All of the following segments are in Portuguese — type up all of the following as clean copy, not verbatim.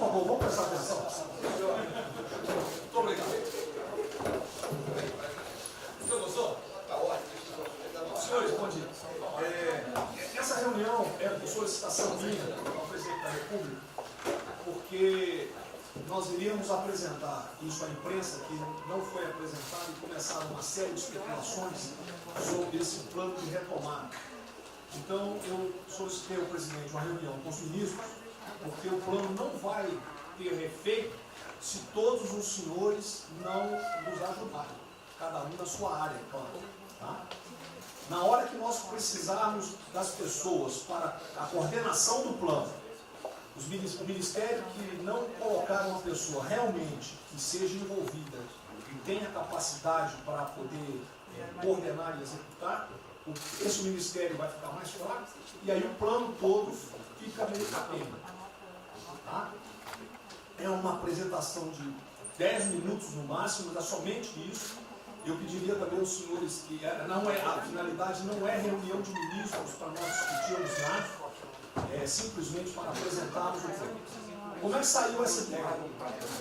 favor, vamos prestar atenção. Muito obrigado. Você gostou? Está ótimo. Senhores, bom dia. Essa reunião é por solicitação minha ao presidente da República, porque nós iríamos apresentar isso à imprensa, que não foi apresentado, e começaram uma série de especulações sobre esse plano de retomada. Então, eu solicitei ao presidente uma reunião com os ministros, porque o plano não vai ter efeito se todos os senhores não nos ajudarem, cada um na sua área, claro. Tá? Na hora que nós precisarmos das pessoas para a coordenação do plano, o Ministério que não colocar uma pessoa realmente que seja envolvida e tenha capacidade para poder coordenar e executar, esse Ministério vai ficar mais fraco e aí o plano todo fica meio capenga. Tá? É uma apresentação de 10 minutos no máximo, mas é somente isso. Eu pediria também aos senhores que a finalidade não é reunião de ministros para nós discutirmos nada, simplesmente para apresentarmos o plano. Como é que saiu essa ideia?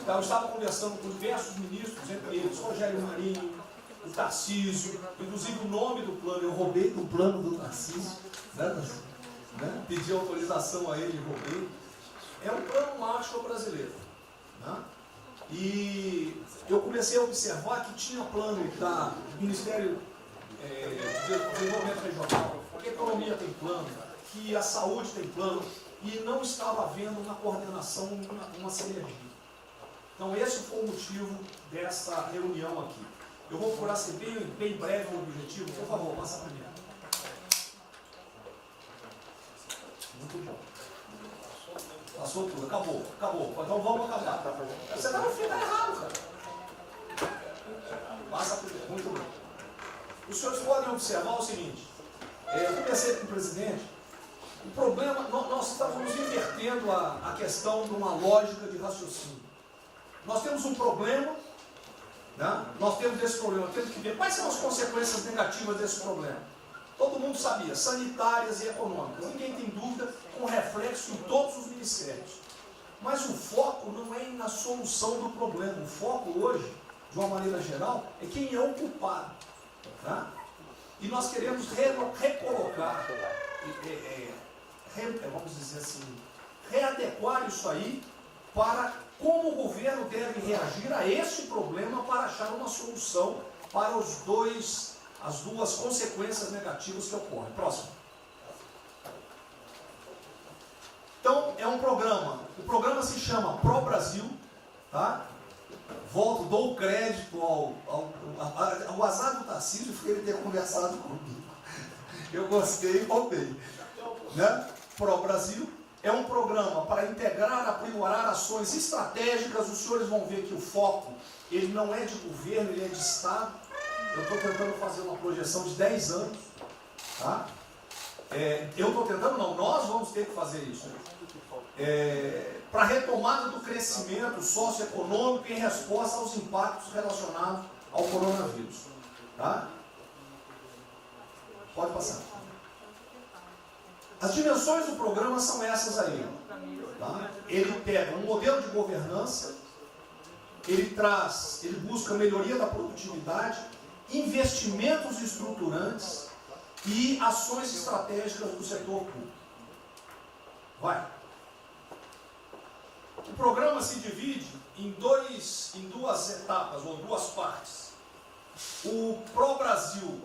Eu estava conversando com diversos ministros, entre eles Rogério Marinho, o Tarcísio, inclusive o nome do plano, eu roubei do plano do Tarcísio, né? Pedi autorização a ele e roubei. É um plano Marshall brasileiro. Né? E eu comecei a observar que tinha plano do Ministério de Desenvolvimento Regional, que a economia tem plano, que a saúde tem plano, e não estava havendo uma coordenação, uma sinergia. Então esse foi o motivo dessa reunião aqui. Eu vou procurar ser bem breve o objetivo. Por favor, passa primeiro. Muito bom. Passou tudo, acabou. Então vamos acabar. Você está no fim, está errado, cara. Passa primeiro, muito bem. Os senhores podem observar o seguinte. Eu conversei com o presidente. O problema, nós estamos invertendo a questão de uma lógica de raciocínio. Nós temos um problema, né? Nós temos esse problema, temos que ver quais são as consequências negativas desse problema. Todo mundo sabia, sanitárias e econômicas. Ninguém tem dúvida, com reflexo em todos os ministérios. Mas o foco não é na solução do problema. O foco hoje, de uma maneira geral, é quem é o culpado. Tá? E nós queremos recolocar, vamos dizer assim, readequar isso aí para como o governo deve reagir a esse problema para achar uma solução para as duas consequências negativas que ocorrem. Próximo. Então, é um programa. O programa se chama Pro Brasil. Tá? Dou crédito ao azar do Tarcísio por ele ter conversado comigo. Eu gostei e roubei. Né? Pro Brasil é um programa para integrar, aprimorar ações estratégicas. Os senhores vão ver que o foco, ele não é de governo, ele é de Estado. Eu estou tentando fazer uma projeção de 10 anos. Tá? Nós vamos ter que fazer isso. Para a retomada do crescimento socioeconômico em resposta aos impactos relacionados ao coronavírus. Tá? Pode passar. As dimensões do programa são essas aí. Tá? Ele pega um modelo de governança, ele busca melhoria da produtividade, investimentos estruturantes e ações estratégicas do setor público. Vai. O programa se divide em duas etapas, ou duas partes. O Pro Brasil,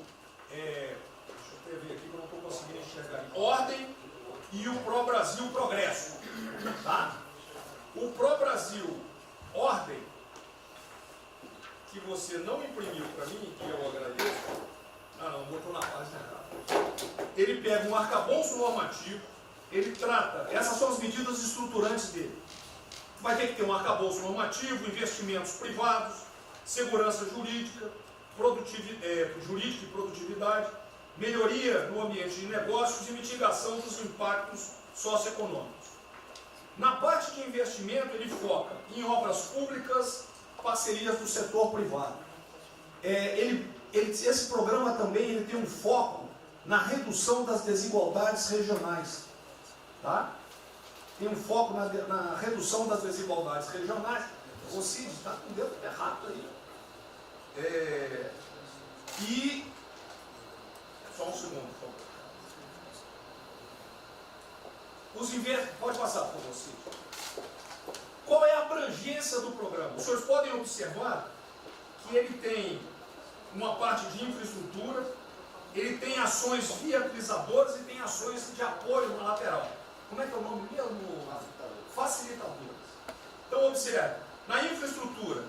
deixa eu ver aqui que eu não estou conseguindo enxergar, Ordem, e o Pro Brasil Progresso. Tá? O Pro Brasil Ordem, que você não imprimiu para mim, que eu agradeço. Não, botou na página errada. Ele pega um arcabouço normativo, ele trata, essas são as medidas estruturantes dele. Vai ter que ter um arcabouço normativo, investimentos privados, segurança jurídica, jurídica e produtividade, melhoria no ambiente de negócios e mitigação dos impactos socioeconômicos. Na parte de investimento, ele foca em obras públicas, parcerias do setor privado. Esse programa também ele tem um foco na redução das desigualdades regionais. Tá? tem um foco na redução das desigualdades regionais. O Cid está com o dedo errado aí. E só um segundo, por favor. Pode passar, por favor, Cid. Qual é a abrangência do programa? Os senhores podem observar que ele tem uma parte de infraestrutura, ele tem ações viabilizadoras e tem ações de apoio na lateral. Como é que é o nome mesmo? Facilitadoras. Então, observe, na infraestrutura,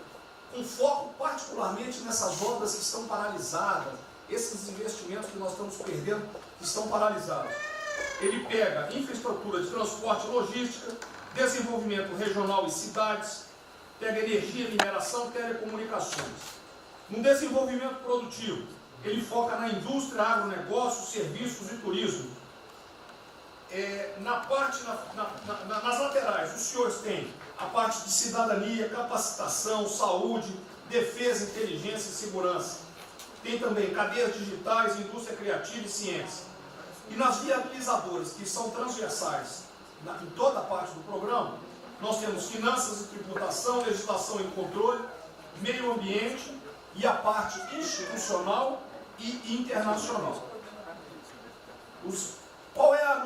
com foco particularmente nessas obras que estão paralisadas, esses investimentos que nós estamos perdendo, que estão paralisados. Ele pega infraestrutura de transporte e logística, desenvolvimento regional e cidades, pega energia, mineração, telecomunicações. No desenvolvimento produtivo, ele foca na indústria, agronegócio, serviços e turismo. Nas laterais, os senhores têm a parte de cidadania, capacitação, saúde, defesa, inteligência e segurança. Tem também cadeias digitais, indústria criativa e ciência. E nas viabilizadoras, que são transversais em toda a parte do programa, nós temos finanças e tributação, legislação e controle, meio ambiente e a parte institucional e internacional. Qual é o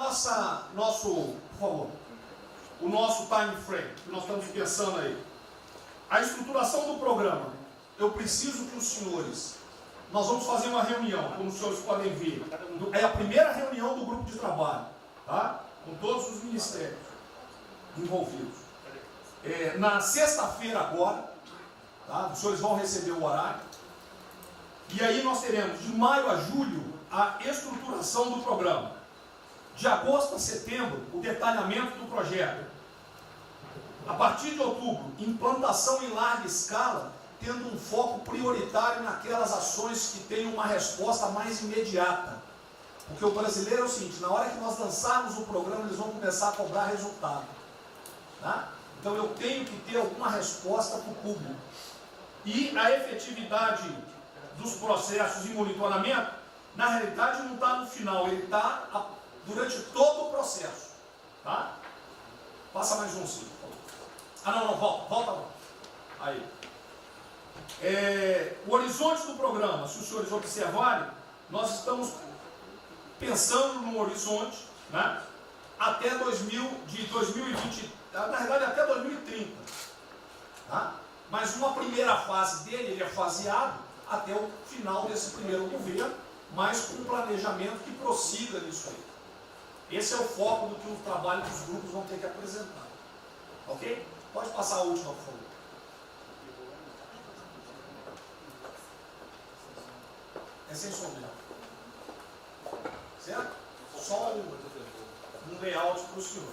nosso time frame que nós estamos pensando aí? A estruturação do programa. Eu preciso que os senhores, nós vamos fazer uma reunião, como os senhores podem ver. É a primeira reunião do grupo de trabalho, tá? Com todos os ministérios envolvidos. Na sexta-feira agora, tá? Os senhores vão receber o horário. E aí nós teremos de maio a julho a estruturação do programa. De agosto a setembro, o detalhamento do projeto. A partir de outubro, implantação em larga escala, tendo um foco prioritário naquelas ações que têm uma resposta mais imediata. Porque o brasileiro é o seguinte, na hora que nós lançarmos o programa, eles vão começar a cobrar resultado. Tá? Então eu tenho que ter alguma resposta para o público. E a efetividade dos processos de monitoramento, na realidade não está no final, ele está durante todo o processo. Tá? Passa mais um, sim. Volta. Aí. O horizonte do programa, se os senhores observarem, nós estamos pensando num horizonte, né, até 2020, na verdade até 2030. Tá? Mas uma primeira fase dele, ele é faseado até o final desse primeiro governo, mas com um planejamento que prossiga nisso aí. Esse é o foco do que o trabalho dos grupos vão ter que apresentar. Ok? Pode passar a última, por favor. É sem som mesmo. Certo? Só um layout para os senhores.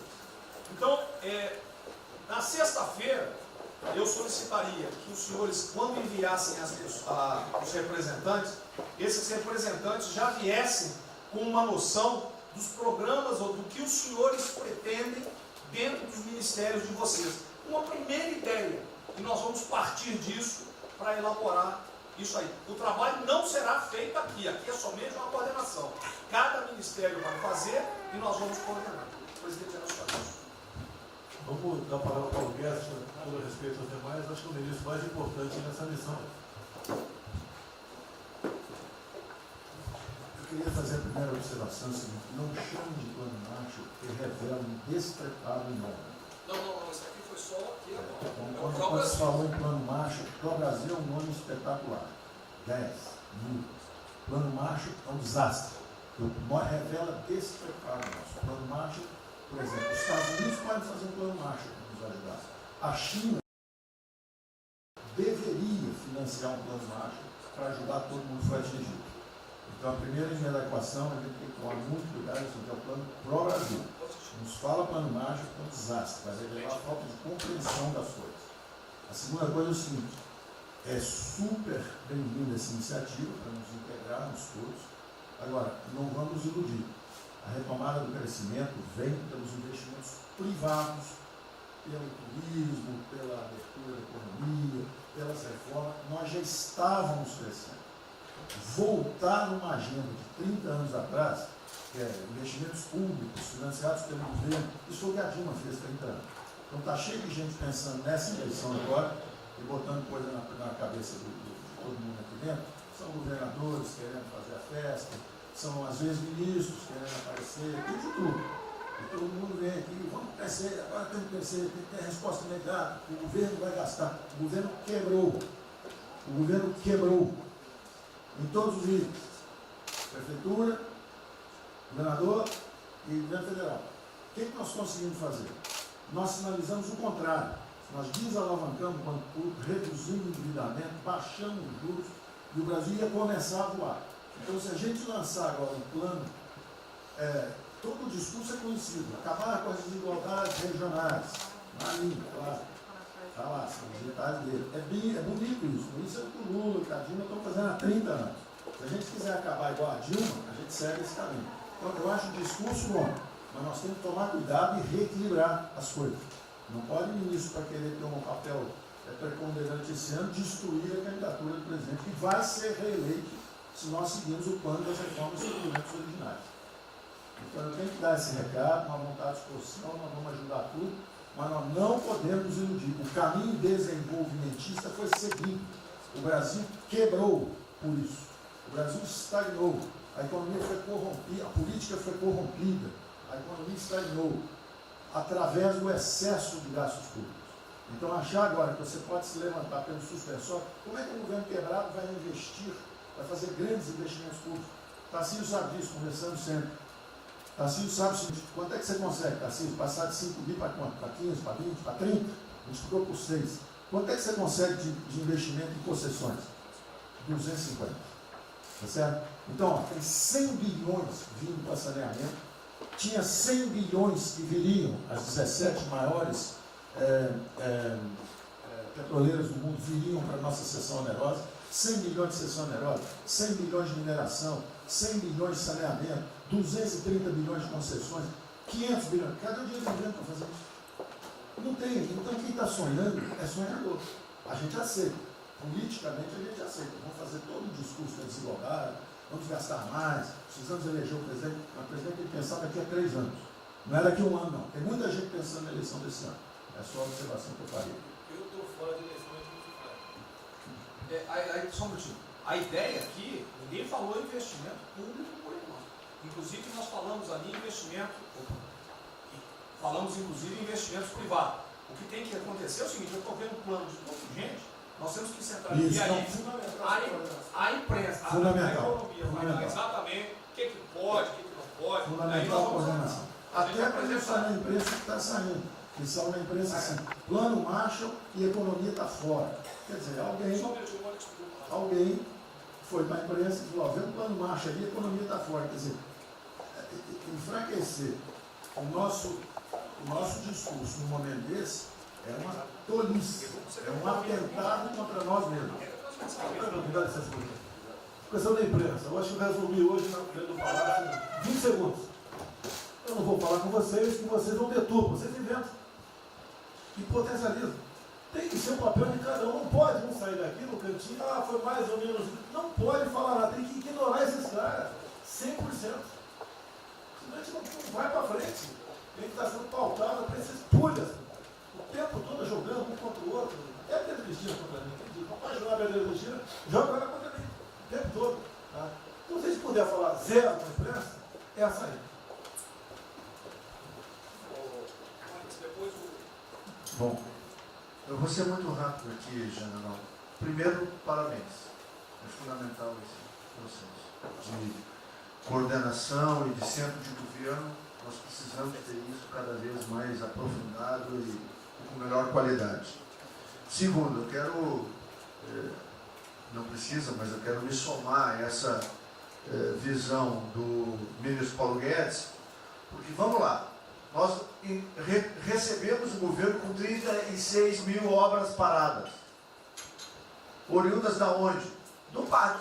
Então, na sexta-feira, eu solicitaria que os senhores, quando enviassem os representantes, esses representantes já viessem com uma noção dos programas ou do que os senhores pretendem dentro dos ministérios de vocês. Uma primeira ideia, e nós vamos partir disso para elaborar isso aí. O trabalho não será feito aqui é somente uma coordenação. Cada ministério vai fazer e nós vamos coordenar. O presidente era só isso. Vamos dar a palavra para o Guedes, com respeito aos demais, acho que o ministro mais importante nessa missão. Eu queria fazer a primeira observação seguinte: não chame de plano Marshall que revela um despreparo enorme. Não, isso aqui foi só aqui agora. Quando se falou em plano Marshall, para o Brasil é um nome espetacular. 10, 1000. Plano Marshall é um desastre. Revela despreparo nosso. Plano Marshall, por exemplo, os Estados Unidos podem fazer um plano Marshall para nos ajudar. A China deveria financiar um plano Marshall para ajudar todo mundo que foi atingido. Então, a primeira linha da equação, a gente tem que tomar muito cuidado, isso aqui é o plano pro Brasil. Nos fala plano Marshall, é um desastre, vai revelar a falta de compreensão das coisas. A segunda coisa é o seguinte: é super bem-vinda essa iniciativa para nos integrarmos todos. Agora, não vamos nos iludir. A retomada do crescimento vem pelos investimentos privados, pelo turismo, pela abertura da economia, pelas reformas. Nós já estávamos crescendo. Voltar numa agenda de 30 anos atrás que é investimentos públicos financiados pelo governo. Isso foi o que a Dilma fez 30 anos. Então está cheio de gente pensando nessa eleição agora e botando coisa na cabeça de todo mundo aqui dentro. São governadores querendo fazer a festa, são às vezes ministros querendo aparecer, tem de tudo. E todo mundo vem aqui, vamos crescer, agora temos que crescer, tem que ter resposta imediata, o governo vai gastar. O governo quebrou. O governo quebrou. Em todos os níveis. Prefeitura, governador e governo federal. O que nós conseguimos fazer? Nós sinalizamos o contrário. Nós desalavancamos o banco público, reduzimos o endividamento, baixamos os juros e o Brasil ia começar a voar. Então, se a gente lançar agora um plano, todo o discurso é conhecido, acabar com as desigualdades regionais, na língua, claro, está lá, são os detalhes dele. É bonito isso, por isso é que o Lula e a Dilma estão fazendo há 30 anos. Se a gente quiser acabar igual a Dilma, a gente segue esse caminho. Então, eu acho o discurso bom, mas nós temos que tomar cuidado e reequilibrar as coisas. Não pode o ministro, para querer ter um papel preponderante esse ano, destruir a candidatura do presidente, que vai ser reeleito se nós seguirmos o plano das reformas estruturantes originárias. Então, eu tenho que dar esse recado, uma vontade de exposição, nós vamos ajudar tudo, mas nós não podemos nos iludir. O caminho desenvolvimentista foi seguido. O Brasil quebrou por isso. O Brasil estagnou. A economia foi corrompida, a política foi corrompida. A economia estagnou através do excesso de gastos públicos. Então, achar agora que você pode se levantar pelo suspensório, como é que o governo quebrado vai investir, vai fazer grandes investimentos públicos? Tarcísio sabe disso, conversando sempre. Tarcísio sabe o seguinte: quanto é que você consegue, Tarcísio, passar de 5 bi para quanto? Para 15, para 20, para 30? Multiplicou por 6. Quanto é que você consegue de investimento em concessões? 250. Tá certo? Então, ó, tem 100 bilhões vindo para saneamento. Tinha 100 bilhões que viriam, as 17 maiores petroleiras do mundo viriam para a nossa seção onerosa. 100 bilhões de seção onerosa, 100 bilhões de mineração, 100 bilhões de saneamento, 230 bilhões de concessões, 500 bilhões. Cadê o dinheiro do governo para fazer isso? Não tem. Então, quem está sonhando é sonhador. A gente aceita. Politicamente, a gente aceita. Vamos fazer todo o discurso da desigualdade, vamos gastar mais, precisamos eleger o presidente. Mas o presidente tem que pensar daqui a 3 anos. Não é daqui a 1 ano, não. Tem muita gente pensando na eleição desse ano. É só a observação que eu faria. Eu estou fora de eleição, só um minutinho. A ideia aqui, ninguém falou em investimento público por enquanto. Inclusive, nós falamos ali em investimento, falamos inclusive em investimentos privados. O que tem que acontecer é o seguinte: eu estou vendo um plano de pouca gente, nós temos que centralizar a imprensa, a economia, falar exatamente o que pode, o que não pode. Fundamental a coordenação. Até para isso na imprensa que está saindo. Que são na imprensa assim, plano Marshall e economia está fora. Quer dizer, alguém foi para a imprensa e falou: vê o plano Marshall ali, a economia está fora. Quer dizer, enfraquecer o nosso discurso no momento desse é uma tolice, é um atentado contra nós mesmos. Questão da imprensa, eu acho que eu resumi hoje dentro do palácio 20 segundos. Eu não vou falar com vocês, que vocês não deturpam, vocês inventam e potencializam. Tem que ser o papel de cada um, não pode um sair daqui no cantinho, foi mais ou menos. Não pode falar nada, tem que ignorar esses caras, 100%. Senão a gente não vai para frente. Tem que estar sendo pautado para esses pulhas, o tempo todo jogando um contra o outro. É a Pedro Cristina contra mim, não pode jogar a Pedro Cristina, joga ela contra mim, o tempo todo. Tá? Então, se a gente puder falar zero com a imprensa, é essa aí. Bom, eu vou ser muito rápido aqui, general. Primeiro, parabéns. É fundamental esse processo de coordenação e de centro de governo. Nós precisamos ter isso cada vez mais aprofundado e com melhor qualidade. Segundo, eu quero, não precisa, mas eu quero me somar a essa visão do ministro Paulo Guedes, porque vamos lá. Nós recebemos o governo com 36 mil obras paradas. Oriundas da onde? Do PAC.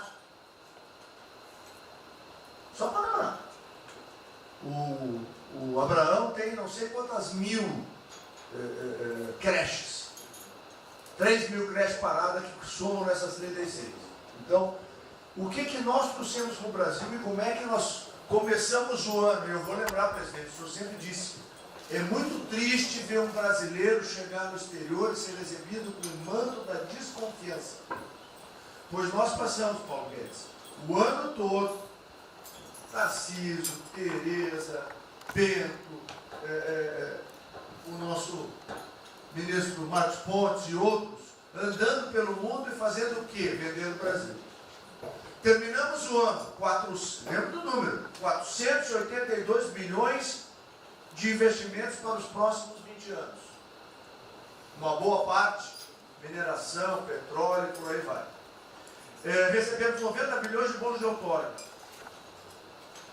Só para lembrar. O Abraão tem não sei quantas mil creches. 3 mil creches paradas que somam nessas 36. Então, o que nós trouxemos para o Brasil e como é que nós começamos o ano, e eu vou lembrar, presidente, o senhor sempre disse, é muito triste ver um brasileiro chegar no exterior e ser recebido com o manto da desconfiança. Pois nós passamos, Paulo Guedes, o ano todo, Tarcísio, Tereza, Bento, o nosso ministro Marcos Pontes e outros, andando pelo mundo e fazendo o quê? Vendendo o Brasil. Terminamos o ano, lembra do número, 482 bilhões de investimentos para os próximos 20 anos. Uma boa parte, mineração, petróleo, por aí vai. Recebemos 90 bilhões de bônus de outorga.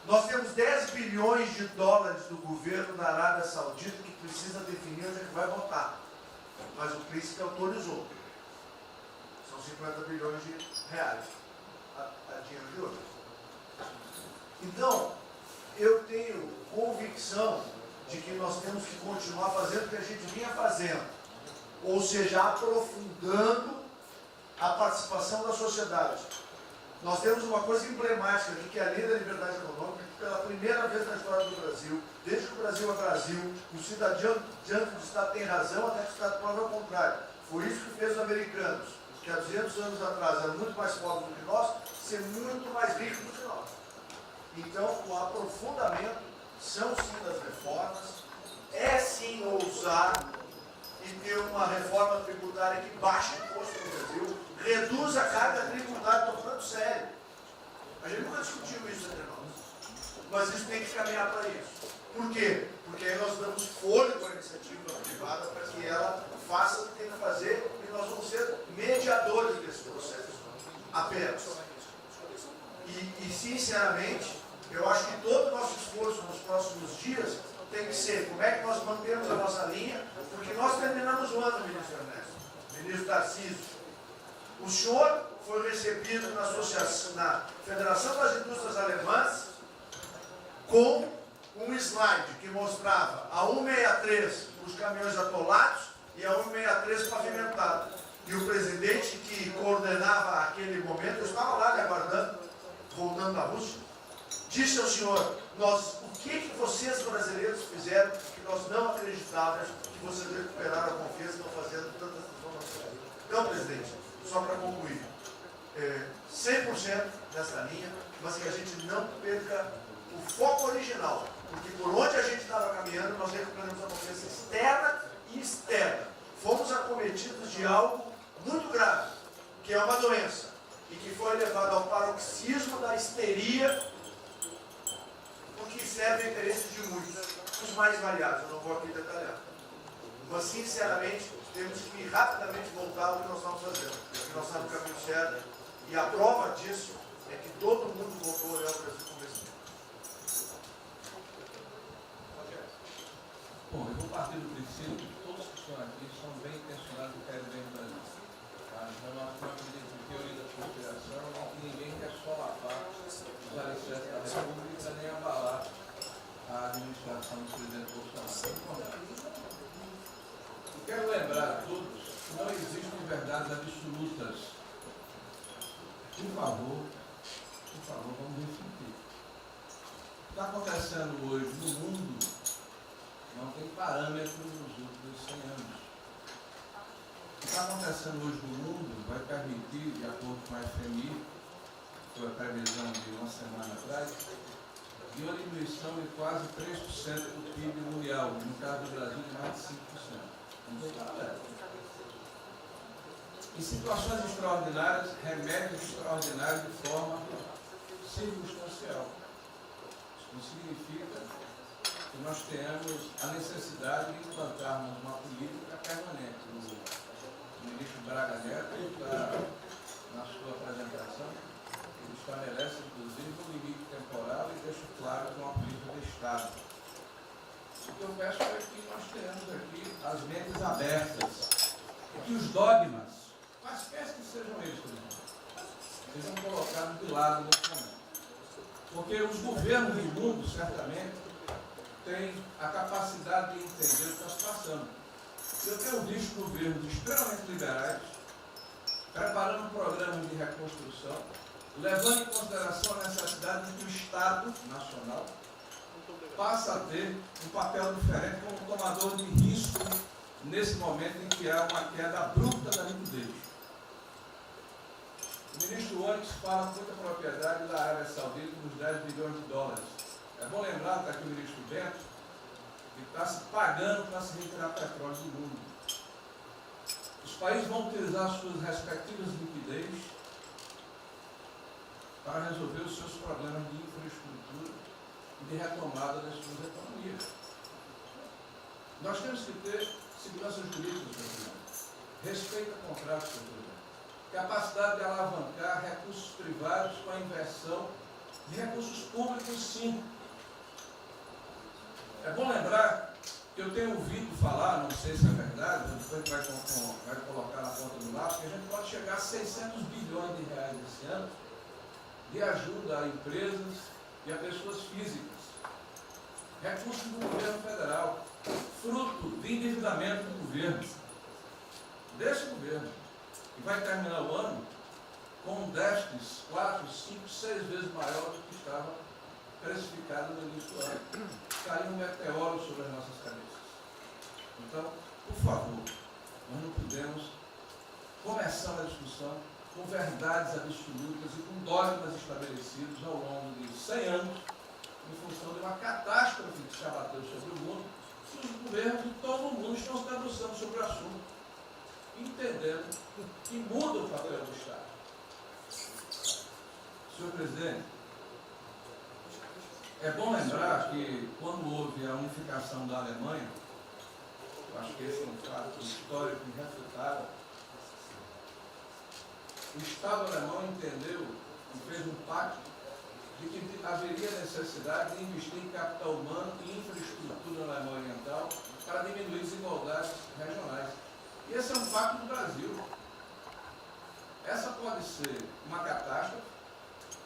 Nós temos 10 bilhões de dólares do governo da Arábia Saudita que precisa definir onde é que vai votar. Mas o príncipe autorizou. São 50 bilhões de reais. A dinheiro de hoje. Então, eu tenho convicção de que nós temos que continuar fazendo o que a gente vinha fazendo. Ou seja, aprofundando a participação da sociedade. Nós temos uma coisa emblemática aqui, que é a Lei da Liberdade Econômica, que pela primeira vez na história do Brasil, desde que o Brasil é Brasil, o cidadão diante do Estado tem razão, até que o Estado prova o contrário. Foi isso que fez os americanos, que há 200 anos atrás eram muito mais pobres do que nós, ser muito mais ricos do que nós. Então, o aprofundamento são sim das reformas, é sim ousar e ter uma reforma tributária que baixe o imposto no Brasil, reduz a carga tributária, estou falando sério. A gente nunca discutiu isso entre nós, mas isso tem que caminhar para isso. Por quê? Porque aí nós damos fôlego à iniciativa privada para que ela faça o que tem que fazer e nós vamos ser mediadores desse processo. Apenas. E sinceramente, eu acho que todo o nosso esforço nos próximos dias tem que ser como é que nós mantemos a nossa linha, porque nós terminamos o ano, ministro Ernesto, ministro Tarcísio. O senhor foi recebido na associação, na Federação das Indústrias Alemãs com um slide que mostrava a 163 para os caminhões atolados e a 163 pavimentado. E o presidente que coordenava aquele momento, eu estava lá lhe aguardando, voltando da Rússia, disse ao senhor, o que vocês brasileiros fizeram que nós não acreditávamos que vocês recuperaram a confiança e estão fazendo tantas transformações. Então, presidente, só para concluir, 100% dessa linha, mas que a gente não perca o foco original, porque por onde a gente estava caminhando, nós recuperamos a confiança externa e externa. Fomos acometidos de algo muito grave, que é uma doença, e que foi levado ao paroxismo da histeria, porque serve ao interesse de muitos, os mais variados, eu não vou aqui detalhar. Mas, sinceramente, temos que rapidamente voltar ao que nós estamos fazendo, porque nós estamos no caminho certo, e a prova disso é que todo mundo voltou a olhar o Brasil como esse. Bom, eu vou partir do princípio que todos que estão aqui são bem intencionados e querem bem no Brasil. Tá? Então, nós não acreditamos em teoria da conspiração e que ninguém quer só lavar os alicerces da República nem abalar a administração do presidente Bolsonaro. Eu quero lembrar a todos que não existem verdades absolutas. Por favor, vamos refletir. O que está acontecendo hoje no mundo não tem parâmetro nos últimos 100 anos. O que está acontecendo hoje no mundo vai permitir, de acordo com a FMI, que foi a previsão de uma semana atrás, de uma diminuição de quase 3% do PIB mundial, no caso do Brasil, de mais de 5%. Não tem paralelo. Em situações extraordinárias, remédios extraordinários de forma circunstancial. Isso não significa que nós tenhamos a necessidade de implantarmos uma política permanente. O ministro Braga Neto, na sua apresentação, ele estabelece, inclusive, um limite temporal e deixa claro que é uma política de Estado. O que eu peço é que nós tenhamos aqui as mentes abertas e que os dogmas, quaisquer que sejam eles, sejam colocados de lado nesse momento. Porque os governos do mundo, certamente, têm a capacidade de entender o que está se passando. Eu tenho visto governos extremamente liberais, preparando programas de reconstrução, levando em consideração a necessidade de que o Estado Estado Nacional passa a ter um papel diferente como tomador de risco nesse momento em que há uma queda abrupta da liquidez. O ministro Onyx fala com muita propriedade da Arábia Saudita nos 10 bilhões de dólares. É bom lembrar, está aqui o ministro Bento, que está se pagando para se retirar petróleo do mundo. Os países vão utilizar suas respectivas liquidez para resolver os seus problemas de infraestrutura e de retomada das suas economias. Nós temos que ter segurança jurídica, Sr. Presidente, respeito a contratos, Sr. Presidente, capacidade de alavancar recursos privados com a inversão de recursos públicos, sim. É bom lembrar que eu tenho ouvido falar, não sei se é verdade, depois vai colocar na ponta do lápis, que a gente pode chegar a 600 bilhões de reais esse ano de ajuda a empresas e a pessoas físicas. Recursos do governo federal, fruto de endividamento do governo, desse governo, que vai terminar o ano com um déficit 4, 5, 6 vezes maior do que estava precificado no início do ano. Caiu um meteoro sobre as nossas cabeças. Então, por favor, nós não podemos começar a discussão com verdades absolutas e com dogmas estabelecidos ao longo de 100 anos, em função de uma catástrofe que se abateu sobre o mundo, e os governos de todo o mundo estão se debruçando sobre o assunto, entendendo que muda o papel do Estado. Senhor Presidente, é bom lembrar que quando houve a unificação da Alemanha, eu acho que esse é um fato histórico irrefutável, o Estado alemão entendeu e fez um pacto de que haveria necessidade de investir em capital humano e infraestrutura na Alemanha Oriental para diminuir desigualdades regionais. E esse é um pacto do Brasil. Essa pode ser uma catástrofe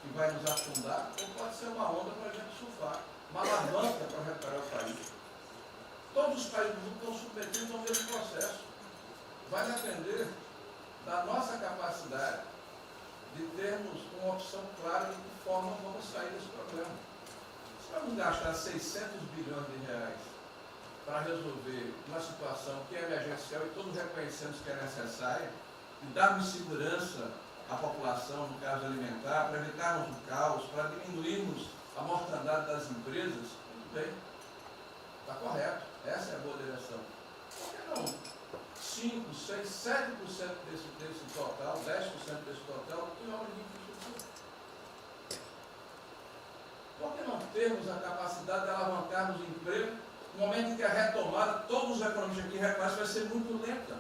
que vai nos afundar, ou pode ser uma onda para a gente surfar, uma alavanca para reparar o país. Todos os países do mundo estão submetidos ao mesmo processo. Vai depender da nossa capacidade de termos uma opção clara de que forma vamos sair desse problema. Se vamos gastar 600 bilhões de reais para resolver uma situação que é emergencial e todos reconhecemos que é necessária, e darmos segurança à população, no caso alimentar, para evitarmos o caos, para diminuirmos a mortandade das empresas, tudo bem, está correto, essa é a boa direção. Por que não 5, 6, 7% desse total, 10% desse total, em obra de infraestrutura? Por que não termos a capacidade de alavancarmos o emprego no momento em que a retomada, todos os economistas aqui reconhecem, vai ser muito lenta?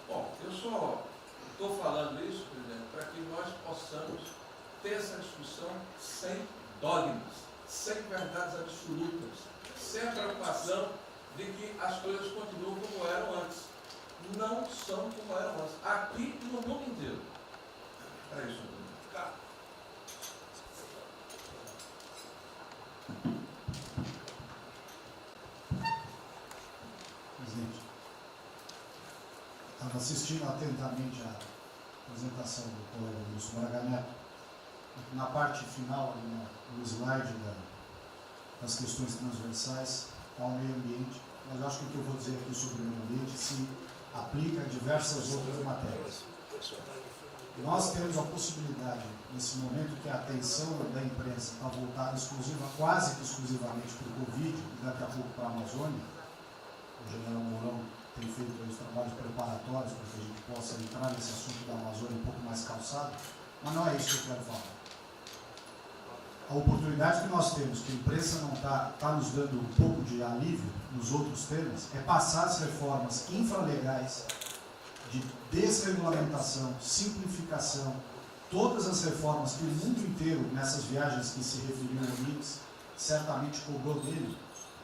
Bom, eu só estou falando isso, presidente, para que nós possamos ter essa discussão sem dogmas, sem verdades absolutas, sem a preocupação de que as coisas continuam como eram antes. Não são como eram antes. Aqui e no mundo inteiro. É isso. Presidente, estava assistindo atentamente a apresentação do colega Wilson Braga Neto. Na parte final, no slide das questões transversais, ao meio ambiente, mas eu acho que o que eu vou dizer aqui sobre o meio ambiente se aplica a diversas outras matérias. Nós temos a possibilidade, nesse momento que a atenção da imprensa está voltada quase que exclusivamente para o Covid e daqui a pouco para a Amazônia, o general Mourão tem feito os trabalhos preparatórios para que a gente possa entrar nesse assunto da Amazônia um pouco mais calçado, mas não é isso que eu quero falar. A oportunidade que nós temos, que a imprensa não está nos dando um pouco de alívio nos outros temas, é passar as reformas infralegais de desregulamentação, simplificação, todas as reformas que o mundo inteiro, nessas viagens que se referiu ao Mix, certamente cobrou dele,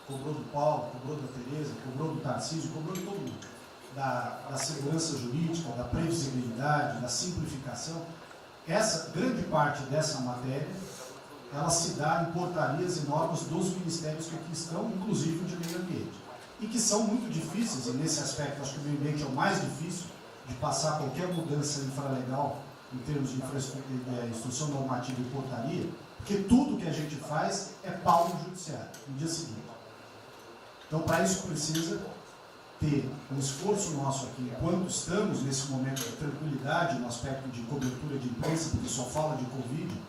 cobrou do Paulo, cobrou da Tereza, cobrou do Tarcísio, cobrou de todo mundo, da segurança jurídica, da previsibilidade, da simplificação. Essa grande parte dessa matéria, ela se dá em portarias e normas dos ministérios que aqui estão, inclusive de meio ambiente, e que são muito difíceis, e nesse aspecto acho que o meio ambiente é o mais difícil de passar qualquer mudança infralegal em termos de infraestrutura, instrução normativa e portaria, porque tudo que a gente faz é pau no judiciário, no dia seguinte. Então, para isso precisa ter um esforço nosso aqui, enquanto estamos nesse momento de tranquilidade, no aspecto de cobertura de imprensa, porque só fala de Covid,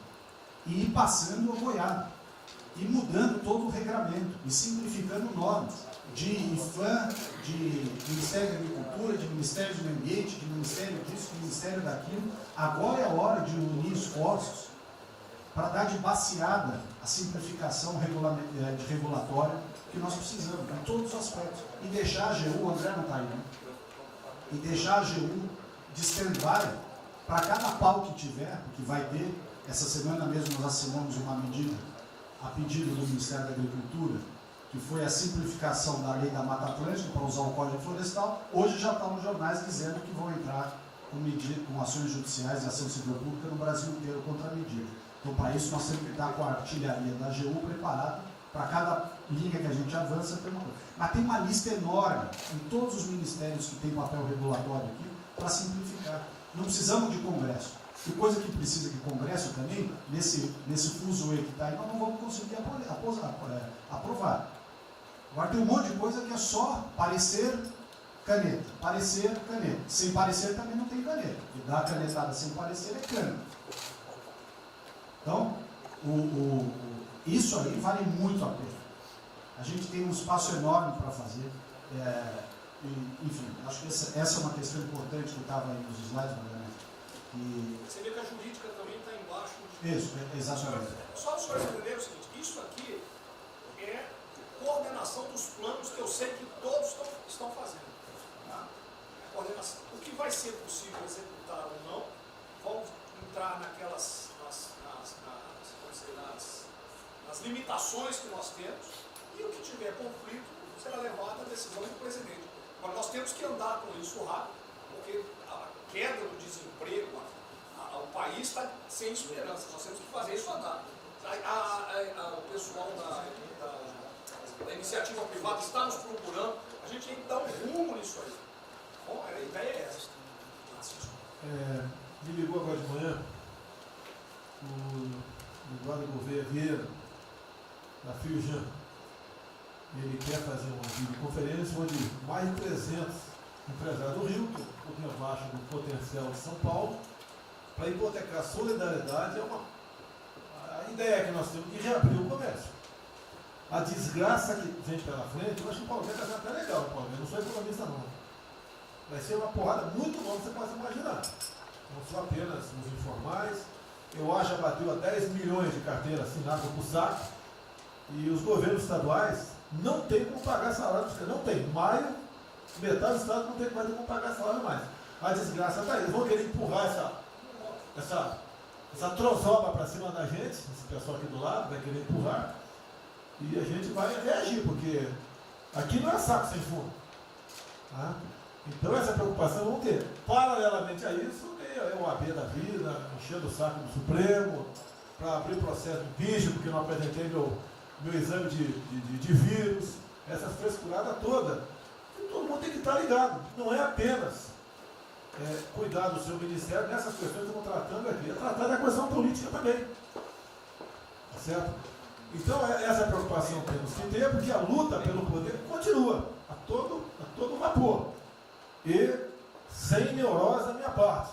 e ir passando a boiada, e mudando todo o regramento, e simplificando normas, de IFAM, de Ministério da Agricultura, de Ministério do Meio Ambiente, de Ministério disso, de Ministério daquilo. Agora é a hora de unir esforços para dar de baseada a simplificação regulatória que nós precisamos, em todos os aspectos. E deixar a AGU, o André não está aí, né? E deixar a AGU de stand-by para cada pau que tiver, porque vai ter. Essa semana mesmo nós assinamos uma medida a pedido do Ministério da Agricultura, que foi a simplificação da lei da Mata Atlântica para usar o Código Florestal. Hoje já está nos jornais dizendo que vão entrar com ações judiciais e ação civil pública no Brasil inteiro contra a medida. Então, para isso, nós temos que estar com a artilharia da AGU preparada para cada linha que a gente avança. Mas tem uma lista enorme em todos os ministérios que têm papel regulatório aqui para simplificar. Não precisamos de Congresso. E coisa que precisa de Congresso também, nesse fuso que está aí, nós não vamos conseguir aprovar. Agora tem um monte de coisa que é só parecer, caneta. Parecer, caneta. Sem parecer também não tem caneta. E dar canetada sem parecer é cana. Então, isso aí vale muito a pena. A gente tem um espaço enorme para fazer. Enfim, acho que essa é uma questão importante que estava aí nos slides, Você vê que a jurídica também está embaixo. Isso, exatamente. Só para os senhores entenderem o seguinte, isso aqui é coordenação dos planos que eu sei que todos estão fazendo. Tá? Coordenação. O que vai ser possível executar ou não, vão entrar nas limitações que nós temos, e o que tiver conflito será levado à decisão do presidente. Agora, nós temos que andar com isso rápido, porque a queda do desemprego, o país está sem esperança, nós temos que fazer isso andar. O pessoal da iniciativa privada está nos procurando, a gente tem que dar um rumo nisso aí. Bom, a ideia é essa. Me ligou agora de manhã o Eduardo Gouveia Vieira, da Fiujan. Ele quer fazer uma videoconferência onde mais de 300 empresários do Rio, que é um pouquinho abaixo do potencial de São Paulo, para hipotecar solidariedade. A ideia que nós temos de reabrir o comércio. A desgraça que vem pela frente, eu acho que o Paulo vai fazer até legal, Paulo. Eu não sou economista não. Vai ser uma porrada muito longa, você pode imaginar. Não só apenas nos informais. Eu acho que bateu a 10 milhões de carteiras assinadas por saco. E os governos estaduais não têm como pagar salário. Não tem. Maio, metade do estado não tem mais como pagar salário mais. A desgraça está aí. Eles vão querer empurrar essa trozoba para cima da gente. Esse pessoal aqui do lado vai querer empurrar. E a gente vai reagir, porque aqui não é saco sem fundo. Tá? Então essa preocupação vamos ter. Paralelamente a isso, é o AB da vida, enchendo o saco do Supremo, para abrir processo de bicho, porque não apresentei meu exame de vírus, essas frescuradas todas. E todo mundo tem que estar ligado. Não é apenas cuidar do seu ministério nessas questões que estamos tratando aqui, é tratar da questão política também. Tá certo? Então essa preocupação temos que ter, porque a luta pelo poder continua a todo vapor. E sem neurose da minha parte.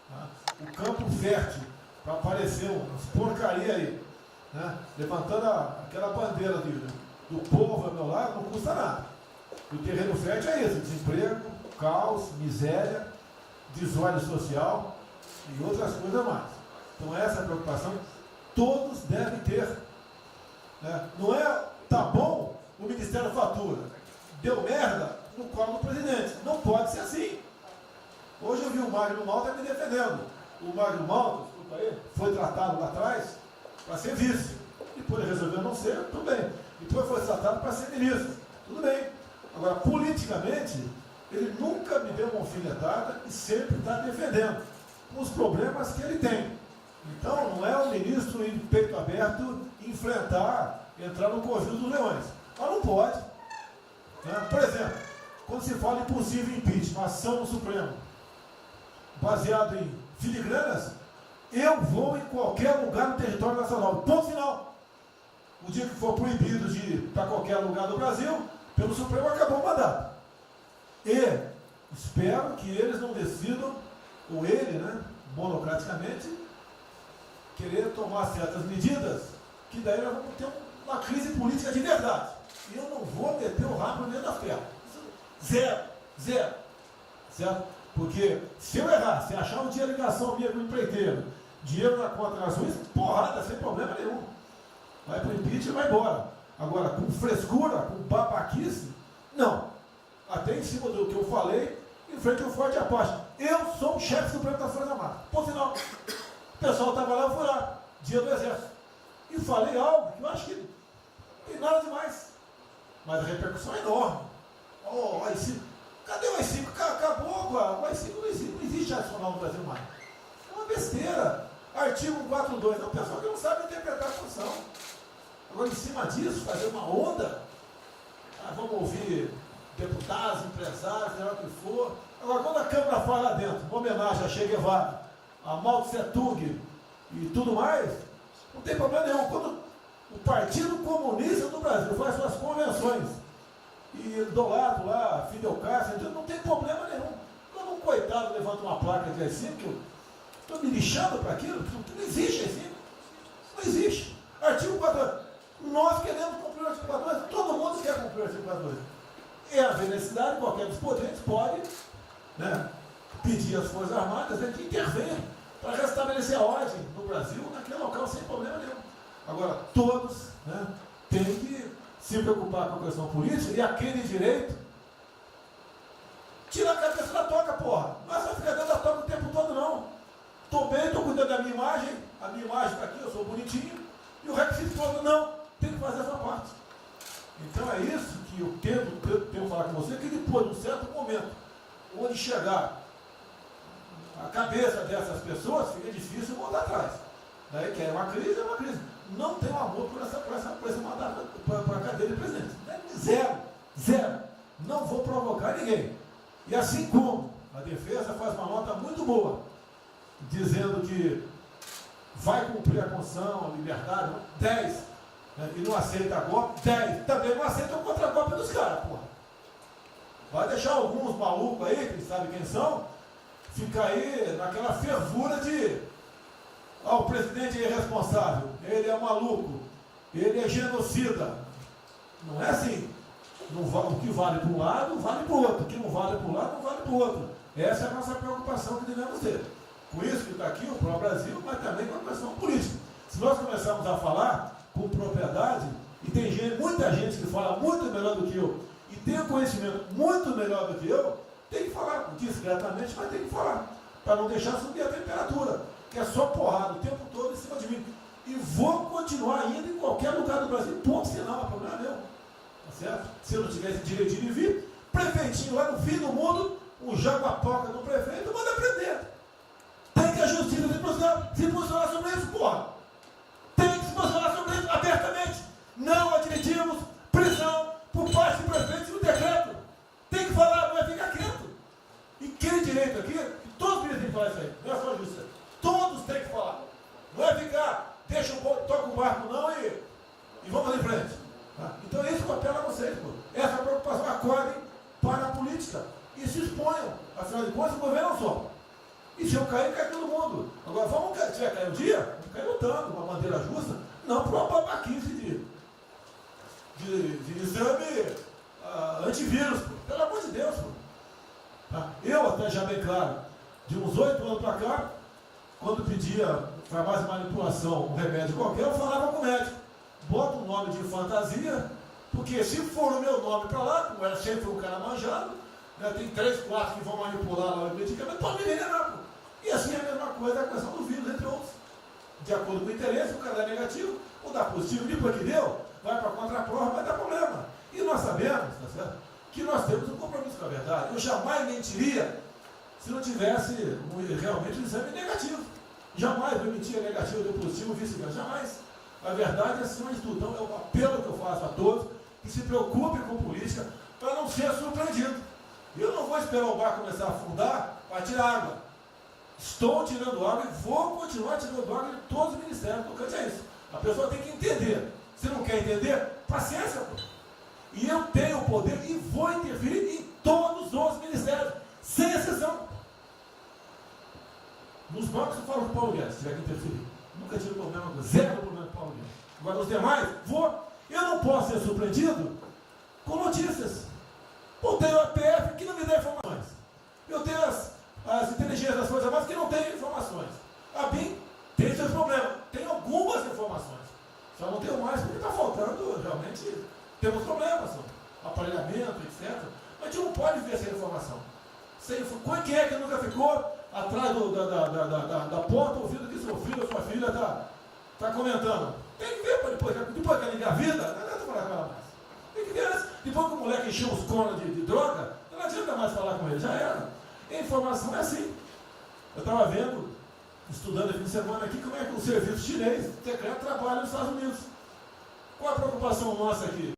Tá? O campo fértil para aparecer umas porcaria aí, né? Levantando aquela bandeira do povo ao meu lado, não custa nada. E o terreno fértil é isso: desemprego, caos, miséria, desordem social e outras coisas mais. Então essa preocupação todos devem ter. Né? Não é, tá bom, o Ministério fatura, deu merda no colo do presidente. Não pode ser assim. Hoje eu vi o Magno Malta me defendendo. O Magno Malta, desculpa aí, foi tratado lá atrás para ser vice. Depois resolveu não ser, tudo bem. Depois foi tratado para ser ministro, tudo bem. Agora, politicamente, ele nunca me deu uma alfinetada e sempre está defendendo os problemas que ele tem. Então, não é o ministro em peito aberto entrar no covil dos leões. Mas não pode. Né? Por exemplo, quando se fala em possível impeachment, ação no Supremo, baseado em filigranas, eu vou em qualquer lugar no território nacional. Ponto final. O dia que for proibido de ir para qualquer lugar do Brasil, pelo Supremo acabou o mandato. E espero que eles não decidam, ou ele, né, monocraticamente, querer tomar certas medidas, que daí nós vamos ter uma crise política de verdade. E eu não vou meter o rabo dentro da ferro. Zero. Certo? Porque se eu errar, se achar um dia ligação minha com o empreiteiro, dinheiro na conta nas ruas, porrada, sem problema nenhum. Vai para o impeachment e vai embora. Agora, com frescura, com babaquice, não. Até em cima do que eu falei, em frente ao Forte Apache. Eu sou o chefe supremo das Forças Armadas. Ponto final. O pessoal estava lá, eu fui lá, dia do Exército. E falei algo que eu acho que não tem nada demais. Mas a repercussão é enorme. Oh, AI-5. Cadê o AI-5? Acabou, o AI-5 não existe adicional no Brasil mais. É uma besteira. Artigo 142. É um pessoal que não sabe interpretar a função. Agora, em cima disso, fazer uma onda. Vamos ouvir deputados, empresários, seja o que for. Agora, quando a Câmara fala lá dentro, uma homenagem a Che Guevara, a Mao Tse Tung e tudo mais, não tem problema nenhum. Quando o Partido Comunista do Brasil faz suas convenções e do lado lá, Fidel Castro, então não tem problema nenhum. Quando um coitado levanta uma placa de AI-5, que eu estou me lixando para aquilo, não existe AI-5. Não existe. Artigo 42. Nós queremos cumprir o artigo 42, todo mundo quer cumprir o artigo 42. E haver necessidade, qualquer dos poderes pode, né, pedir às Forças Armadas, né, que intervenham para restabelecer a ordem no Brasil, naquele local, sem problema nenhum. Agora, todos, né, têm que se preocupar com a questão política e aquele direito, tira a cabeça da toca, porra. Não é só ficar dentro da toca o tempo todo, não. Estou bem, estou cuidando da minha imagem, a minha imagem está aqui, eu sou bonitinho, e o requisito todo, não, tem que fazer essa parte. Então é isso que eu tenho que falar com você, que depois de um certo momento, onde chegar a cabeça dessas pessoas, fica difícil voltar atrás. Daí que é uma crise, é uma crise. Não tenho amor por esse mandato, para a cadeira de presidente. Zero. Não vou provocar ninguém. E assim como a defesa faz uma nota muito boa, dizendo que vai cumprir a Constituição, a liberdade, 10, né, e não aceita golpe, 10, também não aceita o contra-golpe dos caras, porra. Vai deixar alguns malucos aí, que sabe quem são, ficar aí naquela fervura de o presidente é irresponsável, ele é maluco, ele é genocida. Não é assim. O que vale para um lado, vale para o outro. O que não vale para um lado, não vale para o outro. Essa é a nossa preocupação que devemos ter. Por isso que está aqui o pró-Brasil, mas também com a questão política. Se nós começarmos a falar com propriedade, e tem muita gente que fala muito melhor do que eu, e tem um conhecimento muito melhor do que eu, tem que falar, discretamente, mas tem que falar, para não deixar subir a temperatura, que é só porrada o tempo todo em cima de mim. E vou continuar indo em qualquer lugar do Brasil, ponto final, não é problema meu. Tá certo? Se eu não tivesse direito de vir, prefeitinho lá no fim do mundo, um jaguapoca do prefeito, manda prender. Tem que a justiça se posicionar sobre isso, porra. Tem que se posicionar sobre isso abertamente. Não admitimos prisão por parte do prefeito no decreto. Tem que falar, não é ficar quieto. E quem direito aqui, todos têm que falar isso aí, não é só a justiça. Todos têm que falar. Não é ficar, toca o barco não e vamos em frente. Tá? Então é isso que eu apelo a vocês, pô. Essa preocupação, acordem para a política e se exponham. Afinal de contas, o governo não só. E se eu cair, cai todo mundo. Agora, se tiver cair um dia, vamos cair lutando, uma bandeira justa, não por uma babaquice de exame antivírus, pô. Pelo amor de Deus, pô. Tá? Eu até já bem claro, de uns 8 anos para cá, quando pedia farmácia de manipulação, um remédio qualquer, eu falava com o médico. Bota um nome de fantasia, porque se for o meu nome para lá, como era sempre um cara manjado, né, tem 3, 4 que vão manipular lá o medicamento, pode me envenenar, pô. E assim é a mesma coisa a questão do vírus, entre outros. De acordo com o interesse, o cara dá negativo, ou dá positivo, depois que deu, vai para a contraprova, vai dar problema. E nós sabemos, tá certo, que nós temos um compromisso com a verdade. Eu jamais mentiria se não tivesse realmente um exame negativo. Jamais eu mentia negativo, eu deu positivo, vice-versa. Jamais. A verdade é acima de tudo. Então é um apelo que eu faço a todos que se preocupem com política para não ser surpreendido. Eu não vou esperar o barco começar a afundar para tirar água. Estou tirando água e vou continuar tirando água de todos os ministérios. Tocante a isso. A pessoa tem que entender. Se não quer entender, paciência, pô. E eu tenho o poder e vou interferir em todos os ministérios, sem exceção. Nos bancos eu falo com o Paulo Guedes, se tiver que interferir. Nunca tive problema, zero problema com o Paulo Guedes. Agora os demais, vou. Eu não posso ser surpreendido com notícias. Eu tenho a PF que não me dá informações. Eu tenho as inteligências das Forças Armadas que não têm informações. A BIM tem seus problemas. Tem algumas informações. Só não tenho mais porque está faltando, realmente, temos problemas. Aparelhamento, etc. Mas a gente não pode ver essa informação. Quem é que nunca ficou atrás da porta ouvindo que seu filho ou sua filha está comentando? Tem que ver, depois que ela engravida, não adianta falar com ela mais. Tem que ver antes. Depois que o moleque encheu os conos de droga, não adianta mais falar com ele, já era. A informação é assim. Eu estava vendo, estudando esse fim de semana aqui, como é que o serviço chinês secreto trabalha nos Estados Unidos. Qual a preocupação nossa aqui?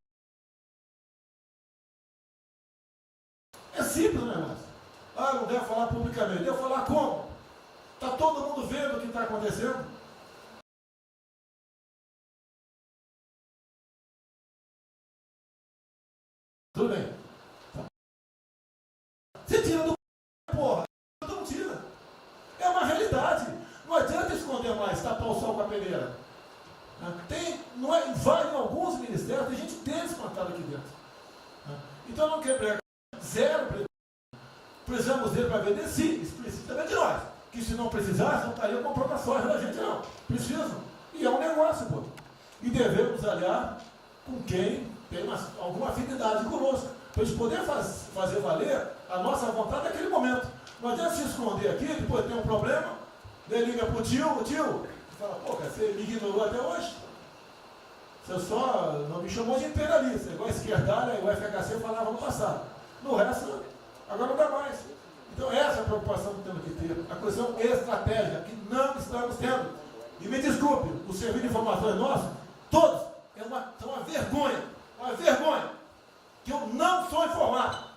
É simples o negócio. Ah, não deve falar publicamente. Deve falar como? Está todo mundo vendo o que está acontecendo? Tudo bem. Você tira do porra. Não tira. É uma realidade. Não adianta esconder mais, tapar o sol com a peneira. Vai em alguns ministérios, tem gente descontada aqui dentro. Então não quer zero. Precisamos dele para vender? Sim, isso precisa também de nós. Que se não precisasse, não estaria comprando a soja da gente, não. Precisam. E é um negócio, pô. E devemos aliar com quem tem alguma afinidade conosco, para a gente poder fazer valer a nossa vontade naquele momento. Não adianta se esconder aqui, depois tem um problema, daí liga para o tio, fala, pô, cara, você me ignorou até hoje? Você só não me chamou de imperialista, igual a esquerdalha e o FHC falava no passado. No resto, agora não dá mais. Então essa é a preocupação que temos que ter, a questão estratégica, que não estamos tendo. E me desculpe, o serviço de informações nosso, todos, são uma vergonha, que eu não sou informado.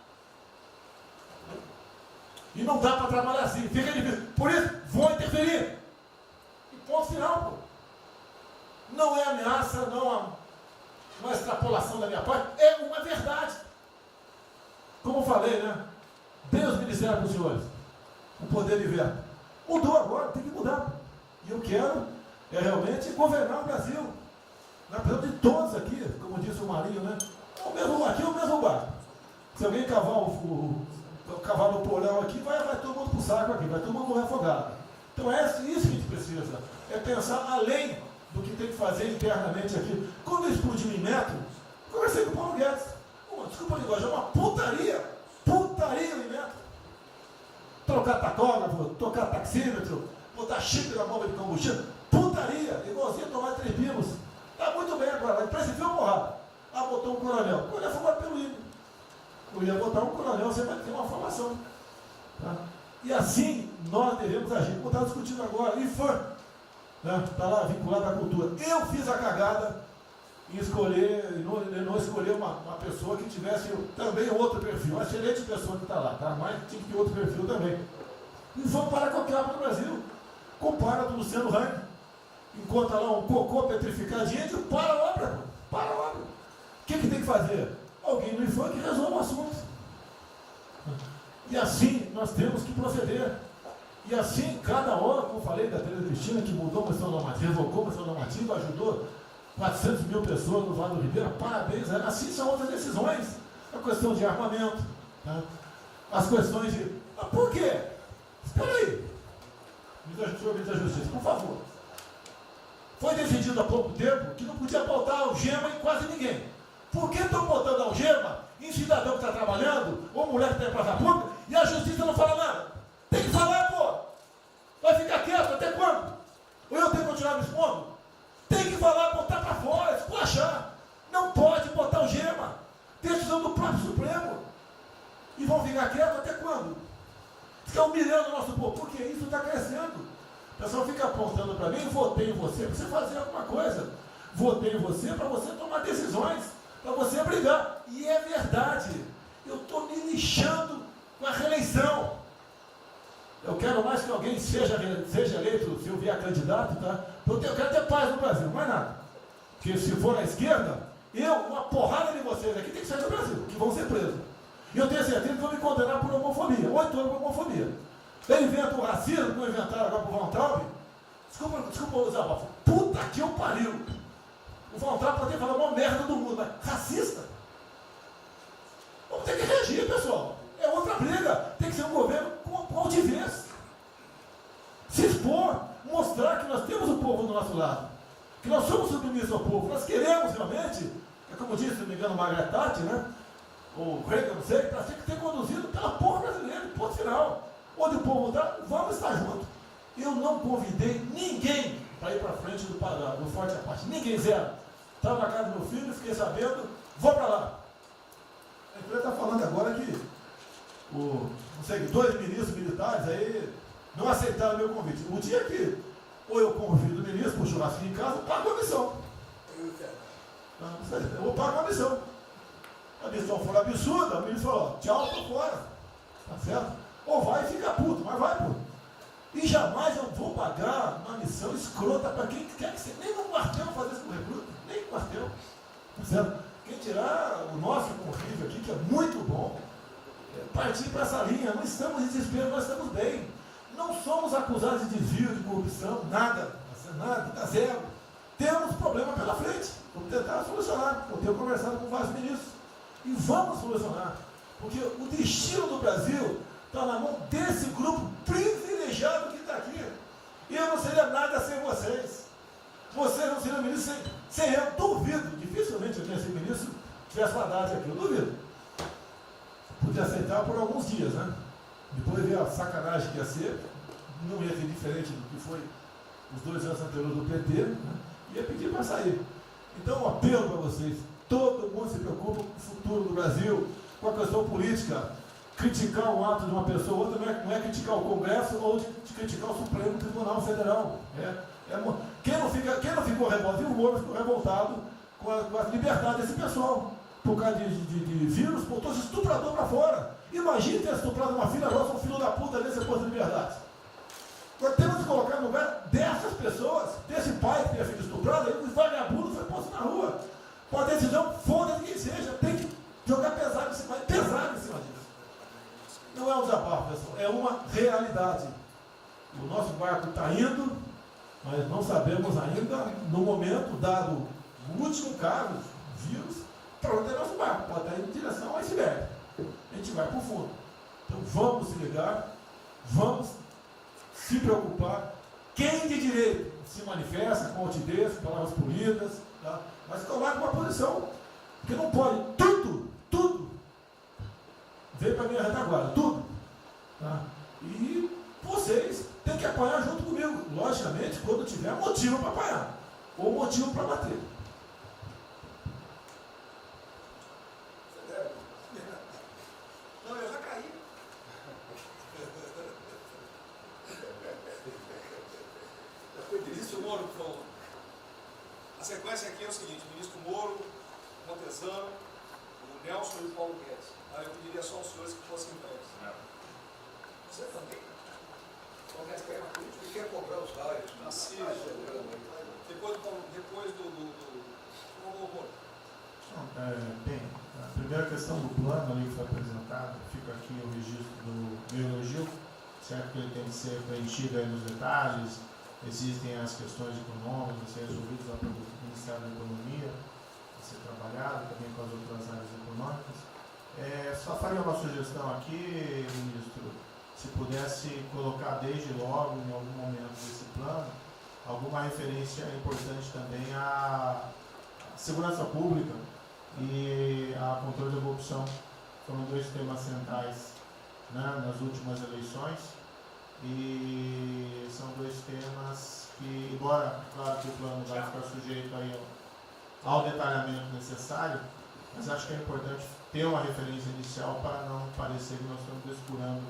E não dá para trabalhar assim, fica difícil. Por isso, vou interferir. E ponto final, pô. Não é ameaça, não é extrapolação da minha parte, é uma verdade. Como eu falei, né? Deus ministério para os senhores. O poder de veto. Mudou agora, tem que mudar. E eu quero realmente governar o Brasil. Nós precisamos de todos aqui, como disse o Marinho, né? Aqui é o mesmo barco. Se alguém cavar no porão aqui, vai todo mundo para o saco aqui, vai todo mundo morrer afogado. Então é isso que a gente precisa. É pensar além do que tem que fazer internamente aqui. Quando explodiu em metro, conversei com o Paulo Guedes. Desculpa a linguagem, é uma putaria. Putaria em metro. Trocar tacógrafo, trocar taxímetro, botar chip na bomba de combustível. Putaria, igualzinho tomar 3 pinos. Está muito bem agora, a empresa enfiou porrada. Ah, botou um coronel. O coronel foi formado pelo INE. Eu ia botar um coronel, você vai ter uma formação. Tá? E assim nós devemos agir. Como está discutindo agora, IFAM, está lá vinculado à cultura. Eu fiz a cagada em escolher, não escolher uma pessoa que tivesse também outro perfil. Uma excelente pessoa que está lá, tá? Mas tinha que ter outro perfil também. E vamos parar com a capa no Brasil. Compara com o Luciano Hang. Encontra lá um cocô petrificadinho e para a obra. Para a obra. O que tem que fazer? Alguém no IFAM que resolva o assunto. E assim nós temos que proceder. E assim, cada hora, como eu falei da Tereza Cristina, que mudou a questão normativa, revogou a questão normativa, ajudou 400 mil pessoas no Vale do Ribeira, parabéns. Assim são outras decisões. A questão de armamento, tá? As questões de... por quê? Espera aí. Ministro da Justiça, por favor. Foi decidido há pouco tempo que não podia botar algema em quase ninguém. Por que estão botando algema em cidadão que está trabalhando, ou mulher que está em praça pública, e a justiça não fala nada? Tem que falar, pô! Vai ficar quieto até quando? Ou eu tenho que continuar me expondo? Tem que falar, botar para fora, esculachar. Não pode botar algema. Decisão do próprio Supremo. E vão ficar quietos até quando? Fica humilhando o nosso povo, porque isso está crescendo. O pessoal fica apontando para mim, votei em você para você fazer alguma coisa. Votei em você para você tomar decisões, para você brigar. E é verdade. Eu estou me lixando com a reeleição. Eu quero mais que alguém seja eleito, se eu vier candidato, tá? Eu quero ter paz no Brasil, mais nada. Porque se for na esquerda, uma porrada de vocês aqui tem que sair do Brasil, que vão ser presos. E eu tenho certeza que vão me condenar por homofobia, 8 anos por homofobia. Ele inventa o racismo, que não inventaram agora por Von Traub. Desculpa usar a puta que eu pariu. O Von Traub pode ter falado uma merda do mundo, mas racista? Vamos ter que reagir, pessoal. É outra briga. Tem que ser um governo com altivez. Se expor, mostrar que nós temos o povo do nosso lado. Que nós somos submissos ao povo. Nós queremos realmente, como disse, se não me engano, Margaret Thatcher, né? O Reagan, não sei, para ser conduzido pela povo brasileira, ponto final. Onde o povo está, vamos estar juntos. Eu não convidei ninguém para ir para frente do Forte Apache. Ninguém, zero. Estava na casa do meu filho, fiquei sabendo, vou para lá. A empresa está falando agora que não sei, 2 ministros militares aí não aceitaram meu convite. O dia que ou eu convido o ministro para o churrasquinho em casa, eu pago a missão. Eu vou pagar a missão. A missão for absurda, o ministro falou, tchau, tô fora. Tá certo? Ou vai e fica puto, mas vai, pô. E jamais eu vou pagar uma missão escrota para quem quer que seja. Nem no quartel fazer isso com o recruta, nem no quartel. Tá certo? Quem tirar o nosso convívio aqui, que é muito bom, partir para essa linha. Não estamos em desespero, nós estamos bem. Não somos acusados de desvio, de corrupção, nada, tá zero. Temos problema pela frente. Vamos tentar solucionar. Eu tenho conversado com vários ministros. E vamos solucionar. Porque o destino do Brasil está na mão desse grupo privilegiado que está aqui. E eu não seria nada sem vocês. Vocês não seriam ministros sem eu. Duvido. Dificilmente eu tinha sido ministro se tivesse uma data aqui. Eu duvido. Podia aceitar por alguns dias, né? Depois ver a sacanagem que ia ser. Não ia ser diferente do que foi os 2 anos anteriores do PT. Né? Ia pedir para sair. Então, um apelo para vocês. Todo mundo se preocupa com o futuro do Brasil, com a questão política. Criticar o ato de uma pessoa ou outra não é criticar o Congresso ou de criticar o Supremo Tribunal Federal. Quem não ficou revoltado, o Moro ficou revoltado com a liberdade desse pessoal. Por causa de vírus, botou esse estuprador para fora. Imagine ter estuprado uma filha nossa, um filho da puta desse posto de liberdade. Nós temos que colocar no lugar dessas pessoas, desse pai que tem a filha estuprada, e o vagabundo foi posto na rua. Com a decisão, foda-se quem seja, tem que jogar pesado em cima disso. Não é um desabafo, pessoal, é uma realidade. O nosso barco está indo, mas não sabemos ainda, no momento, dado o último caso, vírus, para onde é nosso barco. Pode estar indo em direção ao iceberg. A gente vai para o fundo. Então vamos se ligar, vamos se preocupar. Quem de direito se manifesta com altivez, com palavras polidas, tá? Mas tomar uma posição, porque não pode tudo veio para a minha retaguarda, tudo. Tá? E vocês têm que apanhar junto comigo, logicamente, quando tiver motivo para apanhar, ou motivo para bater. Não, eu já caí. O ministro Moro, por favor. A sequência aqui é o seguinte: o ministro Moro, Montezano, o Nelson e o Paulo Guedes. Aí eu pediria só aos senhores que fossem breves. Você também? O Paulo Guedes quer uma política e quer cobrar os salários. Assim, depois do Moro. Bem, a primeira questão do plano ali que foi apresentado, fica aqui o registro do meu elogio, certo que ele tem que ser preenchido aí nos detalhes, existem as questões econômicas a ser resolvidas lá pelo Ministério da Economia, a ser trabalhado também com as outras áreas econômicas. Só faria uma sugestão aqui, ministro, se pudesse colocar desde logo, em algum momento desse plano, alguma referência importante também à segurança pública e a controle da corrupção. Foram 2 temas centrais, né, nas últimas eleições, e são 2 temas que, embora, claro que o plano vai ficar sujeito aí ao detalhamento necessário, mas acho que é importante ter uma referência inicial para não parecer que nós estamos descurando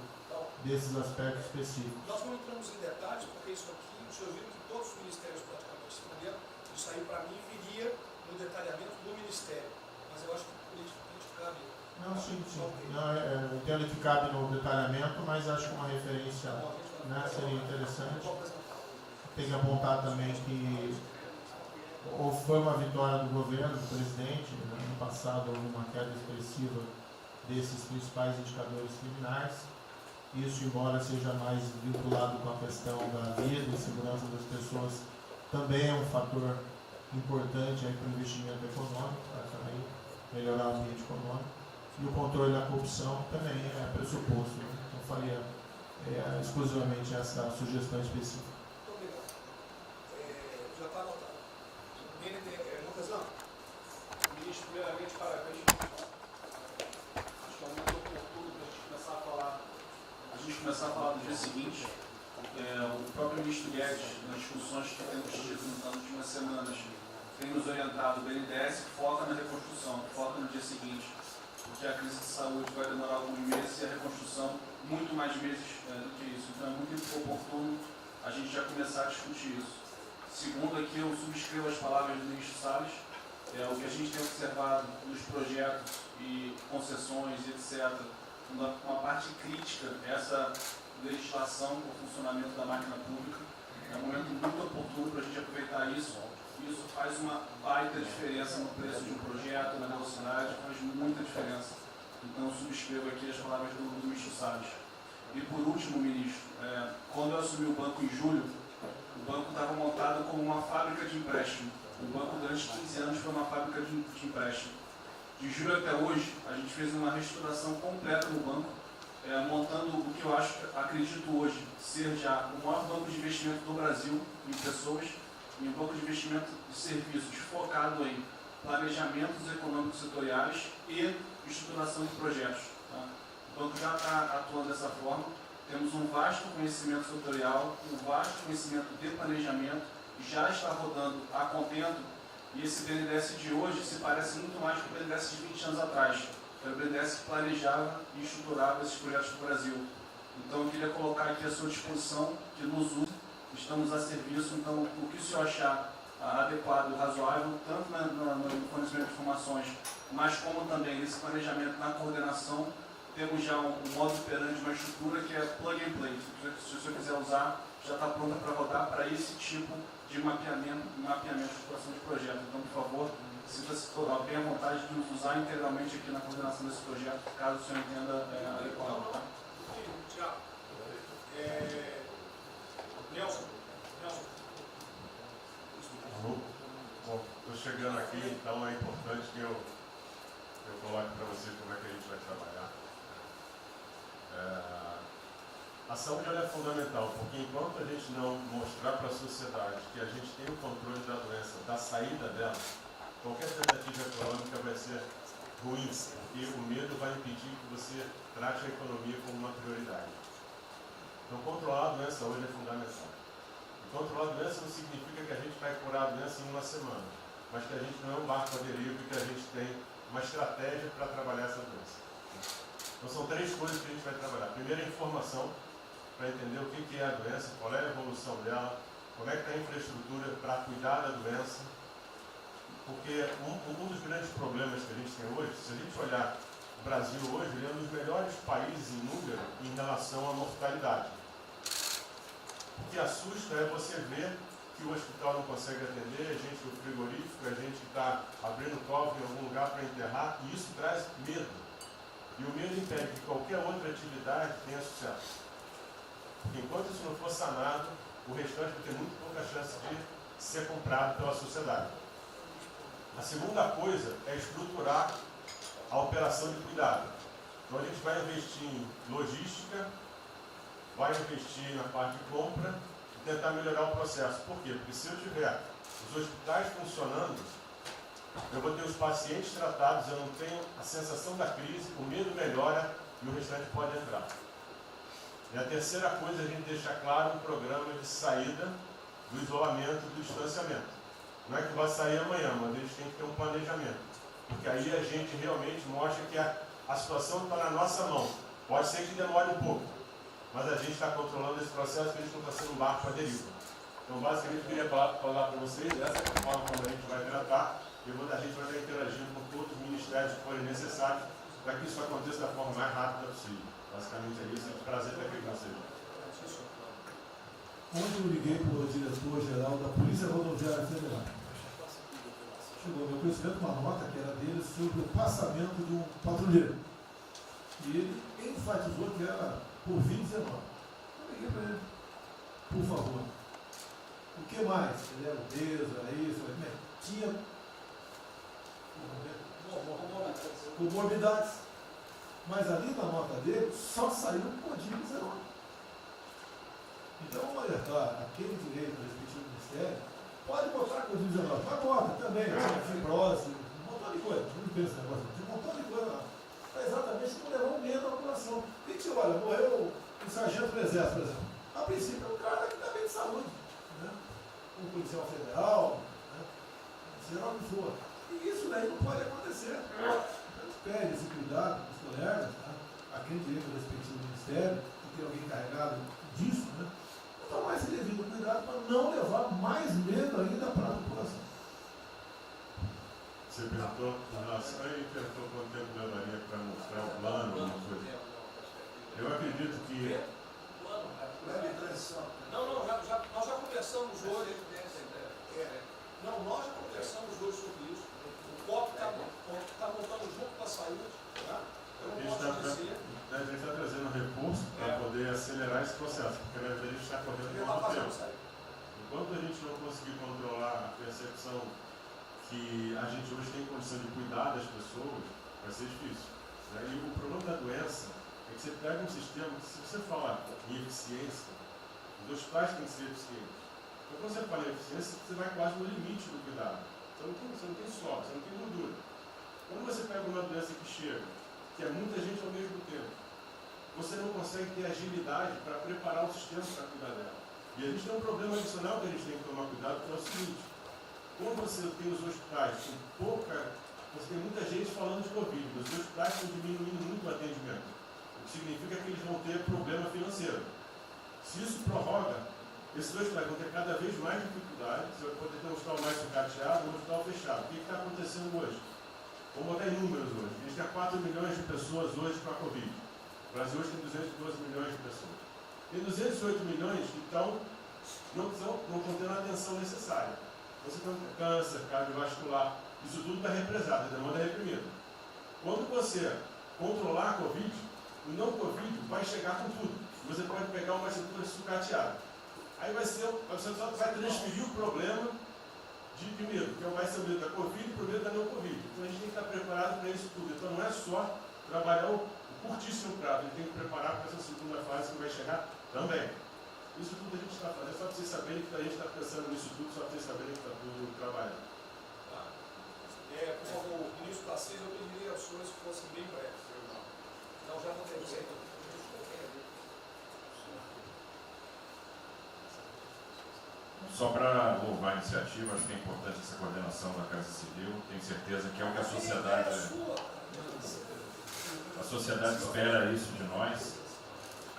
desses aspectos específicos. Nós não entramos em detalhes, porque isso aqui, os senhores viram que todos os ministérios praticamente responderam, isso aí para mim viria no detalhamento do Ministério. Mas eu acho que politicamente cabe. Não, sim. Não, eu entendo que cabe no detalhamento, mas acho que uma referência. Bom, a gente né, seria interessante. Tem que apontar também que foi uma vitória do governo, do presidente. No ano passado houve uma queda expressiva desses principais indicadores criminais. Isso, embora seja mais vinculado com a questão da vida e segurança das pessoas, também é um fator importante para o investimento econômico, para também melhorar o ambiente econômico. E o controle da corrupção também é pressuposto. Né? Então, faria exclusivamente essa sugestão específica. Muito obrigado. Já está anotado. Montezano, Ministro, primeiramente, parabéns. Acho que é um momento oportuno para a gente começar a falar do dia seguinte. O próprio ministro Guedes, nas discussões que temos tido nas últimas semanas, tem nos orientado. O BNDES foca na reconstrução, foca no dia seguinte, porque a crise de saúde vai demorar alguns meses e a reconstrução muito mais meses do que isso. Então é muito oportuno a gente já começar a discutir isso. Segundo, aqui eu subscrevo as palavras do ministro Salles. O que a gente tem observado nos projetos e concessões, etc., uma parte crítica, essa legislação para o funcionamento da máquina pública. É um momento muito oportuno para a gente aproveitar isso. Isso faz uma baita diferença no preço de um projeto, na velocidade, faz muita diferença. Então, eu subscrevo aqui as palavras do ministro Salles. E, por último, ministro, quando eu assumi o banco em julho, o banco estava montado como uma fábrica de empréstimo. O banco, durante 15 anos, foi uma fábrica de empréstimo. De julho até hoje, a gente fez uma reestruturação completa no banco, montando o que eu acredito hoje ser já o maior banco de investimento do Brasil em pessoas, e um banco de investimento de serviços focado em planejamentos econômicos setoriais e estruturação de projetos. Tá? O banco já está atuando dessa forma. Temos um vasto conhecimento setorial, um vasto conhecimento de planejamento, já está rodando a contento, e esse BNDES de hoje se parece muito mais com o BNDES de 20 anos atrás, que era o BNDES que planejava e estruturava esses projetos no Brasil. Então eu queria colocar aqui à sua disposição, que nos use, estamos a serviço. Então o que o senhor achar adequado, razoável, tanto no fornecimento de informações, mas como também nesse planejamento, na coordenação, temos já um modo operante, uma estrutura que é plug and play. Se o senhor quiser usar, já está pronta para rodar para esse tipo de mapeamento e estruturação de projeto. Então, por favor, sinta-se bem à vontade de nos usar integralmente aqui na coordenação desse projeto, caso o senhor entenda adequado. Tá? Tiago. Nelson. Bom, estou chegando aqui, então é importante que eu coloque para vocês como é que a gente vai trabalhar. A saúde é fundamental, porque enquanto a gente não mostrar para a sociedade que a gente tem o controle da doença, da saída dela, qualquer tentativa econômica vai ser ruim, porque o medo vai impedir que você trate a economia como uma prioridade. Então, controlar a doença hoje é fundamental. E controlar a doença não significa que a gente vai curar a doença em uma semana, mas que a gente não é um barco à deriva e que a gente tem uma estratégia para trabalhar essa doença. Então, são 3 coisas que a gente vai trabalhar. Primeiro, a informação, para entender o que é a doença, qual é a evolução dela, como é que está a infraestrutura para cuidar da doença. Porque um dos grandes problemas que a gente tem hoje, se a gente olhar o Brasil hoje, ele é um dos melhores países em número em relação à mortalidade. O que assusta é você ver que o hospital não consegue atender, a gente do frigorífico, a gente está abrindo cofre em algum lugar para enterrar, e isso traz medo. E o medo impede que qualquer outra atividade tenha sucesso. Porque enquanto isso não for sanado, o restante vai ter muito pouca chance de ser comprado pela sociedade. A segunda coisa é estruturar a operação de cuidado. Então a gente vai investir em logística, vai investir na parte de compra e tentar melhorar o processo. Por quê? Porque se eu tiver os hospitais funcionando, eu vou ter os pacientes tratados, eu não tenho a sensação da crise, o medo melhora e o restante pode entrar. E a terceira coisa é a gente deixar claro um programa de saída do isolamento e do distanciamento. Não é que vai sair amanhã, mas a gente tem que ter um planejamento. Porque aí a gente realmente mostra que a situação está na nossa mão. Pode ser que demore um pouco, mas a gente está controlando esse processo, que a gente não está sendo um barco à deriva. Então, basicamente, eu queria falar para vocês, essa é a forma como a gente vai tratar, e a gente vai estar interagindo com todos os ministérios que forem necessários, para que isso aconteça da forma mais rápida possível. Basicamente é isso, é um prazer estar aqui com vocês. onde eu liguei para o diretor-geral da Polícia Rodoviária Federal. Chegou ao meu conhecimento uma nota que era dele sobre o passamento de um patrulheiro. E ele enfatizou que era por 2019. Eu liguei para ele, por favor. O que mais? Ele era obeso, era isso, tinha comorbidades. Mas ali na nota dele só saiu por 19. Então vamos alertar aquele direito do respectivo ministério, pode botar Covid-19, mas bota também, fibrose, um montão de coisa, não pensa nesse negócio, tem um montão de coisa lá. Para exatamente não levar um medo à população. E que olha, morreu um sargento do exército, por exemplo. A princípio é um cara que está bem de saúde, né? Um policial federal, né? Seja lá o que for. E isso daí não pode acontecer. Então, pede esse cuidado dos colegas, né? Aquele direito do respectivo ministério, que tem alguém encarregado disso, né? Tomar esse devido cuidado para não levar mais medo ainda para a população. Você perguntou, aí perguntou quanto tempo levaria para mostrar o plano, alguma coisa. Eu acredito que. Nós já conversamos hoje. Não, nós já conversamos hoje sobre isso. O COP está montando junto com a saúde. Tá? Eu não posso dizer. A gente está trazendo recurso para poder acelerar esse processo, porque na verdade a gente está correndo muito tempo. Enquanto a gente não conseguir controlar a percepção que a gente hoje tem condição de cuidar das pessoas, vai ser difícil. Né? E o problema da doença é que você pega um sistema que, se você falar em eficiência, os hospitais têm que ser eficientes. Então, quando você fala em eficiência, você vai quase no limite do cuidado. Você não tem sobra, você não tem gordura. Quando você pega uma doença que chega, que é muita gente ao mesmo tempo, você não consegue ter agilidade para preparar o sistema para cuidar dela. E a gente tem um problema adicional que a gente tem que tomar cuidado, que é o seguinte: quando você tem os hospitais com você tem muita gente falando de Covid, os hospitais estão diminuindo muito o atendimento, o que significa que eles vão ter problema financeiro. Se isso prorroga, esses hospitais vão ter cada vez mais dificuldade, você vai poder ter um hospital mais sucateado, um hospital fechado. O que está acontecendo hoje? Vamos botar em números hoje. A gente tem 4 milhões de pessoas hoje com a Covid. O Brasil hoje tem 212 milhões de pessoas. Tem 208 milhões que não estão tendo a atenção necessária. Você tem câncer, cardiovascular, isso tudo está represado, a demanda é reprimida. Quando você controlar a Covid, o não Covid vai chegar com tudo. Você pode pegar uma estrutura sucateada. Aí você só vai transferir o problema primeiro, que vai ser o medo da Covid e o medo da não Covid. Então a gente tem que estar preparado para isso tudo. Então não é só trabalhar o curtíssimo prazo, a gente tem que preparar para essa segunda fase que vai chegar também. Isso tudo a gente está fazendo, só para vocês saberem que a gente está pensando nisso tudo, só para vocês saberem que está tudo trabalhando. Por favor, o ministro Tarcísio, eu pediria aos senhores que fossem bem breves. Não, já não tem jeito. Só para louvar a iniciativa, acho que é importante essa coordenação da Casa Civil. Tenho certeza que é o que a sociedade espera isso de nós.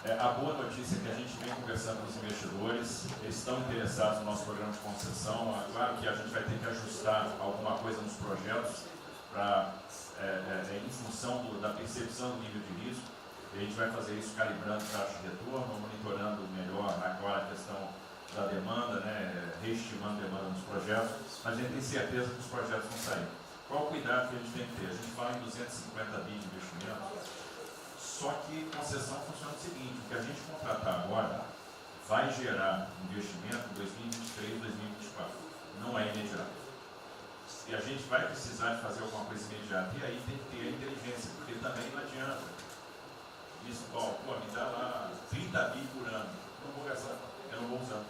A boa notícia é que a gente vem conversando com os investidores, eles estão interessados no nosso programa de concessão. Claro que a gente vai ter que ajustar alguma coisa nos projetos em função da percepção do nível de risco. E a gente vai fazer isso calibrando taxa de retorno, monitorando melhor agora a questão da demanda, né, reestimando a demanda nos projetos, mas a gente tem certeza que os projetos vão sair. Qual o cuidado que a gente tem que ter? A gente fala em 250 bi de investimento, só que concessão funciona o seguinte: o que a gente contratar agora vai gerar investimento em 2023, 2024, não é imediato. E a gente vai precisar de fazer alguma coisa imediata, e aí tem que ter a inteligência, porque também não adianta. Isso, me dá lá 30 bi por ano, não vou gastar, eu não vou usar.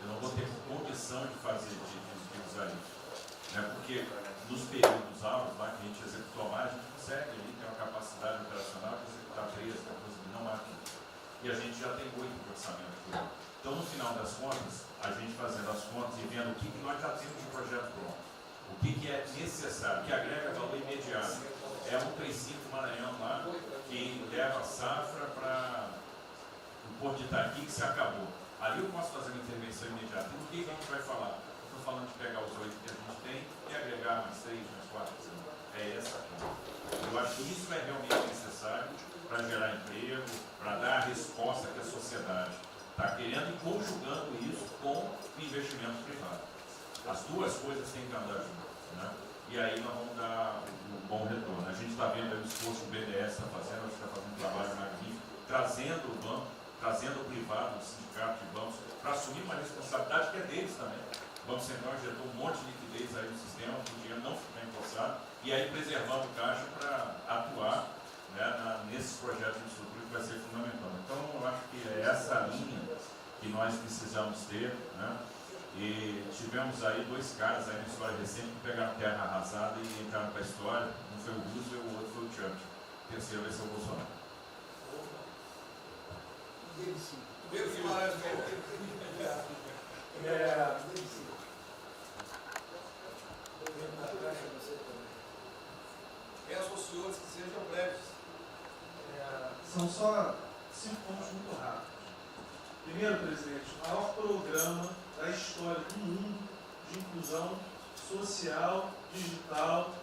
Eu não vou ter condição de usar isso. Né? Porque nos períodos altos lá que a gente executou mais, a gente consegue ali ter uma capacidade operacional de executar 13, 14 mil, não mais. E a gente já tem 8 de orçamento por ano. Então, no final das contas, a gente fazendo as contas e vendo o que nós já temos de projeto pronto, o que é necessário, que agrega valor imediato. É um 35 Maranhão lá, que leva a safra para o Porto de Itaqui, que se acabou. Ali eu posso fazer uma intervenção imediata. E o que a gente vai falar? Estou falando de pegar os 8 que a gente tem e agregar mais 3, mais 4. É essa a conta. Eu acho que isso é realmente necessário para gerar emprego, para dar a resposta que a sociedade está querendo e conjugando investimento privado. As duas coisas têm que andar juntas, né? E aí nós vamos dar um bom retorno. A gente está vendo aí o esforço que o BNDES está fazendo, acho que está fazendo um trabalho magnífico, trazendo o banco, trazendo o privado, o sindicato de bancos, para assumir uma responsabilidade que é deles também. O Banco Central injetou um monte de liquidez aí no sistema, para o dinheiro não ficar empossado, e aí preservando o caixa para atuar, né, nesses projetos de infraestrutura que vai ser fundamental. Então, eu acho que é essa linha que nós precisamos ter, né? E tivemos aí dois caras aí na história recente que pegaram terra arrasada e entraram para a história. Um foi o Roosevelt, o outro foi o Churchill. O terceiro vai ser o Bolsonaro. Primeiro Guimarães mesmo. Peço aos senhores que sejam breves. São só 5 pontos muito rápidos. Primeiro, presidente, o maior programa da história do mundo de inclusão social, digital,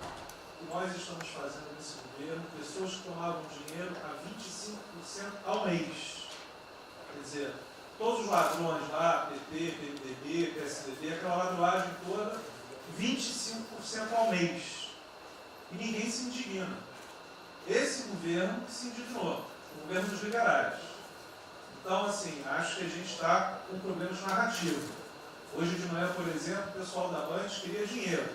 que nós estamos fazendo nesse governo, pessoas que tomavam dinheiro a 25% ao mês. Quer dizer, todos os ladrões lá, PT, PMDB, PSDB, aquela ladroagem toda, 25% ao mês. E ninguém se indigna. Esse governo que se indignou, o governo dos liberais. Então, assim, acho que a gente está com problemas narrativos. Hoje de manhã, por exemplo, o pessoal da Band queria dinheiro.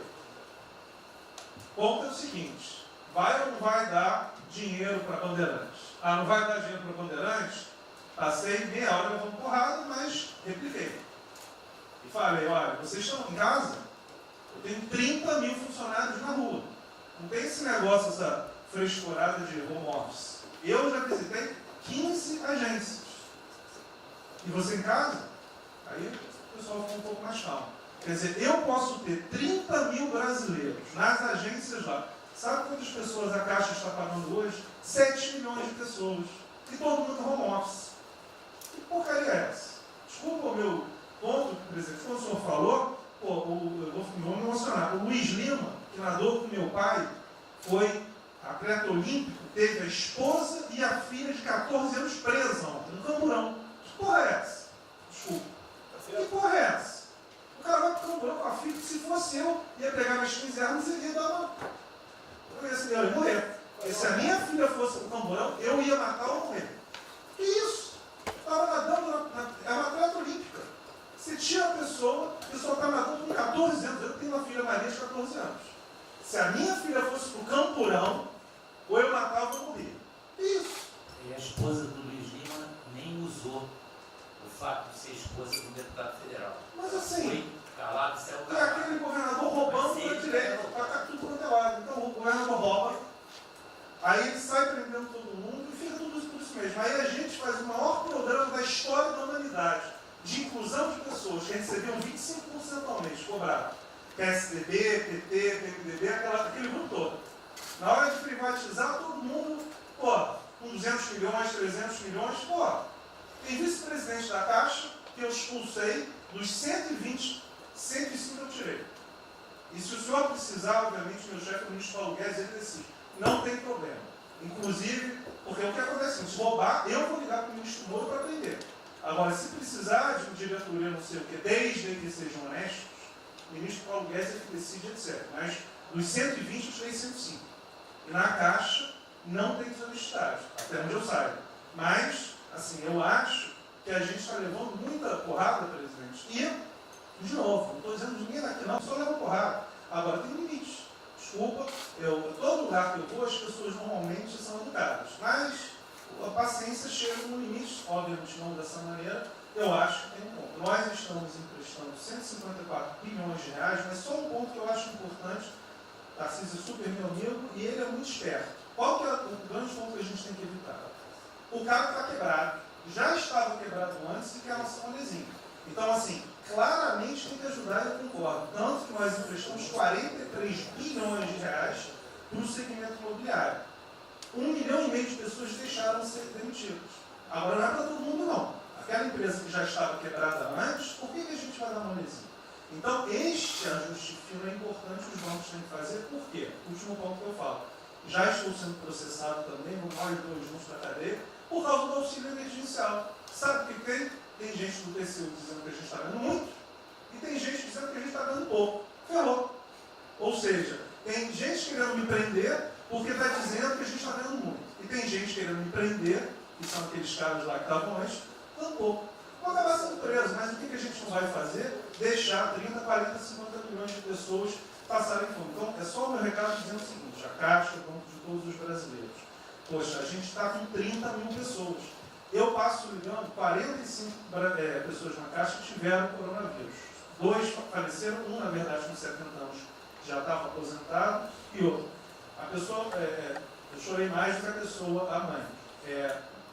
O ponto é o seguinte, vai ou não vai dar dinheiro para Bandeirantes? Ah, não vai dar dinheiro para Bandeirantes? Passei meia hora levando porrada, mas repliquei. E falei, olha, vocês estão em casa? Eu tenho 30 mil funcionários na rua. Não tem esse negócio, essa frescurada de home office. Eu já visitei 15 agências. E você em casa? Aí o pessoal ficou um pouco mais calmo. Quer dizer, eu posso ter 30 mil brasileiros nas agências lá. Sabe quantas pessoas a Caixa está pagando hoje? 7 milhões de pessoas. E todo mundo home office. Que porcaria é essa? Desculpa o meu ponto, presidente. Como o senhor falou, eu vou me emocionar. O Luiz Lima, que nadou com meu pai, foi atleta olímpico, teve a esposa e a filha de 14 anos presa ontem, no Camburão. Que porra é essa? Desculpa. Que porra é essa? O cara vai pro Camburão com a filha, que se fosse eu, ia pegar minhas 15 armas e ia dar uma... Eu ia morrer. E se a minha filha fosse pro Camburão, eu ia matar ou morrer. Que isso? Estava nadando, é uma atleta olímpica. Você tira a pessoa está nadando com 14 anos. Eu tenho uma filha Maria de 14 anos. Se a minha filha fosse pro Camburão, ou eu matava ou morria. Que isso? E a esposa do Luiz Lima nem usou o fato de ser esposa de um deputado federal. Mas assim, foi calado, saiu é calado. aquele governador roubando para direito, está tudo quanto é lado. Então o governador rouba, aí ele sai prendendo todo mundo e fica tudo isso por isso mesmo. Aí a gente faz o maior programa da história da humanidade de inclusão de pessoas que recebiam 25% ao mês, cobrado. PSDB, PT, PMDB, aquele grupo todo. Na hora de privatizar, todo mundo, com 200 milhões, 300 milhões, tem vice-presidente da Caixa que eu expulsei, dos 120, 105 eu tirei. E se o senhor precisar, obviamente, meu chefe, o ministro Paulo Guedes, ele decide. Não tem problema. Inclusive, porque o que acontece? Se roubar, eu vou ligar para o ministro Moro para prender. Agora, se precisar de uma diretoria, não sei o quê, desde que sejam honestos, o ministro Paulo Guedes é que decide, etc. Mas dos 120, eu tirei 105. E na Caixa, não tem solicitado, até onde eu saiba. Mas, assim, eu acho que a gente está levando muita porrada, presidente. E, de novo, não estou dizendo de ninguém daqui, não, só leva porrada. Agora, tem limite. Desculpa, todo lugar que eu vou, as pessoas normalmente são educadas. Mas a paciência chega no limite, obviamente não dessa maneira, eu acho que tem um ponto. Nós estamos emprestando 154 bilhões de reais, mas só um ponto que eu acho importante. Tarcísio é super meu amigo e ele é muito esperto. Qual que é o grande ponto que a gente tem que evitar? O cara está quebrado, já estava quebrado antes e quer lançar um lesinho. Então, assim, claramente tem que ajudar, eu concordo. Tanto que nós emprestamos 43 bilhões de reais para o segmento imobiliário. 1,5 milhão de pessoas deixaram de ser demitidas. Agora não é para todo mundo, não. Aquela empresa que já estava quebrada antes, por que a gente vai dar uma lesinha? Então, este ajuste fino é importante que os bancos têm que fazer. Por quê? Último ponto que eu falo. Já estou sendo processado também, nós dois juntos na cadeia, por causa do auxílio emergencial. Sabe o que tem? Tem gente do TCU dizendo que a gente está ganhando muito, E tem gente dizendo que a gente está dando pouco. Ferrou. Ou seja, tem gente querendo me prender porque está dizendo que a gente está dando muito. E tem gente querendo me prender, que são aqueles caras lá que estavam antes, dando pouco. Vou acabar sendo preso, mas o que a gente não vai fazer? Deixar 30, 40, 50 milhões de pessoas passarem fome. Então, é só o meu recado dizendo o seguinte: a Caixa, o Banco de todos os brasileiros. Poxa, a gente está com 30 mil pessoas. Eu passo ligando, 45 pessoas na Caixa tiveram coronavírus. 2 faleceram, um, na verdade, com 70 anos, já estava aposentado, e outro. A pessoa, eu chorei mais do que a pessoa, a mãe.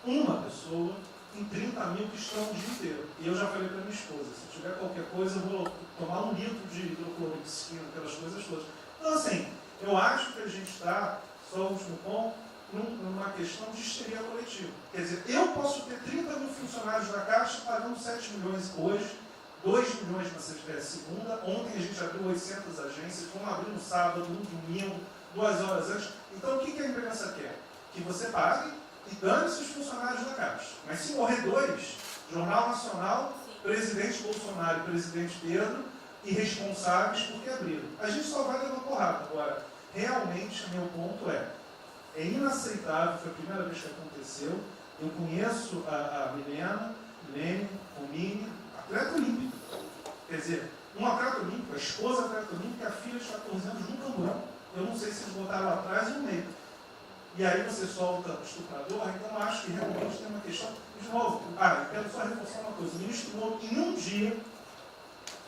Uma pessoa em 30 mil que estão o dia inteiro. E eu já falei para minha esposa, se tiver qualquer coisa, eu vou tomar 1 litro de hidrocloroquina, aquelas coisas todas. Então, assim, eu acho que a gente está, só o último ponto, numa questão de histeria coletiva. Quer dizer, eu posso ter 30 mil funcionários da Caixa pagando 7 milhões hoje, 2 milhões na segunda, ontem a gente abriu 800 agências, vamos abrir no sábado, no domingo, 2 horas antes. Então, o que a imprensa quer? Que você pague e dane-se os funcionários da Caixa. Mas se morrer 2, Jornal Nacional, presidente Bolsonaro e presidente Pedro, irresponsáveis porque abriram. A gente só vai levar porrada. Agora, realmente, meu ponto é inaceitável, foi a primeira vez que aconteceu. Eu conheço a Milena, Romine, atleta olímpico. Quer dizer, um atleta olímpico, a esposa atleta olímpica, a filha de 14 anos no camburão. Eu não sei se eles botaram lá atrás ou no meio. E aí você solta o estuprador, então acho que realmente tem uma questão. De novo, eu quero só reforçar uma coisa. O ministro Moro, em um dia,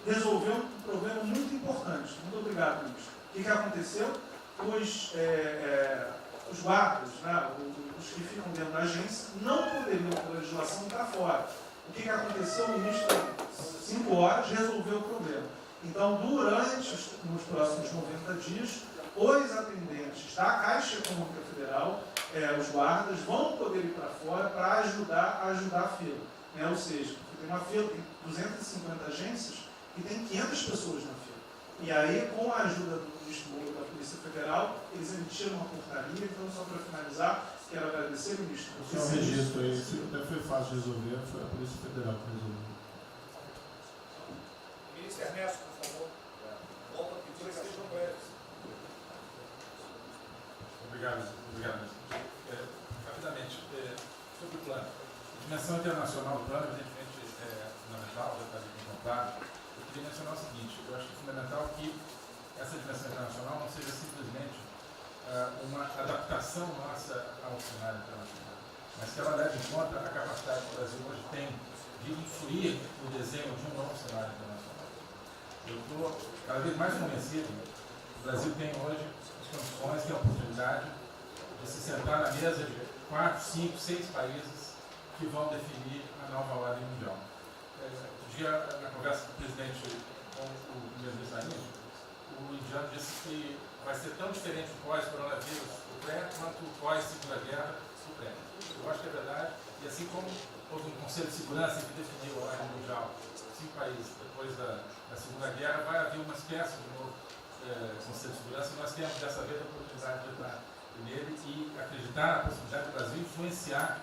resolveu um problema muito importante. Muito obrigado, ministro. O que aconteceu? Os guardas, né, os que ficam dentro da agência, não poderiam, pela legislação, estar fora. O que aconteceu? O ministro, 5 horas, resolveu o problema. Então, nos próximos 90 dias, os atendentes da Caixa Econômica Federal, os guardas, vão poder ir para fora para ajudar a fila. Né? Ou seja, tem uma fila, tem 250 agências e tem 500 pessoas na fila. E aí, com a ajuda do ministro Moro da Polícia Federal, eles emitiram uma portaria. Então, só para finalizar, quero agradecer, ministro. Esse é um registro aí, até foi fácil de resolver, foi a Polícia Federal que resolveu. Ministro Ernesto, por favor. Volta a pedir que sejam breves. Obrigado. Rapidamente, sobre o plano. A dimensão internacional do plano, evidentemente, é fundamental, já está ali contemplado. Eu queria mencionar o seguinte: eu acho que é fundamental que essa dimensão internacional não seja simplesmente uma adaptação nossa ao cenário internacional, mas que ela leve em conta a capacidade que o Brasil hoje tem de influir no desenho de um novo cenário internacional. Eu estou cada vez mais convencido que o Brasil tem hoje as condições, tem a oportunidade de se sentar na mesa de 4, 5, 6 países que vão definir a nova ordem mundial. Um dia, na conversa do presidente com o primeiro-ministro da Índia, o indiano disse que vai ser tão diferente o pós-coronavírus, o pré, quanto o pós-segunda guerra, o pré. Eu acho que é verdade, e assim como houve um Conselho de Segurança que definiu a ordem mundial, 5 países depois da Segunda Guerra, vai haver uma espécie de novo Conselho de Segurança, e nós temos dessa vez a oportunidade de entrar nele e acreditar na possibilidade do Brasil influenciar,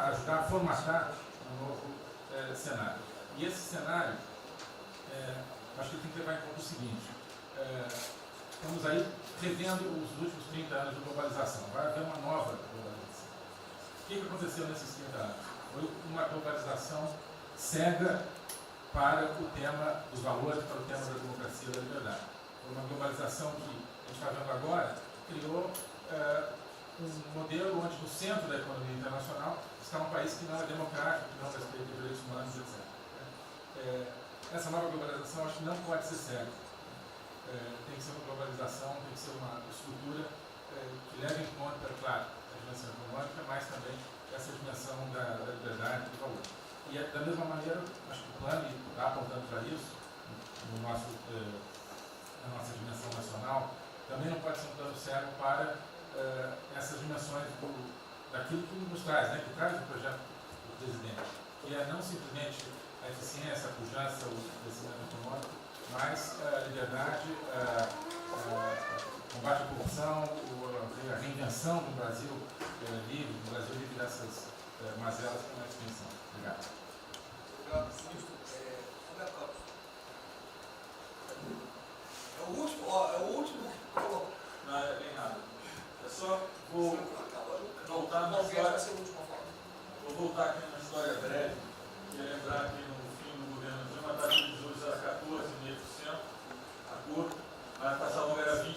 ajudar a formatar um novo cenário. E esse cenário, acho que tem que levar em conta o seguinte: estamos aí revendo os últimos 30 anos de globalização. Vai haver uma nova globalização. O que aconteceu nesses 30 anos? Foi uma globalização cega para o tema dos valores, para o tema da democracia e da liberdade. Foi uma globalização que a gente está vendo agora, criou um modelo onde no centro da economia internacional está um país que não é democrático, que não respeita os direitos humanos, etc. Essa nova globalização acho que não pode ser cega. Tem que ser uma globalização, tem que ser uma estrutura que leve em conta, claro, a dimensão econômica, mas também essa dimensão da liberdade e do valor. E da mesma maneira, acho que o plano está apontando para isso, na nossa dimensão nacional, também não pode ser um plano cego para essas dimensões daquilo que nos traz, né, que traz o projeto do presidente, que é não simplesmente a eficiência, a pujança, o crescimento econômico, mas a liberdade, o combate à corrupção, a reinvenção do Brasil livre, do Brasil livre dessas mazelas que nós pensamos. Obrigado. Obrigado, ministro. Roberto Campos. contar aqui uma história breve, que é lembrar que no fim do governo Dilma a taxa de juros era 14,5%, a curva, mas a taxa longa era 20%.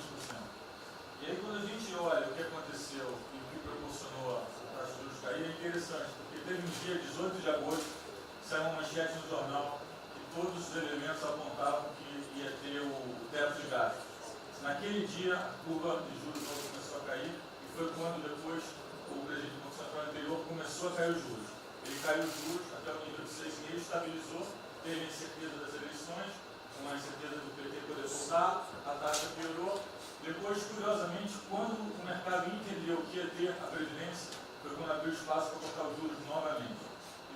E aí quando a gente olha o que aconteceu e o que proporcionou a taxa de juros cair, é interessante, porque teve um dia, 18 de agosto, saiu uma manchete no jornal que todos os elementos apontavam que ia ter o teto de gastos. Naquele dia, a curva de juros começou a cair, e foi quando depois o presidente do Banco Central anterior começou a cair os juros. Ele caiu os juros até o nível de 6,5, estabilizou, teve a incerteza das eleições, com a incerteza do PT poder voltar, a taxa piorou. Depois, curiosamente, quando o mercado entendeu que ia ter a Previdência, foi quando abriu espaço para colocar os juros novamente.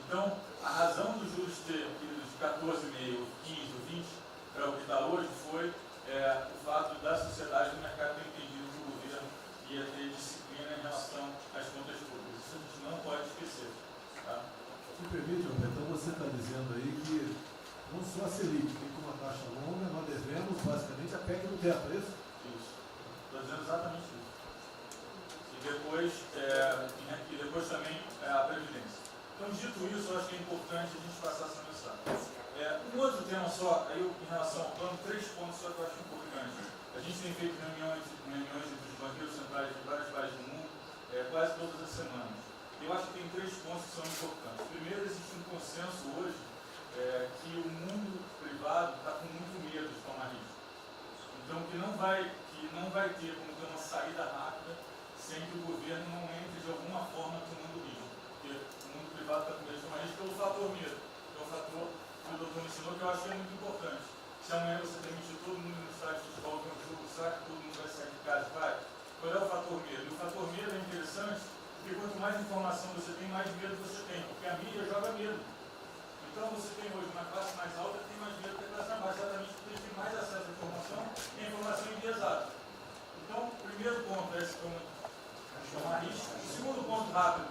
Então, a razão dos juros ter ido de 14,5, 15, 20 para o que está hoje foi o fato da sociedade do mercado ter entendido que o governo ia ter disciplina em relação às contas públicas. Isso a gente não pode esquecer. Tá? Me permite, Roberto, então você está dizendo aí que não só a Selic tem como uma taxa longa, nós devemos basicamente a PEC do teto, é isso? Isso. Estou dizendo exatamente isso. E depois também a Previdência. Então, dito isso, eu acho que é importante a gente passar essa mensagem. Um outro tema só, aí em relação ao plano, 3 pontos só que eu acho importantes. A gente tem feito reuniões entre os banqueiros centrais de vários países do mundo, quase todas as semanas. Eu acho que tem 3 pontos que são importantes. Primeiro, existe um consenso hoje que o mundo privado está com muito medo de tomar risco. Então, que não vai ter como ter uma saída rápida sem que o governo não entre de alguma forma tomando risco. Porque o mundo privado está com medo de tomar risco pelo fator medo. Que é o fator que o doutor mencionou, que eu acho que é muito importante. Se amanhã você demitir todo mundo no estádio de futebol, que é um jogo, será que todo mundo vai sair de casa e vai? Qual é o fator medo? E o fator medo é interessante, porque quanto mais informação você tem, mais medo você tem. Porque a mídia joga medo. Então você tem hoje uma classe mais alta que tem mais medo que a classe mais baixa, exatamente porque eles têm mais acesso à informação e a informação enviesada. Então, o primeiro ponto é esse tomar risco. O segundo ponto rápido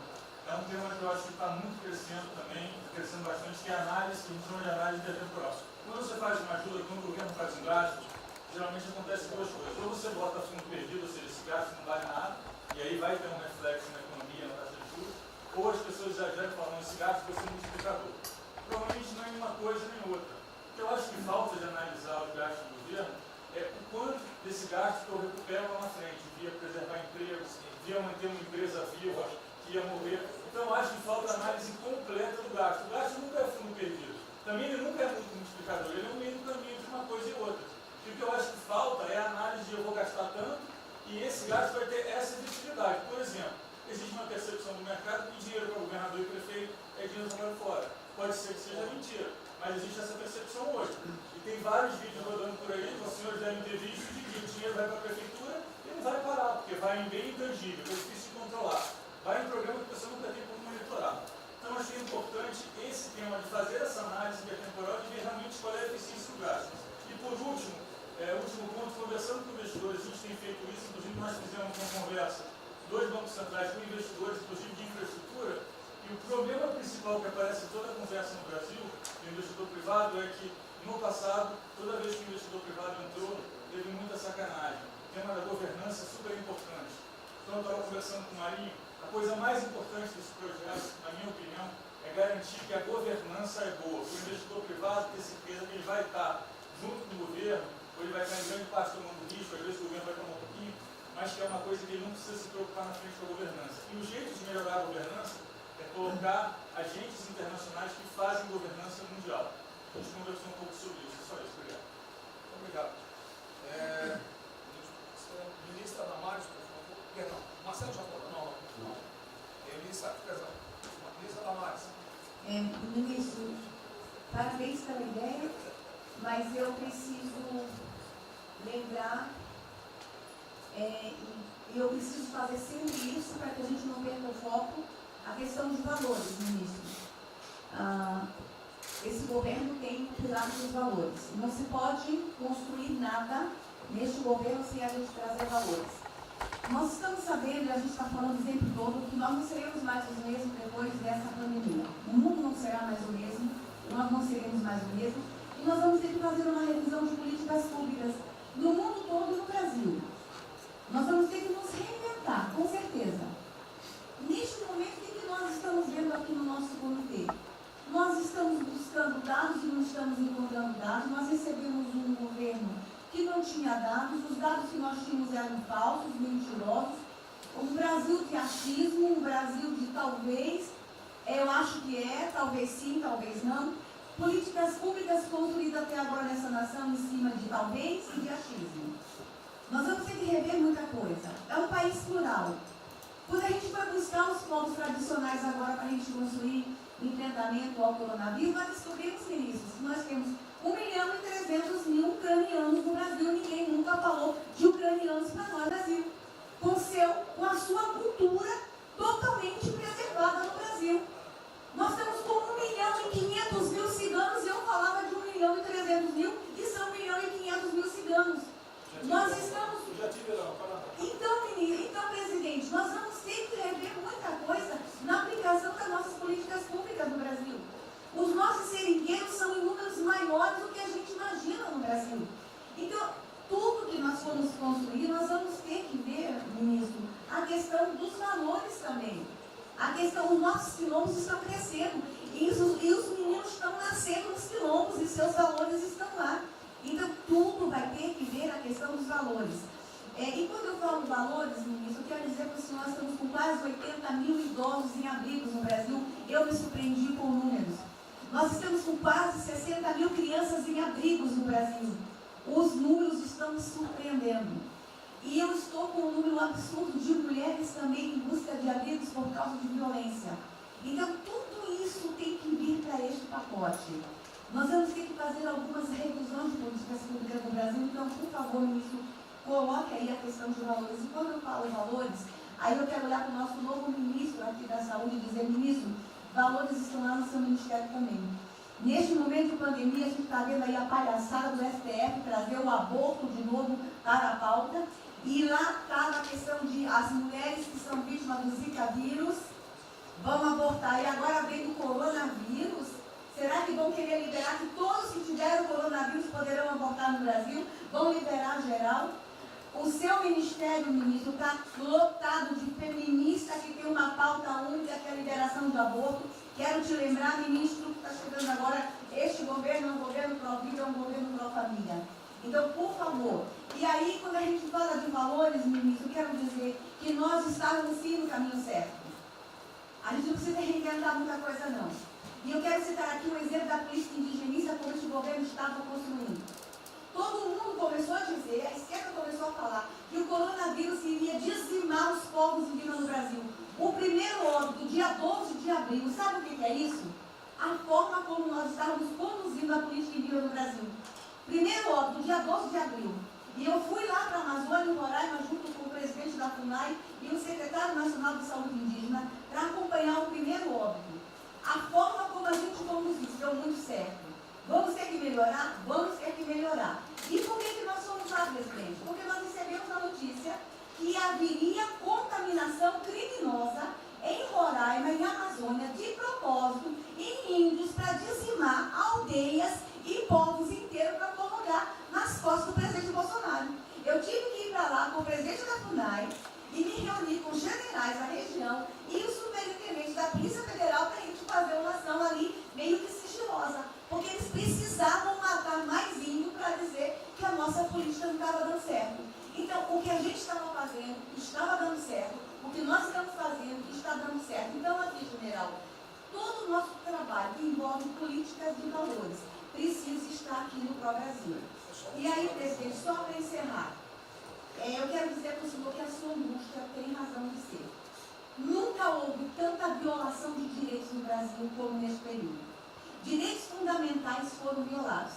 é um tema que eu acho que está muito crescendo também, crescendo bastante, que é a análise, que a gente chama de análise intertemporal. Quando você faz uma ajuda, quando o governo faz um gasto, geralmente acontece 2 coisas. Ou você bota fundo perdido, ou seja, esse gasto não vale nada, e aí vai ter um reflexo na economia, na taxa de juros, ou as pessoas exageram falando esse gasto vai ser multiplicador. Provavelmente não é nenhuma coisa nem outra. O que eu acho que falta de analisar os gastos do governo é o quanto desse gasto que eu recupero lá na frente, via preservar empregos, via manter uma empresa viva, que ia morrer. Então, eu acho que falta análise completa do gasto. O gasto nunca é fundo perdido. Também ele nunca é muito multiplicador, ele é um meio do caminho de uma coisa e outra. E o que eu acho que falta é a análise de eu vou gastar tanto e esse gasto vai ter essa efetividade. Por exemplo, existe uma percepção do mercado que dinheiro para governador e prefeito é dinheiro jogado fora. Pode ser que seja mentira, mas existe essa percepção hoje. E tem vários vídeos rodando por aí, os senhores devem ter visto, de que o dinheiro vai para a prefeitura e não vai parar, porque vai em bem intangível, que é difícil de controlar. Vai em programa que a pessoa nunca tem como monitorar. Então, acho que é importante esse tema de fazer essa análise intertemporal e ver realmente qual é a eficiência do gasto. E por último, último ponto, conversando com investidores, a gente tem feito isso, inclusive nós fizemos uma conversa, 2 bancos centrais com investidores, inclusive de infraestrutura, e o problema principal que aparece em toda a conversa no Brasil, do investidor privado, é que no passado, toda vez que o investidor privado entrou, teve muita sacanagem. O tema da governança é super importante. Então, eu estava conversando com o Marinho, a coisa mais importante desse projeto, na minha opinião, é garantir que a governança é boa. O investidor privado ter certeza que ele vai estar junto com o governo, ou ele vai estar em grande parte tomando risco, às vezes o governo vai tomar um pouquinho, mas que é uma coisa que ele não precisa se preocupar na frente da governança. E o jeito de melhorar a governança é colocar agentes internacionais que fazem governança mundial. A gente conversou um pouco sobre isso. Só isso, obrigado. Obrigado. Ministra Damares, por favor. Perdão, Marcelo já falou? Não. Ministra Damares. Ministro, parabéns pela ideia, mas eu preciso lembrar, e eu preciso fazer sempre isso para que a gente não perca o foco, a questão de valores, ministro. Esse governo tem um pilar dos valores. Não se pode construir nada neste governo sem a gente trazer valores. Nós estamos sabendo, e a gente está falando o tempo todo, que nós não seremos mais os mesmos depois dessa pandemia. O mundo não será mais o mesmo, nós não seremos mais o mesmo, e nós vamos ter que fazer uma revisão de políticas públicas no mundo todo e no Brasil. Nós vamos ter que nos reinventar, com certeza. Neste momento, o que nós estamos vendo aqui no nosso os dados que nós tínhamos eram falsos, mentirosos, um Brasil de achismo, um Brasil de talvez, eu acho que é, talvez sim, talvez não, políticas públicas construídas até agora nessa nação em cima de talvez e de achismo. Nós vamos ter que rever muita coisa. É um país plural. Quando a gente foi buscar os povos tradicionais agora para a gente construir enfrentamento ao coronavírus, nós descobrimos, ministros, que nós temos 1.300.000 ucranianos no Brasil. Ninguém nunca falou de ucranianos para nós no Brasil. Com a sua cultura totalmente preservada no Brasil. Nós estamos com 1.500.000 ciganos e eu falava de 1.300.000 e são 1.500.000 ciganos. Nós estamos... Então, presidente, nós vamos ter que rever muita coisa na aplicação das nossas políticas públicas no Brasil. Os nossos seringueiros são em números maiores do que a gente imagina no Brasil. Então, tudo que nós formos construir, nós vamos ter que ver, ministro, a questão dos valores também. A questão, os nossos quilombos estão crescendo e os meninos estão nascendo nos quilombos e seus valores estão lá. Então, tudo vai ter que ver a questão dos valores. E quando eu falo valores, ministro, eu quero dizer para o senhor, nós estamos com quase 80.000 idosos em abrigos no Brasil. Eu me surpreendi com números. Nós estamos com quase 60.000 crianças em abrigos no Brasil. Os números estão me surpreendendo. E eu estou com um número absurdo de mulheres também em busca de abrigos por causa de violência. Então, tudo isso tem que vir para este pacote. Nós vamos ter que fazer algumas revisões de políticas públicas no Brasil. Então, por favor, ministro, coloque aí a questão de valores. E quando eu falo valores, aí eu quero olhar para o nosso novo ministro aqui da Saúde e dizer, ministro, valores estão lá no seu ministério também. Neste momento de pandemia, a gente está vendo aí a palhaçada do STF trazer o aborto de novo para a pauta. E lá está a questão de as mulheres que são vítimas do Zika vírus vão abortar. E agora vem do coronavírus. Será que vão querer liberar que todos que tiveram coronavírus poderão abortar no Brasil? Vão liberar geral? O seu ministério, ministro, está lotado de feminista que tem uma pauta única, que é a liberação do aborto. Quero te lembrar, ministro, que está chegando agora, este governo é um governo pró-vida, é um governo pró-família. Então, por favor. E aí, quando a gente fala de valores, ministro, quero dizer que nós estávamos sim no caminho certo. A gente não precisa reinventar muita coisa, não. E eu quero citar aqui um exemplo da política indigenista como este governo estava construindo. Todo mundo começou a dizer, a esquerda começou a falar, que o coronavírus iria dizimar os povos indígenas no Brasil. O primeiro óbito, dia 12 de abril, sabe o que é isso? A forma como nós estávamos conduzindo a política indígena no Brasil. Primeiro óbito, dia 12 de abril. E eu fui lá para a Amazônia, em Roraima, junto com o presidente da FUNAI e o secretário nacional de saúde indígena, para acompanhar o primeiro óbito. A forma como a gente conduziu deu muito certo. Vamos ter que melhorar? Vamos ter que melhorar. E por que nós fomos lá, presidente? Porque nós recebemos a notícia que haveria contaminação criminosa em Roraima, em Amazônia, de propósito, em índios, para dizimar aldeias e povos inteiros para colocar nas costas do presidente Bolsonaro. Eu tive que ir para lá com o presidente da FUNAI e me reunir com os generais da região e o superintendente da Polícia Federal para a gente fazer uma ação ali meio que sigilosa. Porque eles precisavam matar mais índio para dizer que a nossa política não estava dando certo. Então, o que a gente estava fazendo estava dando certo. O que nós estamos fazendo está dando certo. Então, aqui, general, todo o nosso trabalho que envolve políticas de valores precisa estar aqui no Pró-Brasil. E aí, presidente, só para encerrar, eu quero dizer para o senhor que a sua angústia tem razão de ser. Nunca houve tanta violação de direitos no Brasil como neste período. Direitos fundamentais foram violados.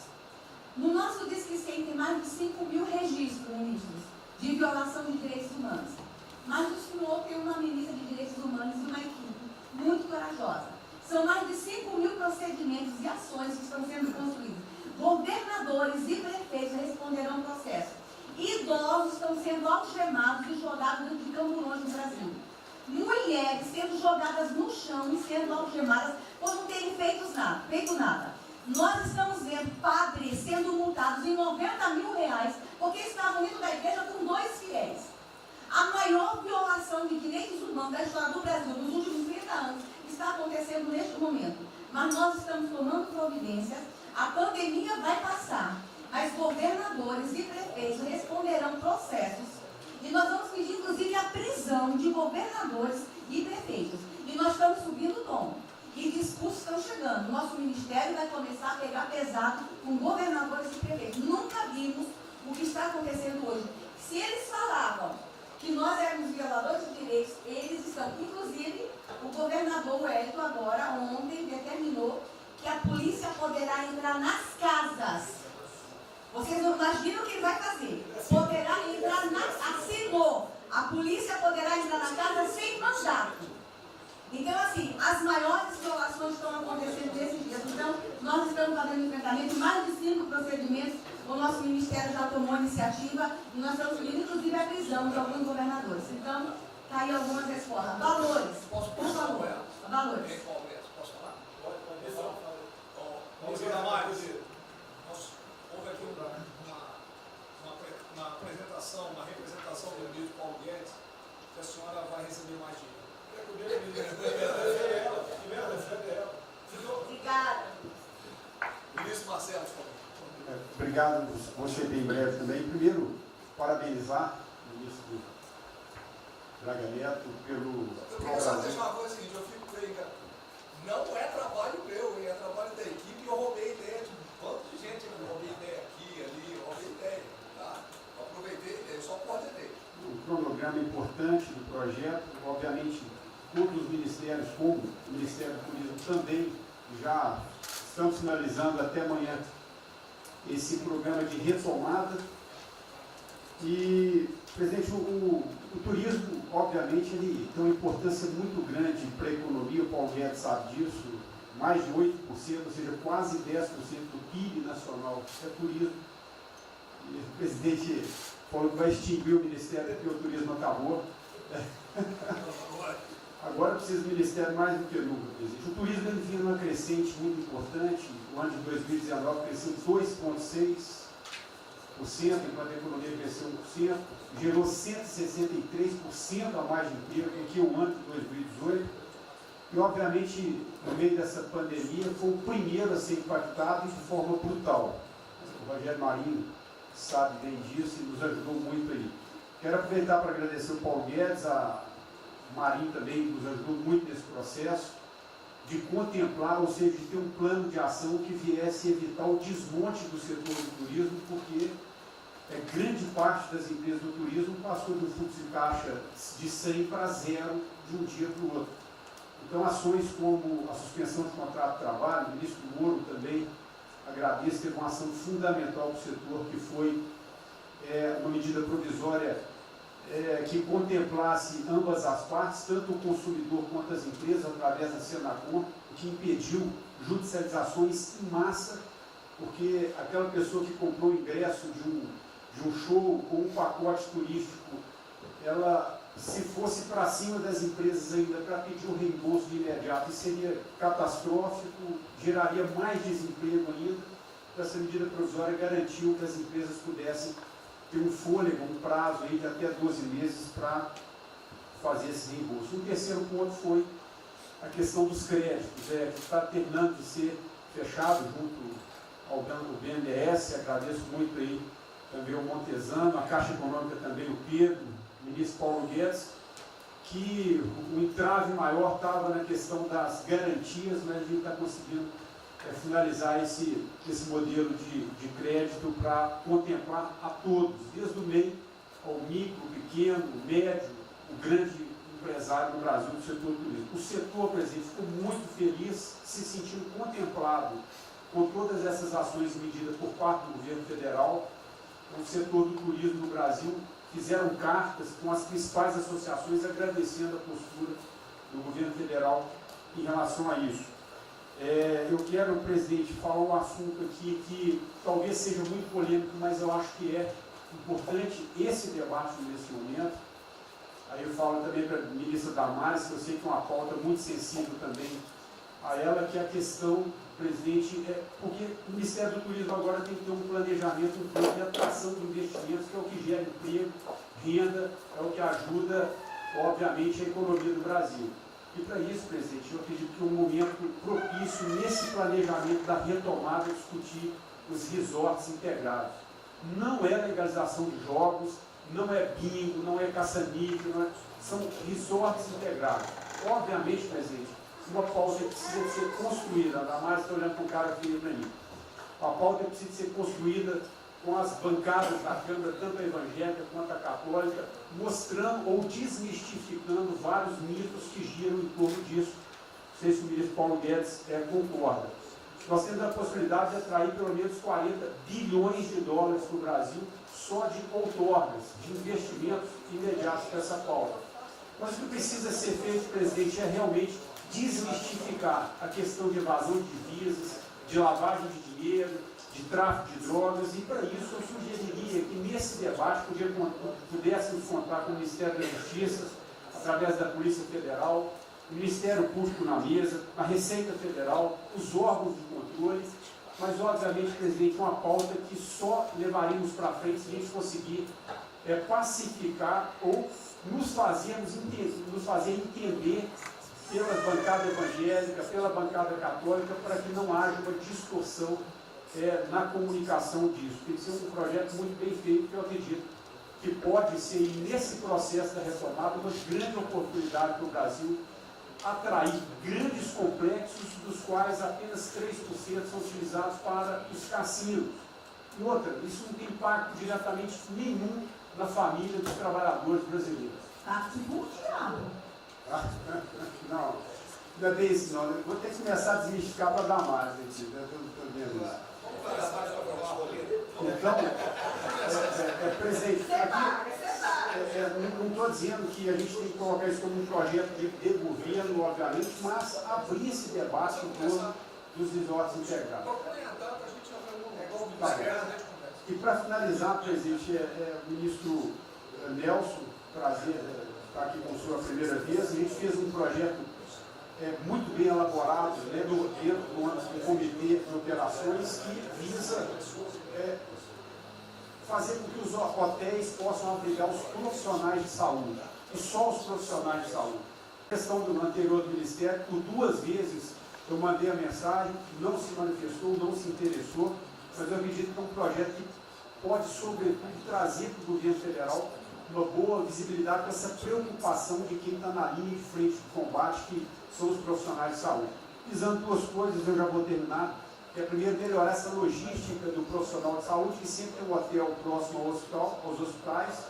No nosso Disque 100 tem mais de 5.000 registros, ministros, de violação de direitos humanos. Mas o senhor tem uma ministra de direitos humanos e uma equipe muito corajosa. São mais de 5.000 procedimentos e ações que estão sendo construídos. Governadores e prefeitos responderão ao processo. Idosos estão sendo algemados e jogados dentro de camburões no Brasil. Mulheres sendo jogadas no chão e sendo algemadas por não terem feito nada. Nós estamos vendo padres sendo multados em R$90.000 porque estavam indo da igreja com 2 fiéis. A maior violação de direitos humanos da história do Brasil nos últimos 30 anos está acontecendo neste momento. Mas nós estamos tomando providências, a pandemia vai passar, mas governadores e prefeitos responderão reunião de governadores e prefeitos. E nós estamos subindo o tom. E discursos estão chegando. Nosso ministério vai começar a pegar pesado com governadores e prefeitos. Nunca vimos o que está acontecendo hoje. Se eles falavam que nós éramos violadores de direitos, eles estão. Inclusive, o governador Wellington agora, ontem, determinou que a polícia poderá entrar nas casas. Vocês não imaginam o que ele vai fazer. Poderá entrar assinou. A polícia poderá entrar na casa sem mandato. Então, assim, as maiores violações estão acontecendo nesses dias. Então, nós estamos fazendo enfrentamento, mais de 5 procedimentos. O nosso Ministério já tomou iniciativa e nós estamos subindo, inclusive, a prisão de alguns governadores. Então, está aí algumas respostas. Valores. Por favor. Valores. Posso falar? Pode falar. Vamos ver mais. Houve aqui uma apresentação, uma representação do ministro Paulo Guedes, que a senhora vai receber mais dinheiro. Obrigada. Ministro Marcelo, obrigado, vou ser bem breve também. Primeiro, parabenizar o ministro Braga Neto pelo... Eu queria só deixar uma coisa seguinte, eu fico bem, cara. Não é trabalho meu, é trabalho da equipe, eu roubei ideia de um tanto de gente, eu roubei ideia aqui, ali, eu roubei ideia, tá? Eu aproveitei a ideia, só coordenei. Um cronograma importante do projeto, obviamente, todos os ministérios, como o Ministério do Turismo também, já estão finalizando até amanhã esse programa de retomada. E, presidente, o turismo, obviamente, ele tem uma importância muito grande para a economia, o Paulo Guedes sabe disso, mais de 8%, ou seja, quase 10% do PIB nacional é turismo. E o presidente falou que vai extinguir o Ministério porque o turismo acabou. Agora precisa do Ministério mais do que nunca, presidente. O turismo ele vinha numa crescente muito importante. O ano de 2019 cresceu 2,6%, enquanto a economia cresceu 1%, gerou 163% a mais de emprego do que o ano de 2018. E, obviamente, no meio dessa pandemia, foi o primeiro a ser impactado de forma brutal. O Rogério Marinho sabe bem disso e nos ajudou muito aí. Quero aproveitar para agradecer o Paulo Guedes, a Marinho também nos ajudou muito nesse processo, de contemplar, ou seja, de ter um plano de ação que viesse evitar o desmonte do setor do turismo, porque grande parte das empresas do turismo passou de um fluxo de caixa de 100 para 0 de um dia para o outro. Então, ações como a suspensão de contrato de trabalho, o ministro Moro também agradeço, teve uma ação fundamental para o setor, que foi uma medida provisória que contemplasse ambas as partes, tanto o consumidor quanto as empresas, através da Senacom, que impediu judicializações em massa, porque aquela pessoa que comprou o ingresso de um show ou um pacote turístico, ela, se fosse para cima das empresas ainda para pedir o reembolso de imediato, isso seria catastrófico, geraria mais desemprego ainda. Essa medida provisória garantiu que as empresas pudessem ter um fôlego, um prazo aí de até 12 meses para fazer esse reembolso. Um terceiro ponto foi a questão dos créditos, que está terminando de ser fechado junto ao BNDES. Agradeço muito aí também o Montesano, a Caixa Econômica também, o Pedro, o ministro Paulo Guedes, que o entrave maior estava na questão das garantias, mas a gente está conseguindo finalizar esse modelo de crédito para contemplar a todos, desde o MEI ao micro, pequeno, médio, o grande empresário no Brasil do setor turístico. O setor, presidente, ficou muito feliz, se sentindo contemplado com todas essas ações medidas por parte do governo federal. O setor do turismo no Brasil fizeram cartas com as principais associações agradecendo a postura do governo federal em relação a isso. Eu quero, presidente, falar um assunto aqui que talvez seja muito polêmico, mas eu acho que é importante esse debate nesse momento. Aí eu falo também para a ministra Damares, que eu sei que é uma pauta muito sensível também a ela, que é a questão, presidente, porque o Ministério do Turismo agora tem que ter um planejamento, um plano de atração de investimentos, que é o que gera emprego, renda, é o que ajuda, obviamente, a economia do Brasil. E para isso, presidente, eu acredito que é um momento propício nesse planejamento da retomada discutir os resorts integrados. não é legalização de jogos, não é bingo, não é caça-níquel, são resorts integrados. Obviamente, presidente, uma pauta precisa de ser construída, ainda mais estou olhando para um cara que veio para mim. A pauta precisa de ser construída com as bancadas da Câmara, tanto a evangélica quanto a católica, mostrando ou desmistificando vários mitos que giram em torno disso. Não sei se o ministro Paulo Guedes concorda. Nós temos a possibilidade de atrair pelo menos 40 bilhões de dólares para o Brasil só de outorgas, de investimentos imediatos para essa pauta. Mas o que precisa ser feito, presidente, é realmente desmistificar a questão de evasão de divisas, de lavagem de dinheiro, de tráfico de drogas, e para isso eu sugeriria que nesse debate pudéssemos contar com o Ministério da Justiça, através da Polícia Federal, o Ministério Público na mesa, a Receita Federal, os órgãos de controle, mas obviamente, presidente, uma pauta que só levaríamos para frente se a gente conseguir pacificar ou nos fazer entender pela bancada evangélica, pela bancada católica, para que não haja uma distorção na comunicação disso. Tem que ser um projeto muito bem feito, que eu acredito que pode ser, nesse processo da retomada, uma grande oportunidade para o Brasil atrair grandes complexos, dos quais apenas 3% são utilizados para os cassinos. E outra, isso não tem impacto diretamente nenhum na família dos trabalhadores brasileiros. Tá diabo. Não, não é bem isso não. Eu vou ter que começar a desmistificar para dar mais, gente. Eu estou vendo isso. Então, presidente, aqui, não estou dizendo que a gente tem que colocar isso como um projeto de governo, obviamente, mas abrir esse debate em torno dos resorts integrados. E para finalizar, presidente, o ministro Nelson, prazer estar aqui com o senhor a primeira vez, a gente fez um projeto muito bem elaborado, né, dentro do comitê de operações, que visa fazer com que os hotéis possam abrigar os profissionais de saúde, e só os profissionais de saúde. A questão do anterior do Ministério, por 2 vezes eu mandei a mensagem, não se manifestou, não se interessou, mas eu acredito que é um projeto que pode, sobretudo, trazer para o governo federal uma boa visibilidade com essa preocupação de quem está na linha de frente de combate, que são os profissionais de saúde. Visando 2 coisas, eu já vou terminar. É, primeiro, melhorar essa logística do profissional de saúde, que sempre tem um hotel próximo ao hospital, aos hospitais,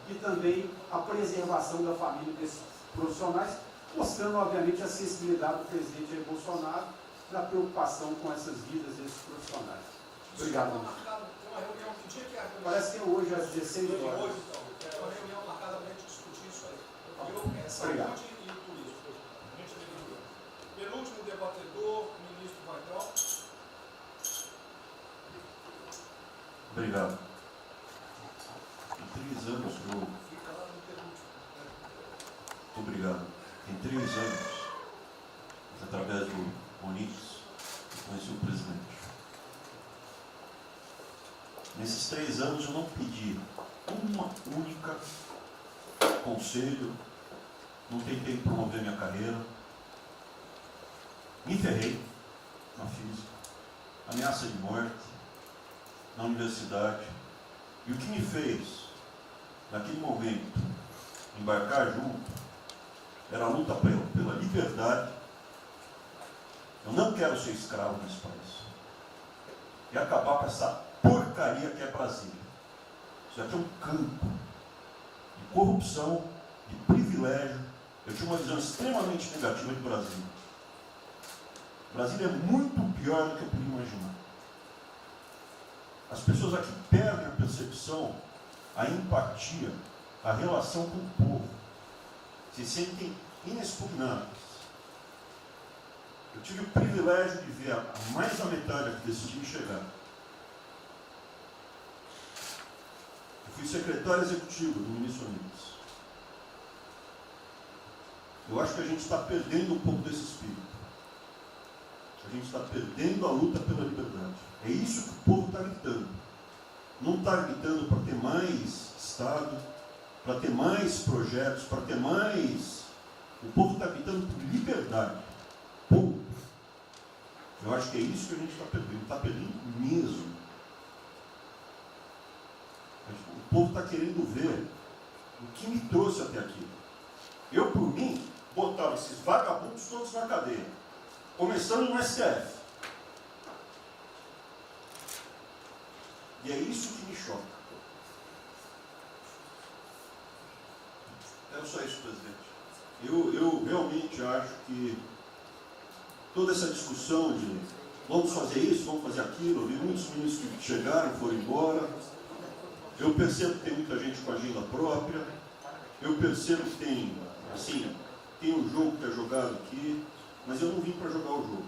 e também a preservação da família desses profissionais, mostrando, obviamente, a sensibilidade do presidente Jair Bolsonaro na preocupação com essas vidas desses profissionais. Obrigado. Parece que é hoje, às 16 horas. Hoje, então, é uma reunião marcada para a gente discutir isso aí. Obrigado. Saúde e turismo. Penúltimo debatedor, ministro Weintraub. Obrigado. Em 3 anos eu... Obrigado. Em 3 anos, através do Onix, eu conheci o presidente. Nesses 3 anos eu não pedi uma única conselho, não tentei promover minha carreira, me ferrei na física, ameaça de morte, na universidade, e o que me fez, naquele momento, embarcar junto, era a luta pela liberdade. Eu não quero ser escravo nesse país, e acabar com essa porcaria que é Brasília. Isso aqui é um campo de corrupção, de privilégio. Eu tinha uma visão extremamente negativa de Brasília. Brasília é muito pior do que eu podia imaginar. As pessoas aqui perdem a percepção, a empatia, a relação com o povo. Se sentem inexpugnáveis. Eu tive o privilégio de ver a mais da metade aqui desse time chegar. Eu fui secretário executivo do ministro Onix. Eu acho que a gente está perdendo um pouco desse espírito. A gente está perdendo a luta pela liberdade. É isso que o povo está gritando. Não está gritando para ter mais Estado, para ter mais projetos, para ter mais... O povo está gritando por liberdade. Ponto. Eu acho que é isso que a gente está perdendo. Está perdendo mesmo. povo está querendo ver o que me trouxe até aqui. Eu, por mim, botava esses vagabundos todos na cadeia, começando no STF. E é isso que me choca. É só isso, presidente. Eu realmente acho que toda essa discussão de vamos fazer isso, vamos fazer aquilo, eu vi muitos ministros que chegaram, foram embora. Eu percebo que tem muita gente com agenda própria. Eu percebo que tem, assim, tem um jogo que é jogado aqui, mas eu não vim para jogar o jogo.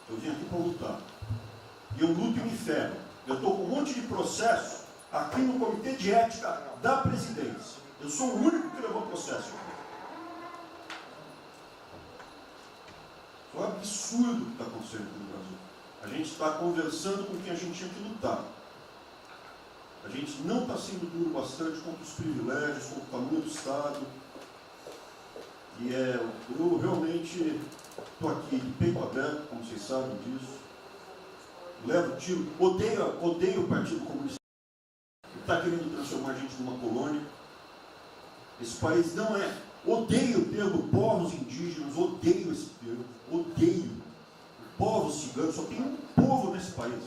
Eu vim aqui para lutar. E eu luto e me ferro. Eu estou com um monte de processo aqui no Comitê de Ética da Presidência. Eu sou o único que levou processo. É um absurdo o que está acontecendo aqui no Brasil. A gente está conversando com quem a gente tinha que lutar. A gente não está sendo duro bastante contra os privilégios, contra o tamanho do Estado. E eu realmente estou aqui de peito aberto, como vocês sabem disso. Levo tiro, odeio o Partido Comunista. Que está querendo transformar a gente numa colônia. Esse país não é. Odeio o termo povos indígenas, odeio esse termo, odeio. Povos ciganos, só tem um povo nesse país.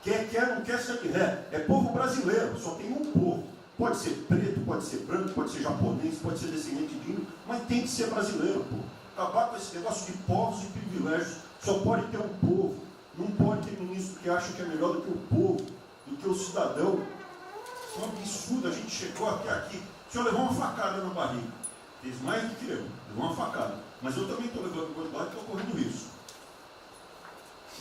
Quer, não quer ser de ré. É povo brasileiro, só tem um povo. Pode ser preto, pode ser branco, pode ser japonês, pode ser descendente de índio, mas tem que ser brasileiro, pô. Acabar com esse negócio de povos e privilégios. Só pode ter um povo. Não pode ter ministro que acha que é melhor do que o povo, do que o cidadão. Isso é um absurdo, a gente chegou até aqui. O senhor levou uma facada na barriga. Fez mais do que eu, levou uma facada. Mas eu também estou levando guardado e estou correndo risco.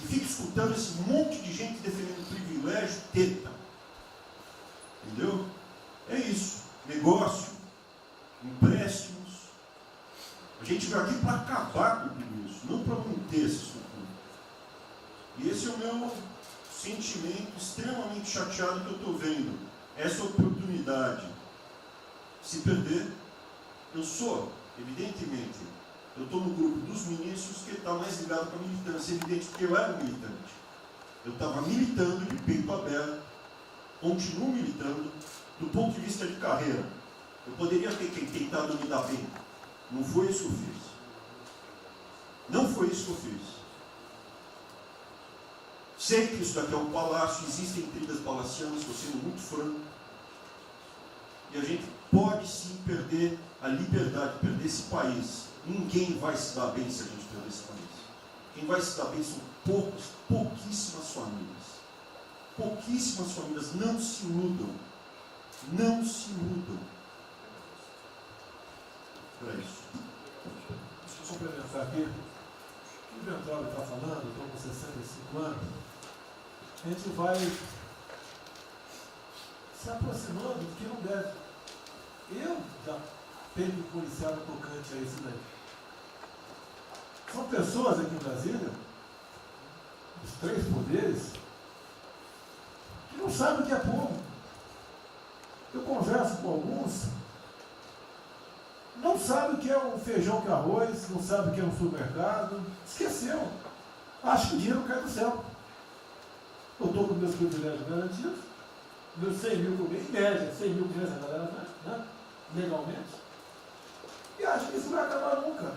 E fico escutando esse monte de gente defendendo privilégio, teta. Entendeu? É isso. Negócio, empréstimos. A gente veio aqui para acabar com tudo isso, não para manter essa estrutura. E esse é o meu sentimento extremamente chateado que eu estou vendo. Essa oportunidade se perder. Eu sou, evidentemente, eu estou no grupo dos ministros que está mais ligado com a militância, evidente, porque eu era um militante. Eu estava militando de peito aberto, continuo militando, do ponto de vista de carreira. Eu poderia ter tentado me dar bem. Não foi isso que eu fiz. Não foi isso que eu fiz. Sei que isso daqui é um palácio, existem intrigas palacianas, estou sendo muito franco. E a gente pode sim perder a liberdade, perder esse país. Ninguém vai se dar bem se a gente perder esse país. Quem vai se dar bem são pouquíssimas famílias. Pouquíssimas famílias. Não se iludam. Não se iludam. É isso. Deixa eu complementar aqui. O que o Ventório está falando, estou com 65 anos, a gente vai se aproximando do que não deve. Eu já tenho me policiado tocante a isso daí. São pessoas aqui em Brasília, os três poderes, que não sabem o que é povo. Eu converso com alguns, não sabem o que é um feijão com arroz, não sabem o que é um supermercado, esqueceu. Acho que o dinheiro cai do céu. Eu estou com meus privilégios garantidos, meus 100 mil por mês, em média, 100 mil por mês, a galera, né? Legalmente. E acho que isso não vai acabar nunca.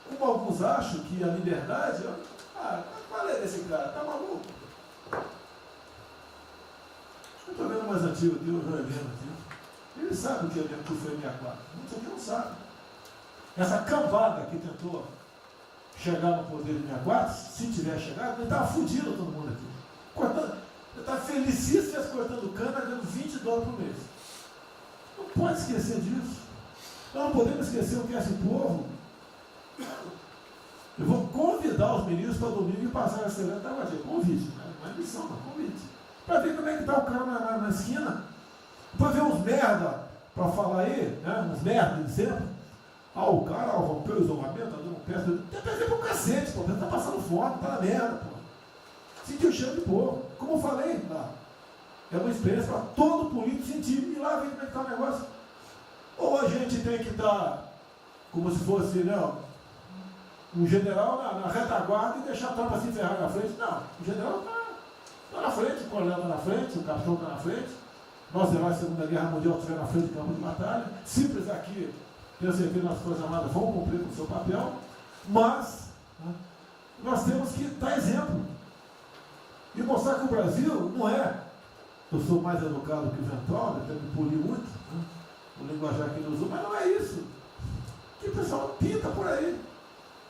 Como alguns acham que a liberdade, qual é desse cara? Tá maluco? Eu estou vendo mais antigo aqui, o João Helena aqui. Ele sabe o que foi 64. Muitos aqui não sabem. Essa cambada que tentou chegar no poder de 64, se tiver chegado, ele estava fudido todo mundo aqui. Cortando, ele estava felicíssimo cortando cana, ganhando $20 por mês. Não pode esquecer disso. Nós não podemos esquecer o que é esse povo. Eu vou convidar os ministros para domingo e passar essa semana. Convite, né? Não é missão, não, convite. Para ver como é que está o cara na esquina. Para ver uns merda para falar aí, né? Uns merda de sempre. O cara rompeu o isolamento, está dando peça. Tem peça pro cacete, pô. Está passando fome, está na merda, pô. Sentiu o cheiro de povo. Como eu falei lá. É uma experiência para todo político sentir e lá ver como é que está o negócio. Ou a gente tem que estar como se fosse, né, um general na retaguarda e deixar a tropa se ferrar na frente. Não, o general está na frente, o coronel está na frente, o capitão está na frente. nossos heróis da Segunda Guerra Mundial estiveram na frente do campo de batalha. Se precisar aqui, tenho certeza, nas Forças Armadas vão cumprir com o seu papel, mas nós temos que dar exemplo e mostrar que o Brasil não é. Eu sou mais educado que o Ventral, até me poli muito, o linguajar que ele usou, mas não é isso. Que o pessoal pinta por aí,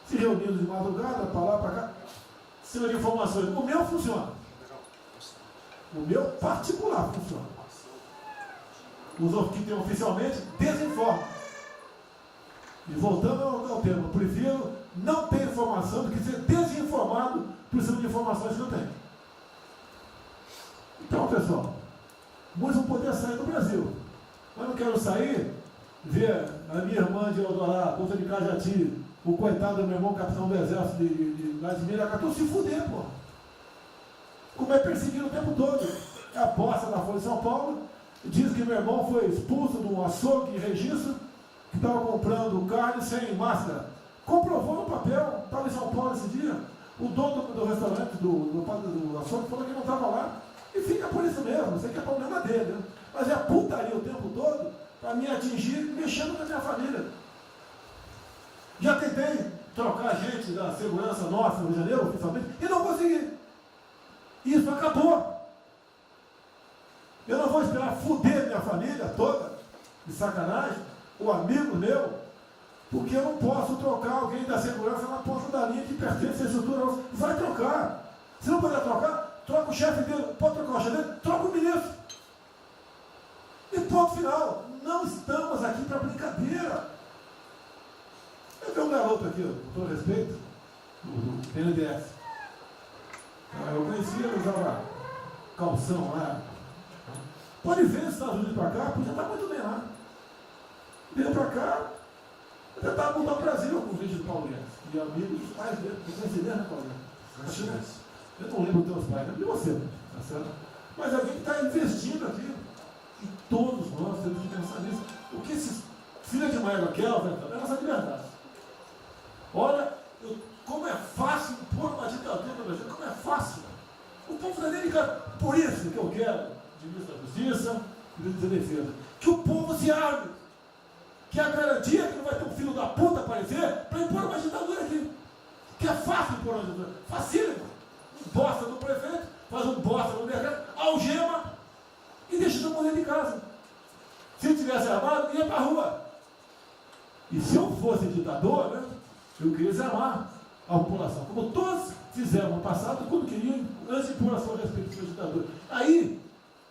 se reunindo de madrugada, para lá, para cá, sem informações. O meu funciona. O meu particular funciona. Os que tem oficialmente desinformam. E voltando ao tema, eu prefiro não ter informação do que ser desinformado por cima de informações que eu tenho. Então, pessoal, muitos vão poder sair do Brasil. Mas não quero sair, ver a minha irmã de Eldorado, outra de Cajati, o coitado do meu irmão, capitão do exército de Miracatu, se fuder, pô. Como é perseguido o tempo todo. É a posta da Folha de São Paulo, diz que meu irmão foi expulso de um açougue em Registro, que estava comprando carne sem máscara. Comprovou no papel, estava em São Paulo esse dia. O dono do restaurante, do açougue, falou que não estava lá. E fica por isso mesmo, isso aqui é problema dele. Né? Mas é putaria o tempo todo para me atingir, mexendo com a minha família. Já tentei trocar gente da segurança nossa no Rio de Janeiro, oficialmente, e não consegui. Isso acabou. Eu não vou esperar fuder minha família toda, de sacanagem, ou amigo meu, porque eu não posso trocar alguém da segurança na ponta da linha que pertence à estrutura. Vai trocar. Se não puder trocar, troca o chefe dele. Pode trocar o chefe dele? Troca o ministro. E ponto final. Não estamos aqui para brincadeira. Eu tenho um garoto aqui, com todo respeito, do BNDES. Eu conhecia, ele usava calção lá. Pode ver os Estados Unidos para cá, podia estar muito bem lá. Veio para cá, eu tentava voltar ao Brasil com o vídeo do Paulo Guedes. E amigos dos pais dele, eu conheci ele, né, Paulo Guedes? Eu não lembro dos teus pais, não de você, tá certo? Mas alguém que está investindo aqui. E todos nós temos que pensar nisso. O que esses filhos de Maia querem, é a nossa liberdade. Olha, como é fácil impor uma ditadura no Brasil, como é fácil. O povo da América, por isso que eu quero, de ministro da Justiça e ministro da Defesa, que o povo se arme, que a garantia que não vai ter um filho da puta aparecer para impor uma ditadura aqui. Que é fácil impor uma ditadura, facílimo. Um bosta do prefeito, faz um bosta no decreto, algema e deixa todo mundo dentro de casa. Se ele tivesse armado, ia para a rua. E se eu fosse ditador, né, eu queria desarmar a população, como todos fizeram no passado, quando queriam, antes de impor a sua respeito da ditadura. Aí,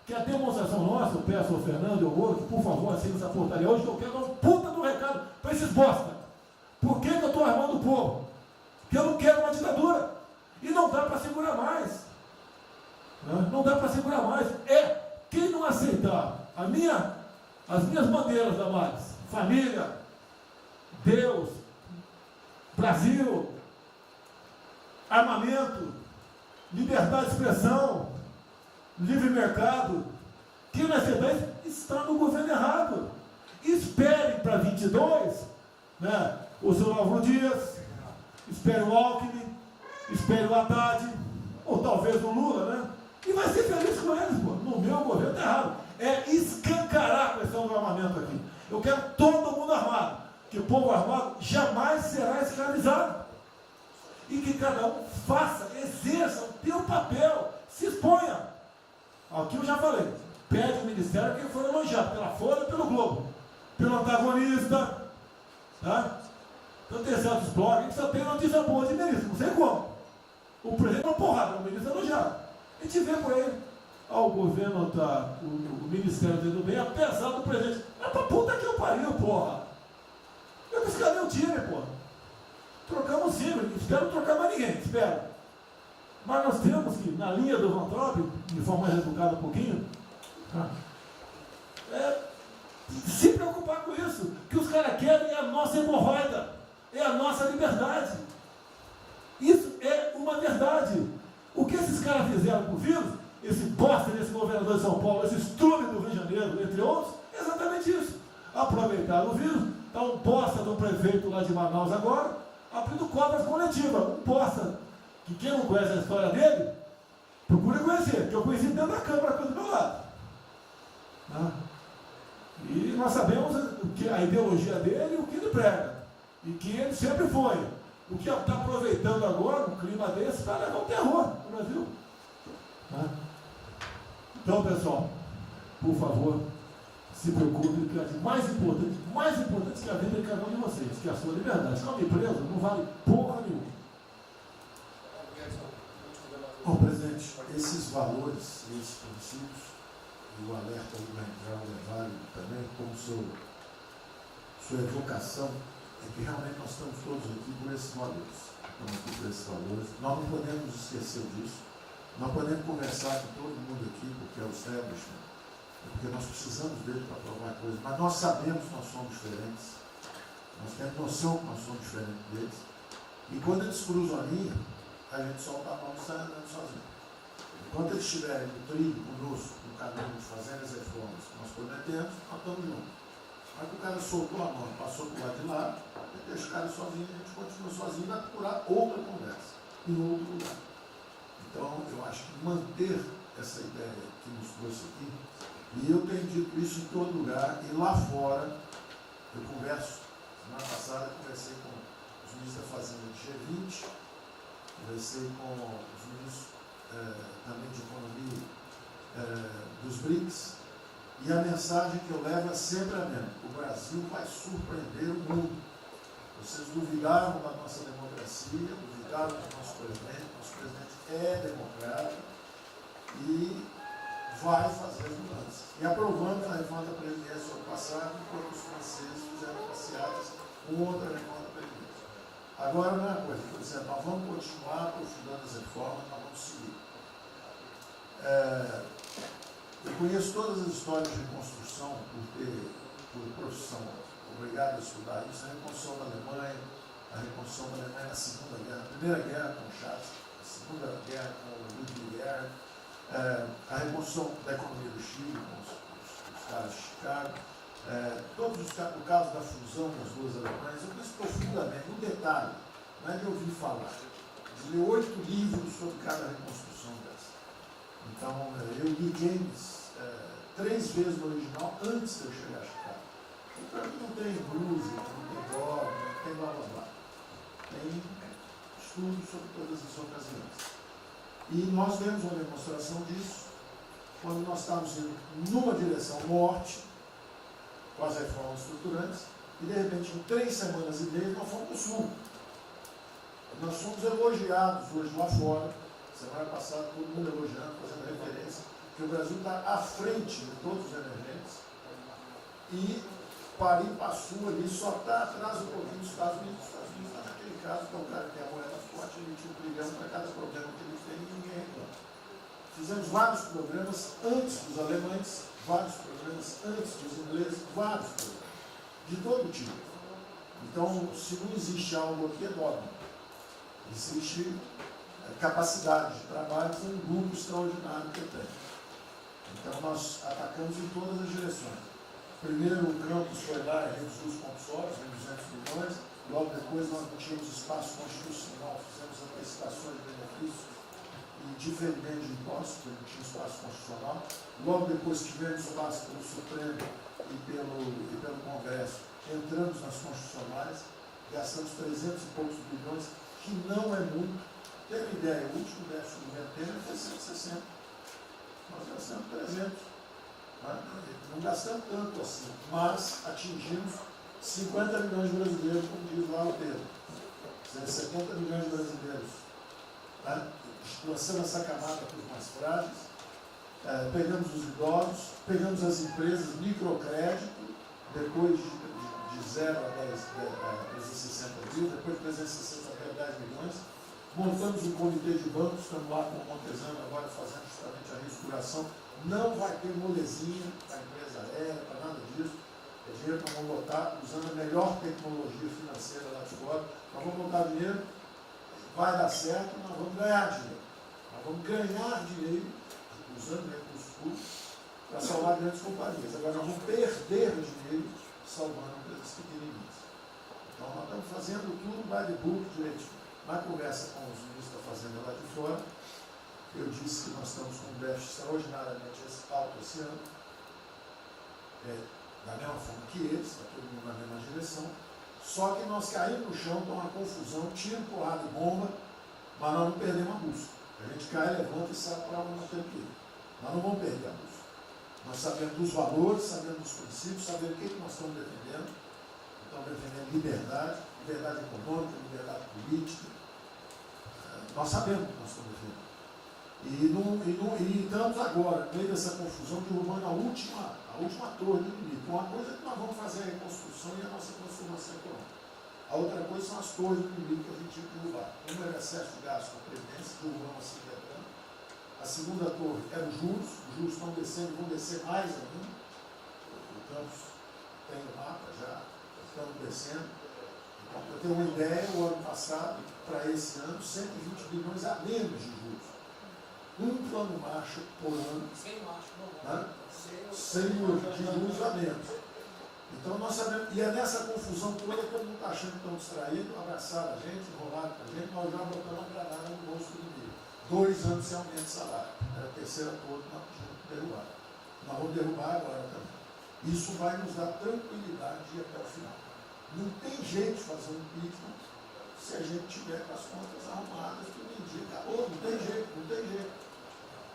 que a demonstração nossa, eu peço ao Fernando e ao outro, que, por favor, assine essa portaria hoje, que eu quero dar um puta do recado para esses bosta. Por que eu estou armando o povo? Porque eu não quero uma ditadura. E não dá para segurar mais. Não dá para segurar mais. Quem não aceitar as minhas bandeiras, Damares, família, Deus, Brasil, armamento, liberdade de expressão, livre mercado, quem não aceitar isso está no governo errado. Espere para 22, né, o seu Álvaro Dias, espere o Alckmin, espere o Haddad, ou talvez o Lula, né? E vai ser feliz com eles, pô. No meu governo está errado. É escancarar a questão do armamento aqui. Eu quero todo mundo armado. Que o povo armado jamais será escravizado. E que cada um faça, exerça o seu papel, se exponha. Aqui eu já falei. Pede o ministério quem for elogiado, pela Folha e pelo Globo. Pelo antagonista. Tá? Então tem certos blogs que só tem notícia boa de ministro, não sei como. O presidente é uma porrada, o ministro é elogiado. A gente vê por aí. O governo tá, o Ministério do Bem, apesar do presidente. É pra puta que eu pariu, porra. Eu disse, cadê o time, porra? Trocamos time, espero trocar mais ninguém, espero. Mas nós temos que, na linha do Van Traub, de forma mais educada um pouquinho, se preocupar com isso. Que os caras querem é a nossa hemorroida, é a nossa liberdade. Isso é uma verdade. O que esses caras fizeram com o vírus, esse bosta desse governador de São Paulo, esse estrume do Rio de Janeiro, entre outros, é exatamente isso. Aproveitaram o vírus, está um bosta do prefeito lá de Manaus agora, abrindo cobras coletivas. Um bosta, que quem não conhece a história dele, procure conhecer, que eu conheci dentro da Câmara aqui do meu lado. Né? E nós sabemos que a ideologia dele e o que ele prega. E que ele sempre foi. O que está aproveitando agora, um clima desse, para levar o terror no Brasil. Né? Então, pessoal, por favor, se preocupe, que é mais importante que a vida de cada um de vocês, que é a sua liberdade. Se não me preso, não vale porra nenhuma. Bom, presidente, esses valores, esses princípios, e o alerta do Ventral é válido também, como sua evocação, é que realmente nós estamos todos aqui por esses valores. Estamos aqui por esses valores. Nós não podemos esquecer disso. Nós podemos conversar com todo mundo aqui, porque é o establishment, porque nós precisamos dele para provar coisas, mas nós sabemos que nós somos diferentes. Nós temos noção que nós somos diferentes deles. E quando eles cruzam a linha, a gente solta a mão e sai andando sozinho. Enquanto eles estiverem no trilho conosco, no caminho, fazendo as reformas que nós prometemos, nós estamos juntos. Mas que o cara soltou a mão, passou para o lado de lá, ele deixa o cara sozinho, a gente continua sozinho, vai procurar outra conversa, em outro lugar. Então, eu acho que manter essa ideia que nos trouxe aqui, e eu tenho dito isso em todo lugar, e lá fora, eu converso, semana passada eu conversei com os ministros da Fazenda de G20, conversei com os ministros também de Economia dos BRICS, e a mensagem que eu levo é sempre a mesma: o Brasil vai surpreender o mundo. Vocês duvidaram da nossa democracia, duvidaram do nosso presidente é democrático e vai fazer as mudanças. E aprovamos a reforma da Previdência no ano passado, enquanto os franceses fizeram passeatas com outra reforma da Previdência. Agora, não é uma coisa, por exemplo, nós vamos continuar aprofundando as reformas, nós vamos seguir. Eu conheço todas as histórias de reconstrução por profissão, obrigado a estudar isso, a reconstrução da Alemanha, na Segunda Guerra, a Primeira Guerra com Chaves, a Segunda Guerra com o Ludwig Erhard, a reconstrução da economia do Chile com os caras de Chicago, o caso da fusão das duas Alemanhas. Eu conheço profundamente, no detalhe, não é de ouvir falar, de ler 8 livros sobre cada reconstrução dessa. Então, eu li James 3 vezes no original antes de eu chegar a Chicago. Então, não tem música, não tem dogma, não tem blá blá blá. Tem estudos sobre todas as ocasiões. E nós demos uma demonstração disso quando nós estávamos indo numa direção norte, com as reformas estruturantes, e de repente, em 3 semanas e meia, nós fomos para o sul. Nós fomos elogiados hoje lá fora, semana passada, todo mundo elogiando, fazendo referência, que o Brasil está à frente de todos os emergentes, e Paris passou ali, só está atrás um pouquinho dos Estados Unidos. Os Estados Unidos está naquele caso, que é um cara que tem a moeda forte, emitiu $1 trilhão para cada problema que eles têm e ninguém reclama. Fizemos vários programas antes dos alemães, vários programas antes dos ingleses, vários programas, de todo tipo. Então, se não existe algo aqui, é dogma. Existe capacidade de trabalho com um grupo extraordinário que eu tenho. Então, nós atacamos em todas as direções. Primeiro, o campus foi lá e reduziu os compulsórios em 200 milhões. Logo depois, nós não tínhamos espaço constitucional, fizemos antecipações de benefícios e diferimento de impostos, porque não tinha espaço constitucional. Logo depois, tivemos espaço pelo Supremo e pelo Congresso. Entramos nas constitucionais, gastamos 300 e poucos bilhões, que não é muito. Tem uma ideia, o último déficit do governo Temer foi 160. Nós gastamos 300. Não gastamos tanto assim, mas atingimos 50 milhões de brasileiros, como diz lá o Pedro. 70 milhões de brasileiros. Lançando essa camada para os mais frágeis, pegamos os idosos, pegamos as empresas, microcrédito, depois de 0 a 360 mil, depois de 360 a 10 milhões. Montamos um comitê de bancos, estamos lá com o Montezano agora fazendo justamente a reestruturação. Não vai ter molezinha para a empresa aérea, para nada disso. É dinheiro que nós vamos botar usando a melhor tecnologia financeira lá de fora. Nós vamos botar dinheiro, vai dar certo, nós vamos ganhar dinheiro. Nós vamos ganhar dinheiro usando recursos públicos para salvar grandes companhias. Agora nós vamos perder dinheiro salvando empresas pequenininhas. Então nós estamos fazendo tudo by the book direitinho. Na conversa com os ministros da Fazenda lá de fora, eu disse que nós estamos com um déficit extraordinariamente alto esse ano, da mesma forma que eles, está todo mundo na mesma direção, só que nós caímos no chão, dá uma confusão, tiro, porrada e bomba, mas nós não perdemos a busca. A gente cai, levanta e sabe para onde nós temos que ir. Nós não vamos perder a busca. Nós sabemos dos valores, sabemos dos princípios, sabemos o que nós estamos defendendo. Estamos defendendo liberdade, liberdade econômica, liberdade política. Nós sabemos o que nós estamos defendendo. E estamos agora, no meio dessa confusão, derrubando a última torre do inimigo. Uma coisa é que nós vamos fazer a reconstrução e a nossa transformação econômica. A outra coisa são as torres do inimigo que a gente tinha que derrubar. Uma era o excesso de gasto com a Previdência, derrubamos assim quebrando. A segunda torre era os juros estão descendo e vão descer mais ainda. O Campos tem o mapa já, estamos descendo. Então, para ter uma ideia, o ano passado, para esse ano, 120 bilhões a menos de juros. Um plano Marshall por ano, sem de juros a menos. Então nós sabemos, e é nessa confusão toda, todo mundo está achando que estão distraídos, abraçaram a gente, enrolaram com a gente, nós já botamos a granada no bolso do inimigo. 2 anos sem aumento de salário. Era a terceira toda que nós tínhamos que derrubar. Nós vamos derrubar agora também. Isso vai nos dar tranquilidade de ir até o final. Não tem jeito de fazer um impeachment se a gente tiver com as contas arrumadas, tudo indica. Não tem jeito, não tem jeito.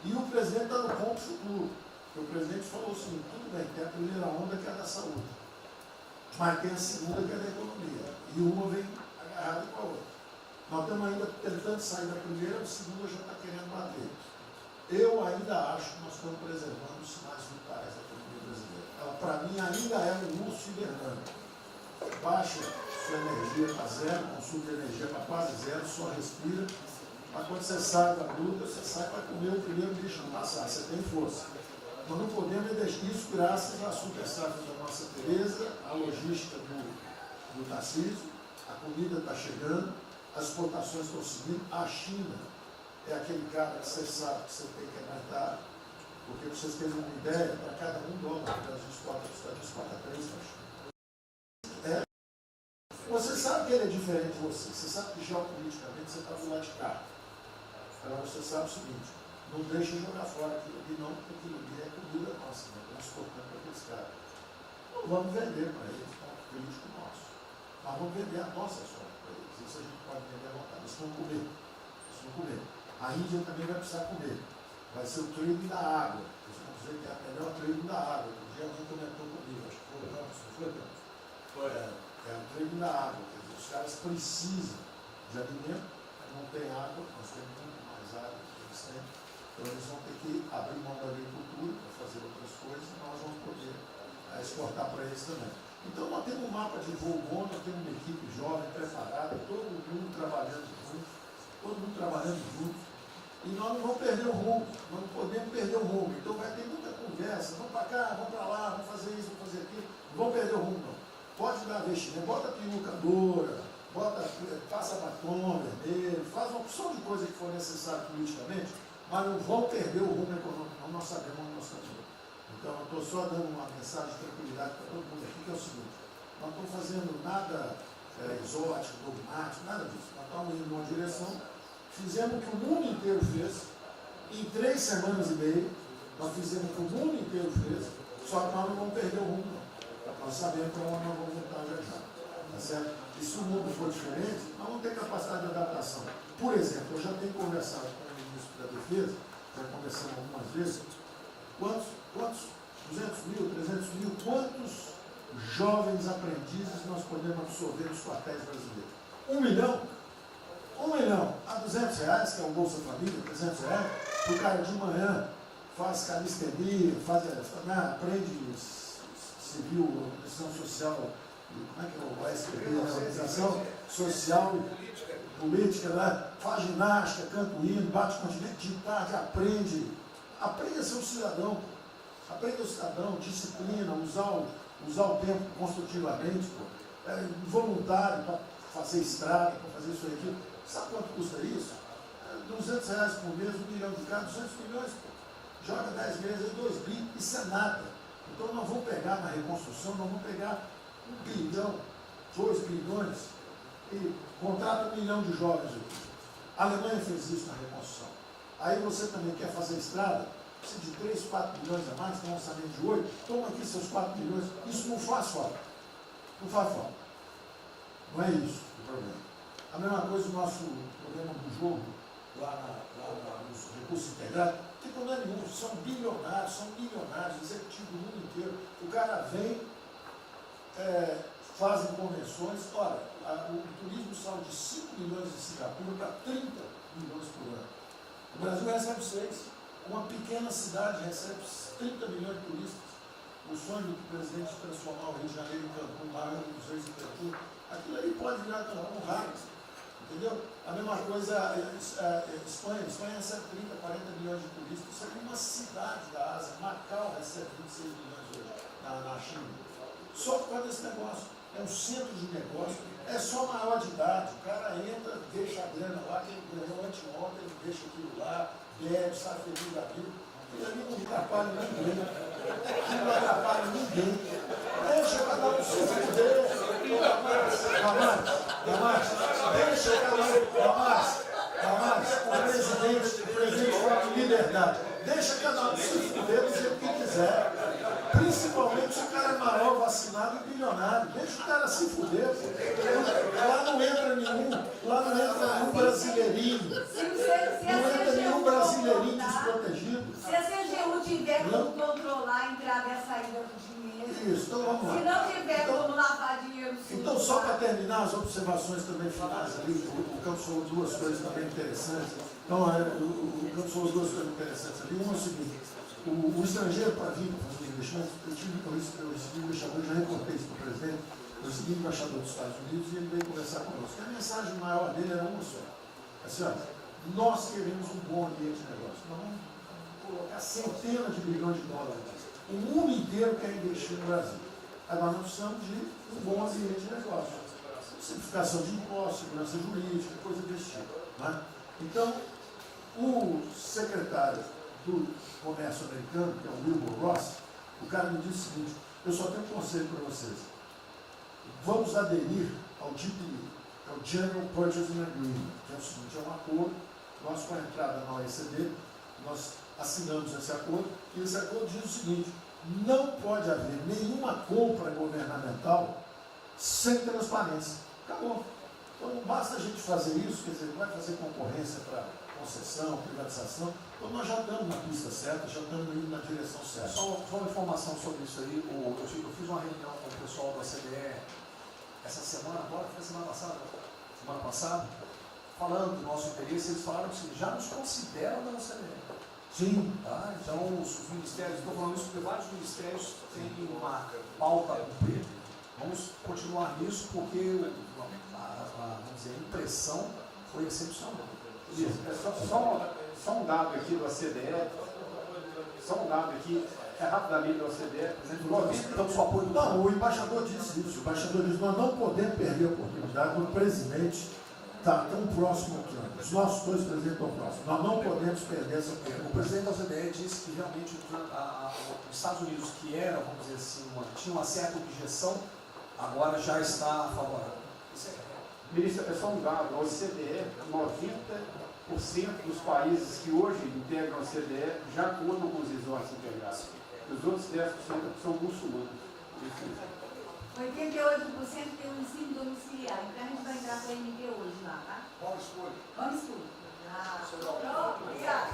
E o presidente está no ponto futuro. Porque o presidente falou assim, tudo bem, tem a primeira onda que é a da saúde, mas tem a segunda que é da economia. E uma vem agarrada com a outra. Nós estamos ainda tentando sair da primeira, a segunda já está querendo bater. Eu ainda acho que nós estamos preservando os sinais vitais da economia brasileira. Ela, para mim, ainda é um urso hibernando. Baixa sua energia para zero, consumo de energia para quase zero, só respira. Mas quando você sai da luta, você sai para comer o primeiro bicho não passar, você tem força. Nós não podemos deixar isso graças à super safra da nossa Tereza, à logística do Tarcísio, a comida está chegando, as exportações estão subindo, a China é aquele cara que você sabe que você tem que aguentar, porque para vocês terem uma ideia, para cada $1 que a gente exporta para os Estados Unidos, exporta 3 para a China. Você sabe que ele é diferente de você sabe que geopoliticamente você está do lado de cá. Então você sabe o seguinte, não deixa jogar fora aquilo ali não, porque aquilo ali é comida nossa, né? Estamos exportando para aqueles caras. Não vamos vender para eles, é um político nosso. Mas vamos vender a nossa soja para eles. Isso a gente pode vender à vontade. Eles vão comer. Eles vão comer. A Índia também vai precisar comer. Vai ser o trading da água. Eles vão dizer que é a melhor trading da água. Um dia alguém comentou comigo, acho que foi o Campos, não foi o Campos? É o trading da água. Quer dizer, os caras precisam de alimento, não tem água, nós temos muito mais água que eles têm. Então eles vão ter que abrir mão da agricultura para fazer outras coisas e nós vamos poder exportar para eles também. Então nós temos um mapa de voo bom, nós temos uma equipe jovem, preparada, todo mundo trabalhando junto, e nós não vamos perder o rumo, nós não podemos perder o rumo. Então vai ter muita conversa, vamos para cá, vamos para lá, vamos fazer isso, vamos fazer aquilo, não vamos perder o rumo não. Pode dar vestimento, bota perucadora, passa batom vermelho, faz uma opção de coisa que for necessária politicamente, mas não vão perder o rumo econômico, não, nós sabemos onde nós estamos indo. Então, eu estou só dando uma mensagem de tranquilidade para todo mundo aqui, que é o seguinte, nós não estamos fazendo nada exótico, dogmático, nada disso. Nós estamos indo numa direção, fizemos o que o mundo inteiro fez, em 3 semanas e meia, nós fizemos o que o mundo inteiro fez, só que nós não vamos perder o rumo, não. Nós sabemos para onde nós vamos voltar já já. Tá certo? E se o mundo for diferente, nós vamos ter capacidade de adaptação. Por exemplo, eu já tenho conversado com o ministro da Defesa, já conversamos algumas vezes, quantos 200 mil, 300 mil, quantos jovens aprendizes nós podemos absorver nos quartéis brasileiros? 1 milhão? 1 milhão a R$200, que é o Bolsa Família, R$300, o cara de manhã faz calistenia, aprende civil, organização social, como é que é o OSPB, organização social e política, né? Faz ginástica, canta o hino, bate continente, de tarde, aprende a ser um cidadão, aprende o cidadão, disciplina, usar o tempo construtivamente, voluntário para fazer estrada, para fazer isso e aquilo. Sabe quanto custa isso? R$200 por mês, 1 milhão de cada, 200 milhões, pô. Joga 10 meses, 2 bi, isso é nada. Então nós vamos pegar na reconstrução, nós vamos pegar 1 bilhão, 2 bilhões e contrata 1 milhão de jovens aqui. A Alemanha fez isso na reconstrução. Aí você também quer fazer estrada, precisa de 3, 4 milhões a mais, tem um orçamento de 8, toma aqui seus 4 milhões. Isso não faz falta. Não faz falta. Não é isso o problema. A mesma coisa o nosso programa do jogo, lá nos recursos integrados, não tem problema nenhum, são milionários, executivos do mundo inteiro. O cara vem, fazem convenções, olha, o turismo saiu de 5 milhões de Singapura para 30 milhões por ano. O Brasil recebe 6. Uma pequena cidade recebe 30 milhões de turistas. O sonho do presidente de transformar o Rio de Janeiro em Cancún, Maior dos Reis em Cancún, aquilo ali pode virar um raio. Entendeu? A mesma coisa a Espanha. Espanha recebe 30, 40 milhões de turistas. Isso é uma cidade da Ásia. Macau recebe 26 milhões hoje na China. Só por causa desse negócio. É um centro de negócio. É só maior de idade. O cara entra, deixa a grana lá, que ele ganhou anteontem, ele deixa aquilo lá, bebe, sai feliz da vida. Ele ali não atrapalha ninguém. Ele não atrapalha ninguém. Deixa cada um se fuder. Deixa o presidente fala de liberdade. Deixa cada um se fuder do jeito que quiser. Principalmente se o cara é maior, vacinado e bilionário. Deixa o cara se fuder. Lá não entra nenhum brasileirinho. Não entra nenhum brasileirinho desprotegido. Se a CGU tiver como controlar a entrada e a saída do dinheiro. Isso, então vamos lá. Se não tiver como lavar dinheiro sujo. Então, só para terminar as observações também finais ali, o Campos falou duas coisas também interessantes. Então, o Campos falou duas coisas interessantes ali. Uma é o seguinte: o estrangeiro para vir para fazer investimento, eu recebi um embaixador, já reportei isso para o presidente, eu recebi um embaixador dos Estados Unidos e ele veio conversar conosco. E a mensagem maior dele era uma só. Assim, olha, nós queremos um bom ambiente de negócio. Nós vamos colocar centenas de bilhões de dólares. O mundo inteiro quer investir no Brasil. Agora nós precisamos de um bom ambiente de negócio. Simplificação de impostos, segurança jurídica, coisa desse tipo. Né? Então, o secretário do Comércio americano, que é o Wilbur Ross, o cara me disse o seguinte: eu só tenho um conselho para vocês. Vamos aderir ao GPA, que é o General Purchasing Agreement, que é o seguinte: é um acordo, nós com a entrada na OECD, nós assinamos esse acordo, e esse acordo diz o seguinte: não pode haver nenhuma compra governamental sem transparência. Acabou. Então não basta a gente fazer isso, quer dizer, não vai fazer concorrência para concessão, privatização. Então nós já estamos na pista certa, já estamos indo na direção certa. Só uma informação sobre isso aí. Eu fiz uma reunião com o pessoal da CDE essa semana, agora foi semana passada, falando do nosso interesse. Eles falaram que já nos consideram da CDE. Sim. Tá? Então os ministérios, estou falando isso porque vários ministérios têm uma pauta a cumprir. Vamos continuar nisso porque vamos dizer, a impressão foi excepcional. Isso, só um dado aqui do OCDE, rapidamente do OCDE, não, o embaixador disse isso. O embaixador disse: nós não podemos perder a oportunidade do presidente está tão próximo aqui. Os nossos dois presidentes estão próximos. Nós não podemos perder essa oportunidade. O presidente da OCDE disse que realmente os Estados Unidos, que era, vamos dizer assim, tinha uma certa objeção, agora já está favorável. Ministro, é só um dado: a OCDE, 90% dos países que hoje integram a OCDE já contam com os resorts integrados. Os outros 10% são muçulmanos. 88% tem um ensino domiciliar. Então a gente vai entrar com a MD hoje lá, tá? Vamos escolher. Pronto, obrigada.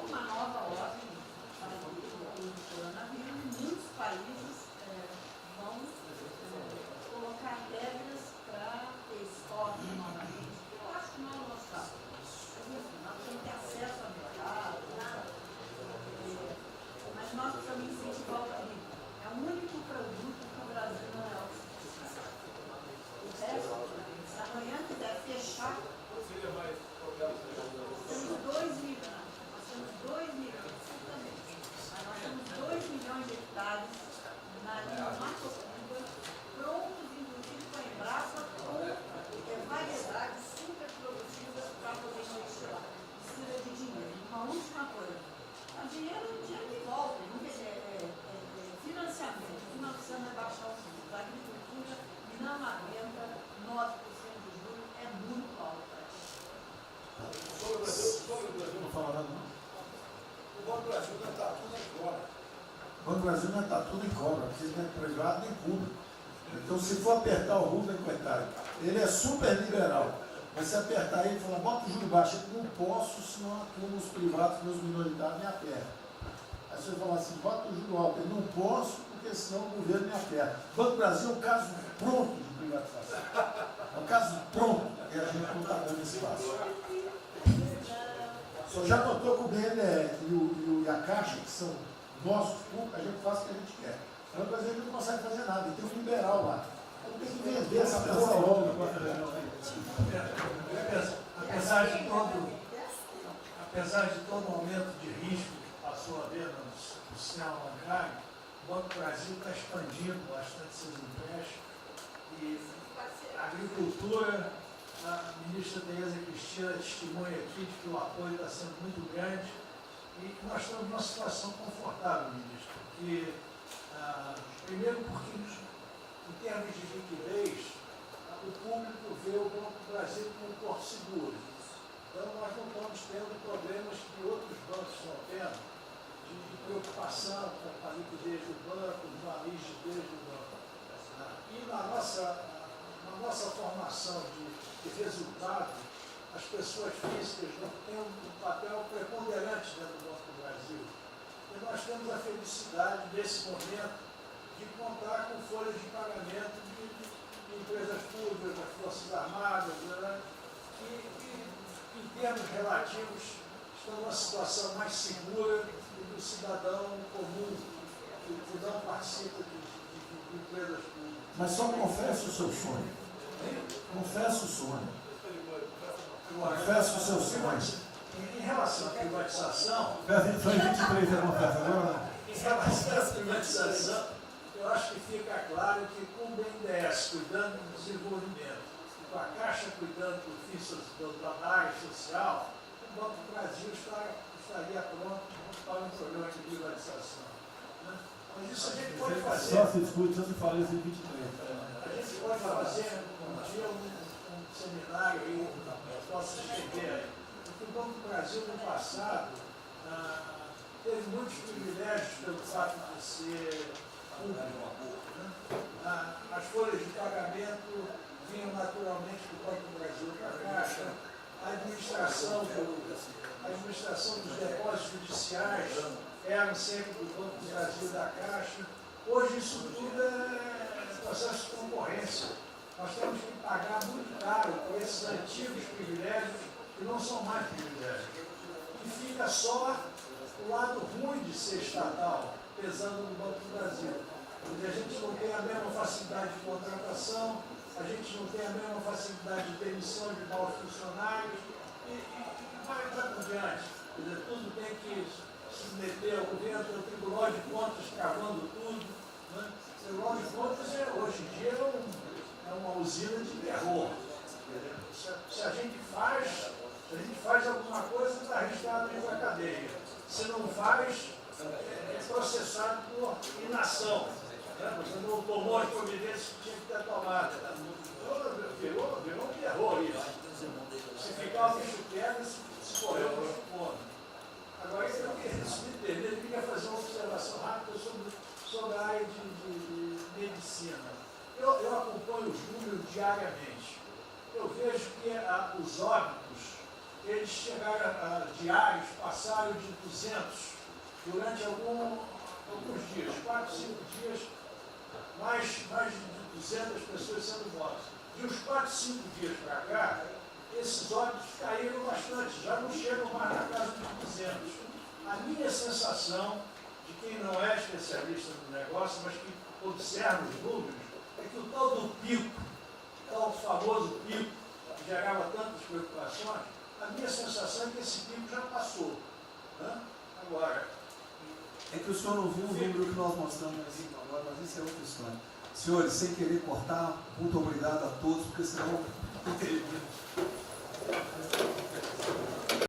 Uma nova ordem para o coronavírus. Muitos países vão colocar regras para ter estoque novamente. Eu acho que não é o nosso caso. Nós temos que ter acesso ao mercado, mas nós precisamos incentivar o trigo. É o único produto que o Brasil não é autossuficiente. O resto, se amanhã quiser fechar, temos 2 milhões. Nós temos 2 milhões, certamente. Mas nós temos 2 milhões de hectares na linha Mato-Piba, prontos, inclusive com a Embrapa, com variedades super produtivas para poder investir lá. Precisa de dinheiro. Uma última coisa: o dinheiro que volta, financiamento. Nós precisamos baixar os custos. A agricultura não aguenta 9% dos Sobre o Brasil não fala nada, não. O Banco do Brasil não está tudo em cobra. O Banco do Brasil não está tudo em cobra, porque não é privado nem público. Então, se for apertar o Rubem, coitado, ele é super liberal. Mas se apertar ele e falar, bota o juro baixo, eu não posso, senão a turma, os privados, meus minoritários, me apertam. Aí você fala assim, bota o juro alto, eu não posso, porque senão o governo me aperta. O Banco do Brasil é um caso pronto de privatização. É um caso pronto, e a gente não está dando espaço. O senhor já notou que o BNDES e a Caixa, que são nossos públicos, a gente faz o que a gente quer. Mas o Brasil não consegue fazer nada, e tem um liberal lá. Então tem que vender essa porra logo. Apesar de todo aumento de risco que passou a haver no sistema bancário, o Banco do Brasil está expandindo bastante seus empréstimos. E a agricultura, a ministra Tereza Cristina testemunha aqui de que o apoio está sendo muito grande. E nós estamos numa situação confortável, ministro. Porque, primeiro porque, em termos de liquidez, o público vê o Banco do Brasil como um porto seguro. Então, nós não estamos tendo problemas que outros bancos estão tendo, de preocupação com a liquidez do banco, com a rigidez do banco. E na nossa formação de resultado, as pessoas físicas não têm um papel preponderante dentro do Banco do Brasil. E nós temos a felicidade, nesse momento, de contar com folhas de pagamento de empresas públicas, das Forças Armadas, né, que, em termos relativos, estão numa situação mais segura do cidadão comum, que não participa de empresas públicas. Mas só confesse o seu sonho. Confesse o sonho. Confesse o seu sonho. Em relação à privatização... Só em 23 eu confesso agora. Em relação à privatização, eu acho que fica claro que com o BNDES cuidando do desenvolvimento, com a Caixa cuidando da área social, o Banco do Brasil estaria pronto para um programa de privatização. Né? Mas isso a gente pode fazer. Só se discute, só se fala isso em 23. A gente pode fazer um dia um seminário aí, que possa escrever aí. Porque o Banco do Brasil, no passado, teve muitos privilégios pelo fato de ser público. Né? As folhas de pagamento vinham naturalmente do Banco do Brasil para a Caixa. A administração dos depósitos judiciais eram sempre do Banco do Brasil e da Caixa. Hoje isso tudo é processo de concorrência. Nós temos que pagar muito caro por esses antigos privilégios que não são mais privilégios. E fica só o lado ruim de ser estatal, pesando no Banco do Brasil. Porque a gente não tem a mesma facilidade de contratação, a gente não tem a mesma facilidade de demissão de maus funcionários, e vai por diante. Quer dizer, tudo tem que se submeter ao governo, ao Tribunal de Contas cavando tudo. Né? O Tribunal de Contas, hoje em dia, é uma usina de terror. Se a gente faz alguma coisa, está arriscado ir para a cadeia. Se não faz, é processado por inação. Você não tomou as providências que tinha que ter tomado. Virou um terror isso. Se ficar o bicho quebra, se correr o bicho come. Agora, eu queria fazer uma observação rápida sobre a área de medicina. Eu acompanho os números diariamente. Eu vejo que os óbitos, eles chegaram diários, passaram de 200 durante alguns dias, 4, 5 dias, mais de 200 pessoas sendo mortas. De uns 4, 5 dias para cá, esses óbitos caíram bastante, já não chegam mais na casa dos 200. A minha sensação, de quem não é especialista no negócio, mas que observa os números, é que o tal do pico, o tal famoso pico, que gerava tantas preocupações, a minha sensação é que esse pico já passou. Né? Agora... É que o senhor não viu o número que nós mostramos assim agora, mas isso é outra história. Senhores, sem querer cortar, muito obrigado a todos, porque senão não teria.